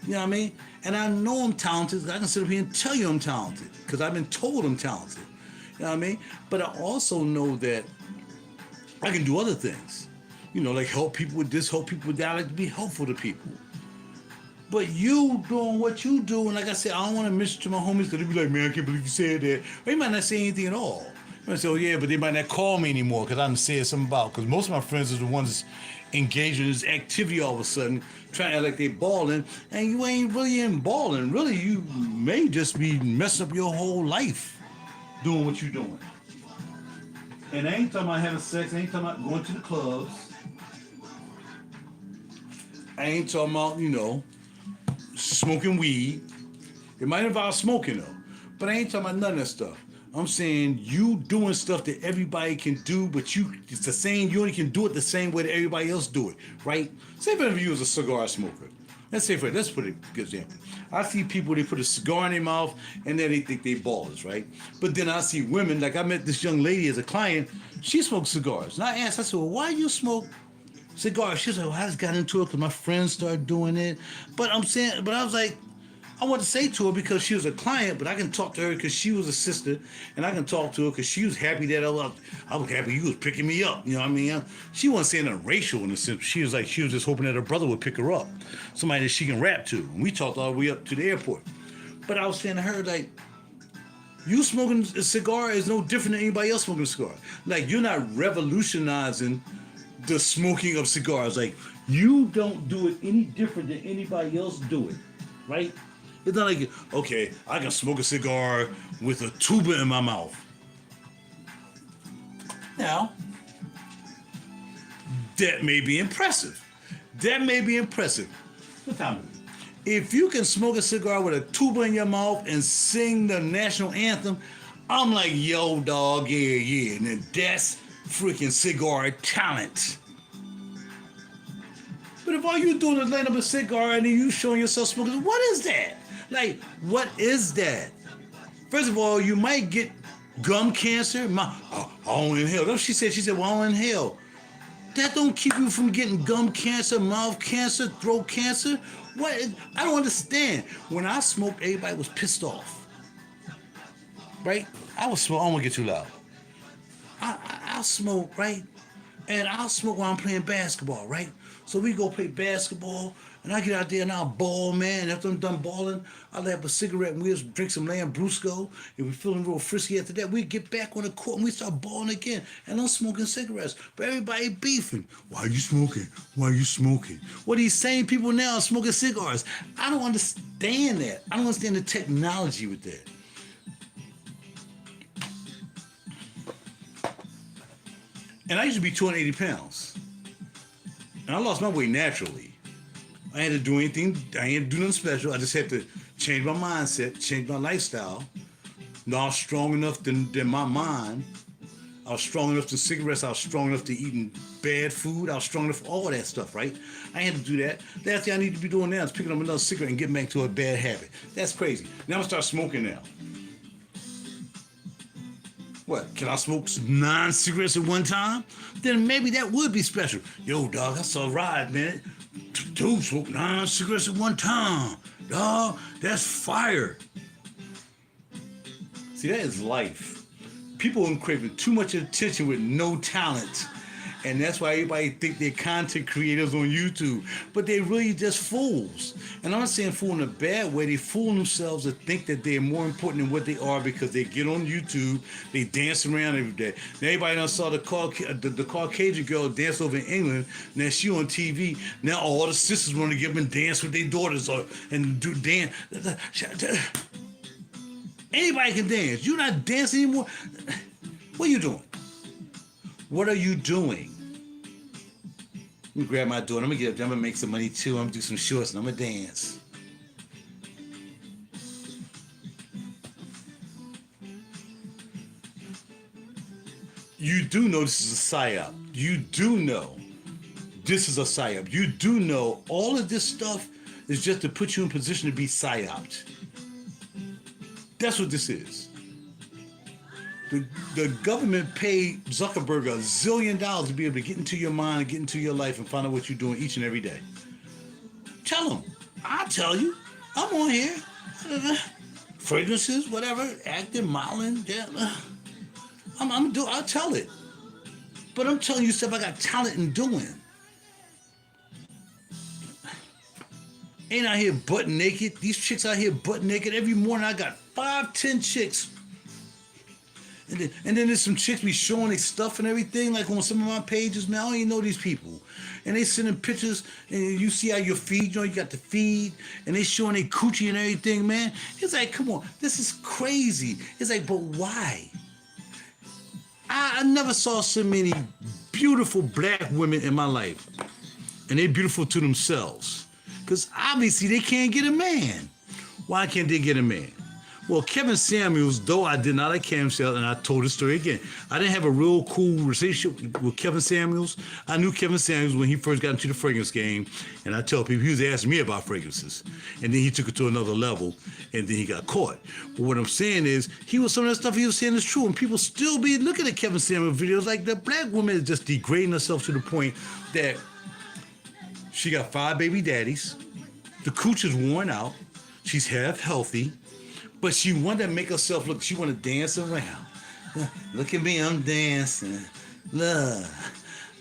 You know what I mean? And I know I'm talented. I can sit up here and tell you I'm talented because I've been told I'm talented. You know what I mean? But I also know that I can do other things. You know, like help people with this, help people with that. I like to be helpful to people. But you doing what you do, and like I said, I don't want to mention to my homies because they'll be like, man, I can't believe you said that. They might not say anything at all. They might say, oh yeah, but they might not call me anymore because I done said something about. Because most of my friends are the ones that's engaged in this activity all of a sudden, trying to act like they balling, and you ain't really in balling. Really, you may just be messing up your whole life doing what you're doing. And I ain't talking about having sex, I ain't talking about going to the clubs. I ain't talking about, you know, smoking weed. It might involve smoking though, but I ain't talking about none of that stuff. I'm saying you doing stuff that everybody can do, but it's the same, you only can do it the same way that everybody else do it, right? Say if you was a cigar smoker. Let's put a good example. I see people, they put a cigar in their mouth and then they think they ballers, right? But then I see women, like I met this young lady as a client, she smokes cigars. And I asked, I said, well, why you smoke cigars? She said, well, I just got into it because my friends started doing it. But I was like, I want to say to her because she was a client, but I can talk to her because she was a sister, and I can talk to her because she was happy that I was happy you was picking me up. You know what I mean? She wasn't saying a racial in a sense. She was just hoping that her brother would pick her up, somebody that she can rap to. And we talked all the way up to the airport. But I was saying to her, like, you smoking a cigar is no different than anybody else smoking a cigar. Like, you're not revolutionizing the smoking of cigars. Like, you don't do it any different than anybody else do it, right? It's not like, okay, I can smoke a cigar with a tuba in my mouth. Now, that may be impressive. What time is it? If you can smoke a cigar with a tuba in your mouth and sing the national anthem, I'm like, yo, dog, yeah. And then that's freaking cigar talent. But if all you doing is lighting up a cigar and then you showing yourself smoking, what is that? Like, what is that? First of all, you might get gum cancer. I don't inhale. She said, well, I don't inhale. That don't keep you from getting gum cancer, mouth cancer, throat cancer. What? I don't understand. When I smoked, everybody was pissed off. Right? I don't want to get too loud. I'll smoke, right? And I'll smoke while I'm playing basketball, right? So we go play basketball, and I get out there and I'll ball, man. After I'm done balling, I'll have a cigarette and we'll drink some Lambrusco. If we're feeling real frisky after that, we get back on the court and we start balling again. And I'm smoking cigarettes. But everybody beefing. Why are you smoking? Why are you smoking? Well, these same people now are smoking cigars. I don't understand that. I don't understand the technology with that. And I used to be 280 pounds. And I lost my weight naturally. I had to do anything, I ain't do nothing special. I just had to change my mindset, change my lifestyle. Now I was strong enough than my mind. I was strong enough to cigarettes. I was strong enough to eating bad food. I was strong enough for all that stuff, right? I had to do that. Last thing I need to be doing now is picking up another cigarette and getting back to a bad habit. That's crazy. Now I'm gonna start smoking now. What, can I smoke 9 cigarettes at one time? Then maybe that would be special. Yo, dog, I saw a ride, man. Dude smoke 9 cigarettes at one time. Dog, that's fire. See, that is life. People are craving too much attention with no talent. And that's why everybody think they're content creators on YouTube. But they're really just fools. And I'm not saying fool in a bad way. They fool themselves to think that they're more important than what they are because they get on YouTube, they dance around every day. Now everybody done saw the Caucasian girl dance over in England. Now she on TV. Now all the sisters want to get up and dance with their daughters and do dance. Anybody can dance. You're not dancing anymore. What are you doing? What are you doing? Let me grab my daughter. I'm gonna get up there. I'm gonna make some money too. I'm gonna do some shorts and I'm gonna dance. You do know this is a psyop. You do know this is a psyop. You do know all of this stuff is just to put you in position to be psyoped. That's what this is. The government paid Zuckerberg $1 zillion to be able to get into your mind and get into your life and find out what you're doing each and every day. Tell them. I'll tell you. I'm on here. Fragrances, whatever, acting, modeling. Yeah. I'll tell it. But I'm telling you stuff I got talent in doing. Ain't out here butt naked. These chicks out here butt naked. Every morning I got 5-10 chicks. And then there's some chicks be showing their stuff and everything, like on some of my pages, man. I don't even know these people. And they sending pictures, and you see how your feed, you got the feed, and they showing their coochie and everything, man. It's like, come on, this is crazy. It's like, but why? I never saw so many beautiful black women in my life. And they're beautiful to themselves. Because obviously they can't get a man. Why can't they get a man? Well, Kevin Samuels, though I did not like Kevin Samuels, and I told the story again, I didn't have a real cool relationship with Kevin Samuels. I knew Kevin Samuels when he first got into the fragrance game, and I tell people he was asking me about fragrances, and then he took it to another level, and then he got caught. But what I'm saying is, some of that stuff he was saying is true, and people still be looking at Kevin Samuels videos like the black woman is just degrading herself to the point that she got 5 baby daddies, the cooch is worn out, she's half healthy, but she wanted to make herself look, she wanted to dance around. Look at me, I'm dancing. Look,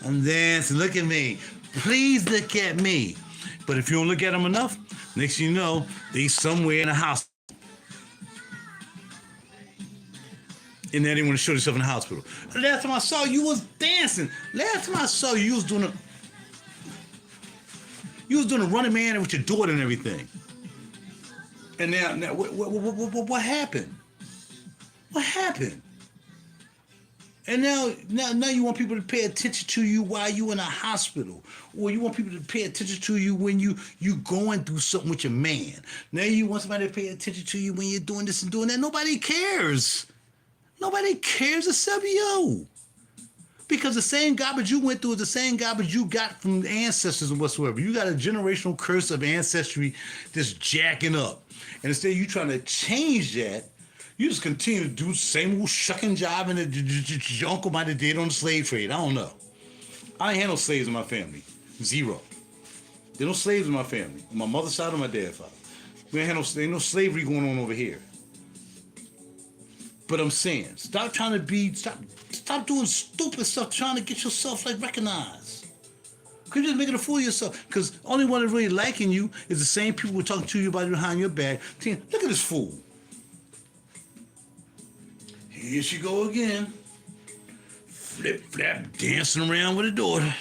I'm dancing, look at me. Please look at me. But if you don't look at them enough, next thing you know, they somewhere in a house. And then they want to show themselves in the hospital. Last time I saw you was dancing. Last time I saw you was doing a running man with your daughter and everything. And now what happened? What happened? And now you want people to pay attention to you while you in a hospital, or you want people to pay attention to you when you going through something with your man. Now you want somebody to pay attention to you when you're doing this and doing that. Nobody cares. Nobody cares except you. Because the same garbage you went through is the same garbage you got from ancestors and whatsoever. You got a generational curse of ancestry that's jacking up. And instead of you trying to change that, you just continue to do the same old shucking job and your uncle might have did on the slave trade. I don't know. I ain't had no slaves in my family. 0. There no slaves in my family. On my mother's side or my dad's side. We ain't had no slavery going on over here. But I'm saying, stop doing stupid stuff trying to get yourself like recognized. You're just making a fool of yourself. Because only one that's really liking you is the same people who are talking to you about it behind your back. Saying, look at this fool. Here she go again. Flip, flap, dancing around with her daughter.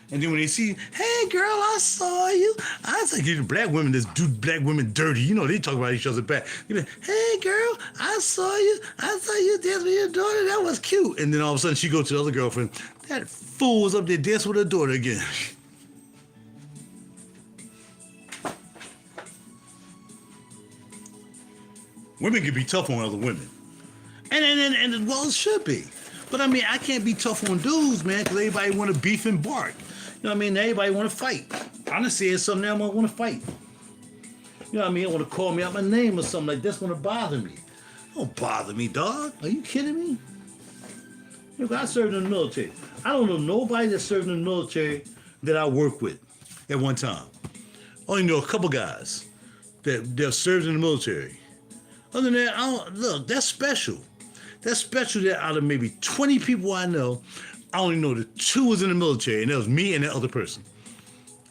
And then when they see, hey girl, I saw you. I was like, you black women that do black women dirty. You know, they talk about each other back. You like, hey girl, I saw you dance with your daughter. That was cute. And then all of a sudden she goes to the other girlfriend. That fool was up there dancing with her daughter again. Women can be tough on other women. And well, it should be. But I mean, I can't be tough on dudes, man, because everybody want to beef and bark. You know what I mean? Everybody want to fight. I done said something now, I want to fight. You know what I mean? I want to call me out my name or something like that's going to bother me. Don't bother me, dog. Are you kidding me? Look, I served in the military. I don't know nobody that served in the military that I work with. at one time. I only know a couple guys that served in the military. Other than that, look, that's special. That's special that out of maybe 20 people I know, I only know that 2 was in the military, and that was me and that other person.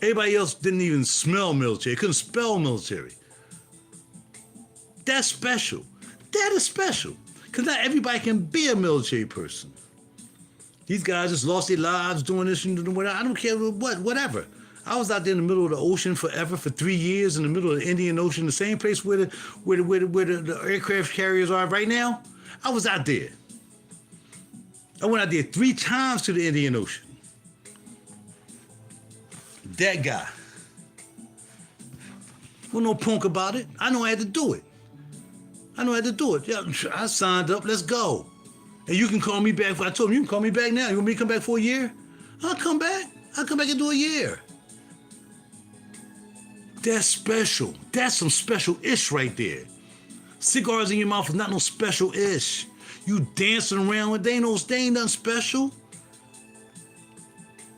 Everybody else didn't even smell military, couldn't spell military. That's special. That is special. Because not everybody can be a military person. These guys just lost their lives doing this and doing whatever. I don't care whatever. I was out there in the middle of the ocean forever for 3 years in the middle of the Indian Ocean, the same place where the aircraft carriers are right now. I was out there. I went out there 3 times to the Indian Ocean. That guy. Well, no punk about it. I know I had to do it. Yeah, I signed up. Let's go. And you can call me back. I told him, you can call me back now. You want me to come back for a year? I'll come back. I'll come back and do a year. That's special. That's some special ish right there. Cigars in your mouth is not no special ish. You dancing around with, they ain't nothing special.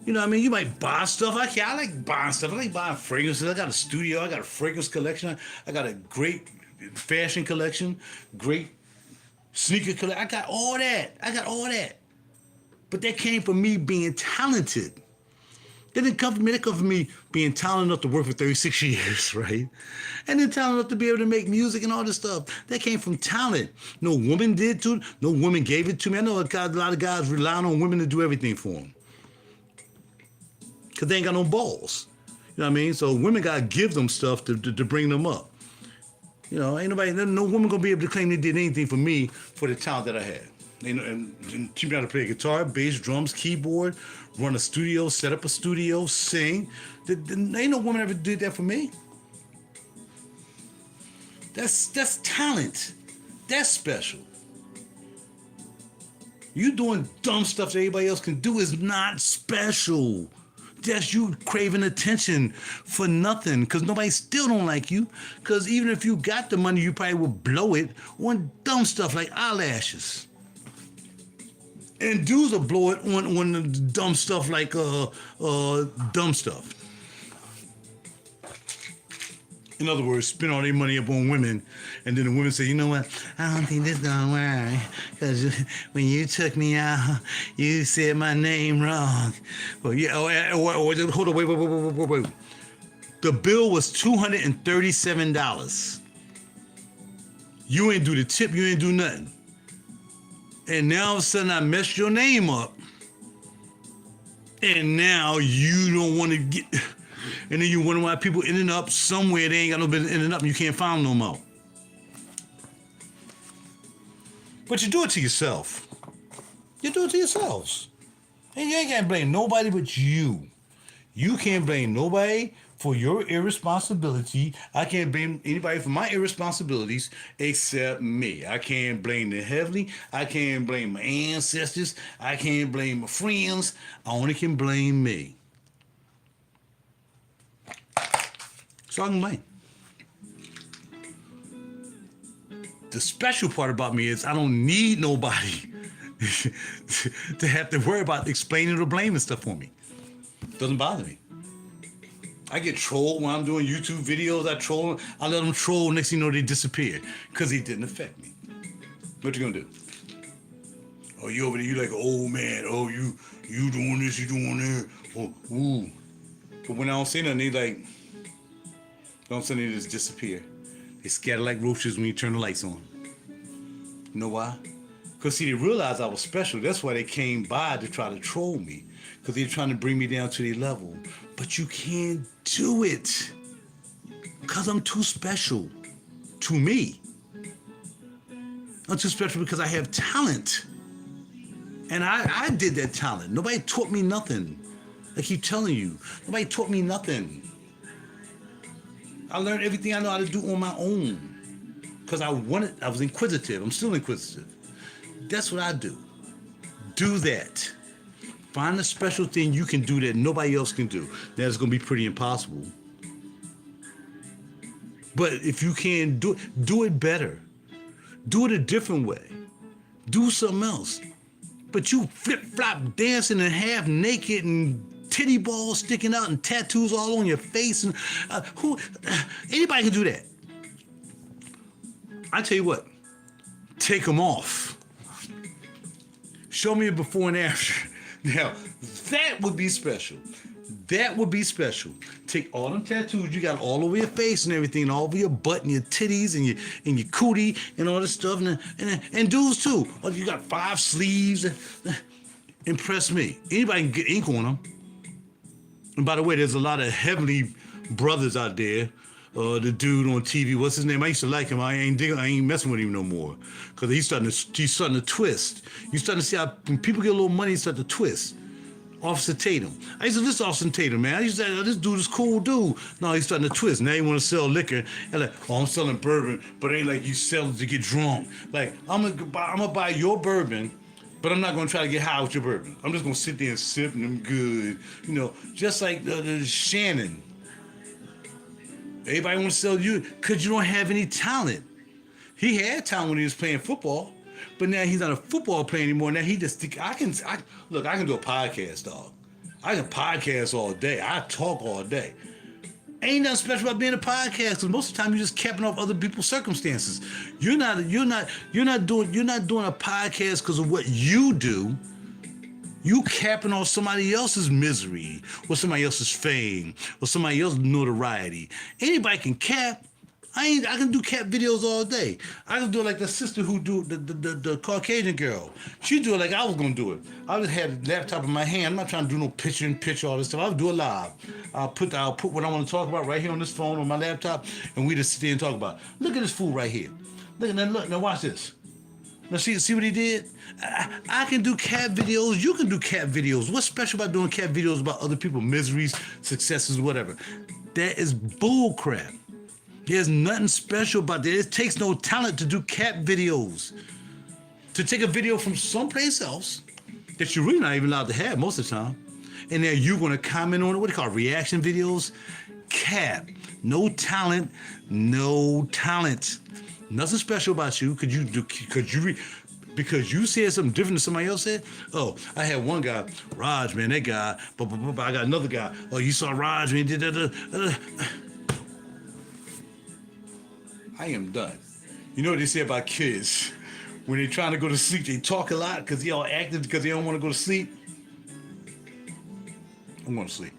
You know what I mean? You might buy stuff. I like buying stuff. I like buying fragrances. I got a studio. I got a fragrance collection. I got a great fashion collection. Great sneaker collection. I got all that. But that came from me being talented. That didn't come from me. That come from me being talented enough to work for 36 years, right? And then talented enough to be able to make music and all this stuff. That came from talent. No woman did to it. No woman gave it to me. I know a lot of guys relying on women to do everything for them. Because they ain't got no balls. You know what I mean? So women got to give them stuff to bring them up. You know, ain't no woman going to be able to claim they did anything for me for the talent that I had. And teach me how to play guitar, bass, drums, keyboard, run a studio, set up a studio, sing. Ain't no woman ever did that for me. That's talent. That's special. You doing dumb stuff that everybody else can do is not special. That's you craving attention for nothing, because nobody still don't like you. Because even if you got the money, you probably would blow it on dumb stuff like eyelashes. And dudes will blow it on the dumb stuff like dumb stuff. In other words, spend all their money up on women, and then the women say, you know what, I don't think this gonna work, because when you took me out, you said my name wrong. Well, yeah, hold on, wait. The bill was $237. You ain't do the tip, you ain't do nothing. And now all of a sudden I messed your name up, and now you don't want to get... And then you wonder why people ending up somewhere they ain't got no business ending up and you can't find them no more. But you do it to yourself. You do it to yourselves. And you ain't got to blame nobody but you. You can't blame nobody for your irresponsibility. I can't blame anybody for my irresponsibilities except me. I can't blame the heavenly. I can't blame my ancestors. I can't blame my friends. I only can blame me. So I can blame. The special part about me is I don't need nobody to have to worry about explaining or blaming stuff for me. Doesn't bother me. I get trolled when I'm doing YouTube videos. I let them troll. Next thing you know, they disappear because it didn't affect me. What you gonna do? Oh, you over there? You like an old man? Oh, you doing this? You doing that? Oh, ooh. But when I don't say nothing, they like. Don't suddenly they just disappear. They scatter like roaches when you turn the lights on. You know why? Because see, they realized I was special. That's why they came by to try to troll me. Because they're trying to bring me down to their level. But you can't do it. Because I'm too special. To me. I'm too special because I have talent. And I did that talent. Nobody taught me nothing. I keep telling you. Nobody taught me nothing. I learned everything I know how to do on my own. Because I was inquisitive. I'm still inquisitive. That's what I do. Do that. Find a special thing you can do that nobody else can do. That's going to be pretty impossible. But if you can do it better. Do it a different way. Do something else. But you flip-flop dancing and half naked and titty balls sticking out and tattoos all on your face. And anybody can do that. I tell you what, take them off. Show me a before and after. Now, that would be special. That would be special. Take all them tattoos you got all over your face and everything, all over your butt and your titties and your cootie and all this stuff, and dudes too. Oh, you got 5 sleeves. Impress me. Anybody can get ink on them. And by the way, there's a lot of heavenly brothers out there. The dude on TV, what's his name? I used to like him. I ain't messing with him no more, cause he's starting to twist. You starting to see how when people get a little money, he start to twist. Officer Tatum. I used to listen to Officer Tatum, man. I used to say, oh, this dude is cool dude. No, he's starting to twist. Now he want to sell liquor. And like, oh, I'm selling bourbon, but it ain't like you sell it to get drunk. Like, I'm gonna buy your bourbon, but I'm not gonna try to get high with your bourbon. I'm just gonna sit there and sip and I'm good. You know, just like the Shannon. Everybody want to sell you because you don't have any talent. He had talent when he was playing football, but now he's not a football player anymore. Now he just I can do a podcast, dog. I can podcast all day. I talk all day. Ain't nothing special about being a podcast, because most of the time you're just capping off other people's circumstances. You're not doing a podcast because of what you do. You capping on somebody else's misery, or somebody else's fame, or somebody else's notoriety. Anybody can cap. I can do cap videos all day. I can do it like the sister who do the Caucasian girl. She do it like I was gonna do it. I just had a laptop in my hand. I'm not trying to do no picture all this stuff. I'll do it live. I'll put what I want to talk about right here on this phone on my laptop, and we just sit there and talk about it. Look at this fool right here. Look now watch this. Now see what he did? I can do cat videos. You can do cat videos. What's special about doing cat videos about other people's miseries, successes, whatever? That is bull crap. There's nothing special about that. It takes no talent to do cat videos. To take a video from someplace else that you're really not even allowed to have most of the time, and then you're going to comment on it. What do you call it? Reaction videos? Cat. No talent. No talent. Nothing special about you because you said something different than somebody else said. Oh, I had one guy, Raj, man, that guy. But I got another guy. Oh, you saw Raj, man. I am done. You know what they say about kids? When they're trying to go to sleep, they talk a lot because they all active because they don't want to go to sleep. I'm going to sleep.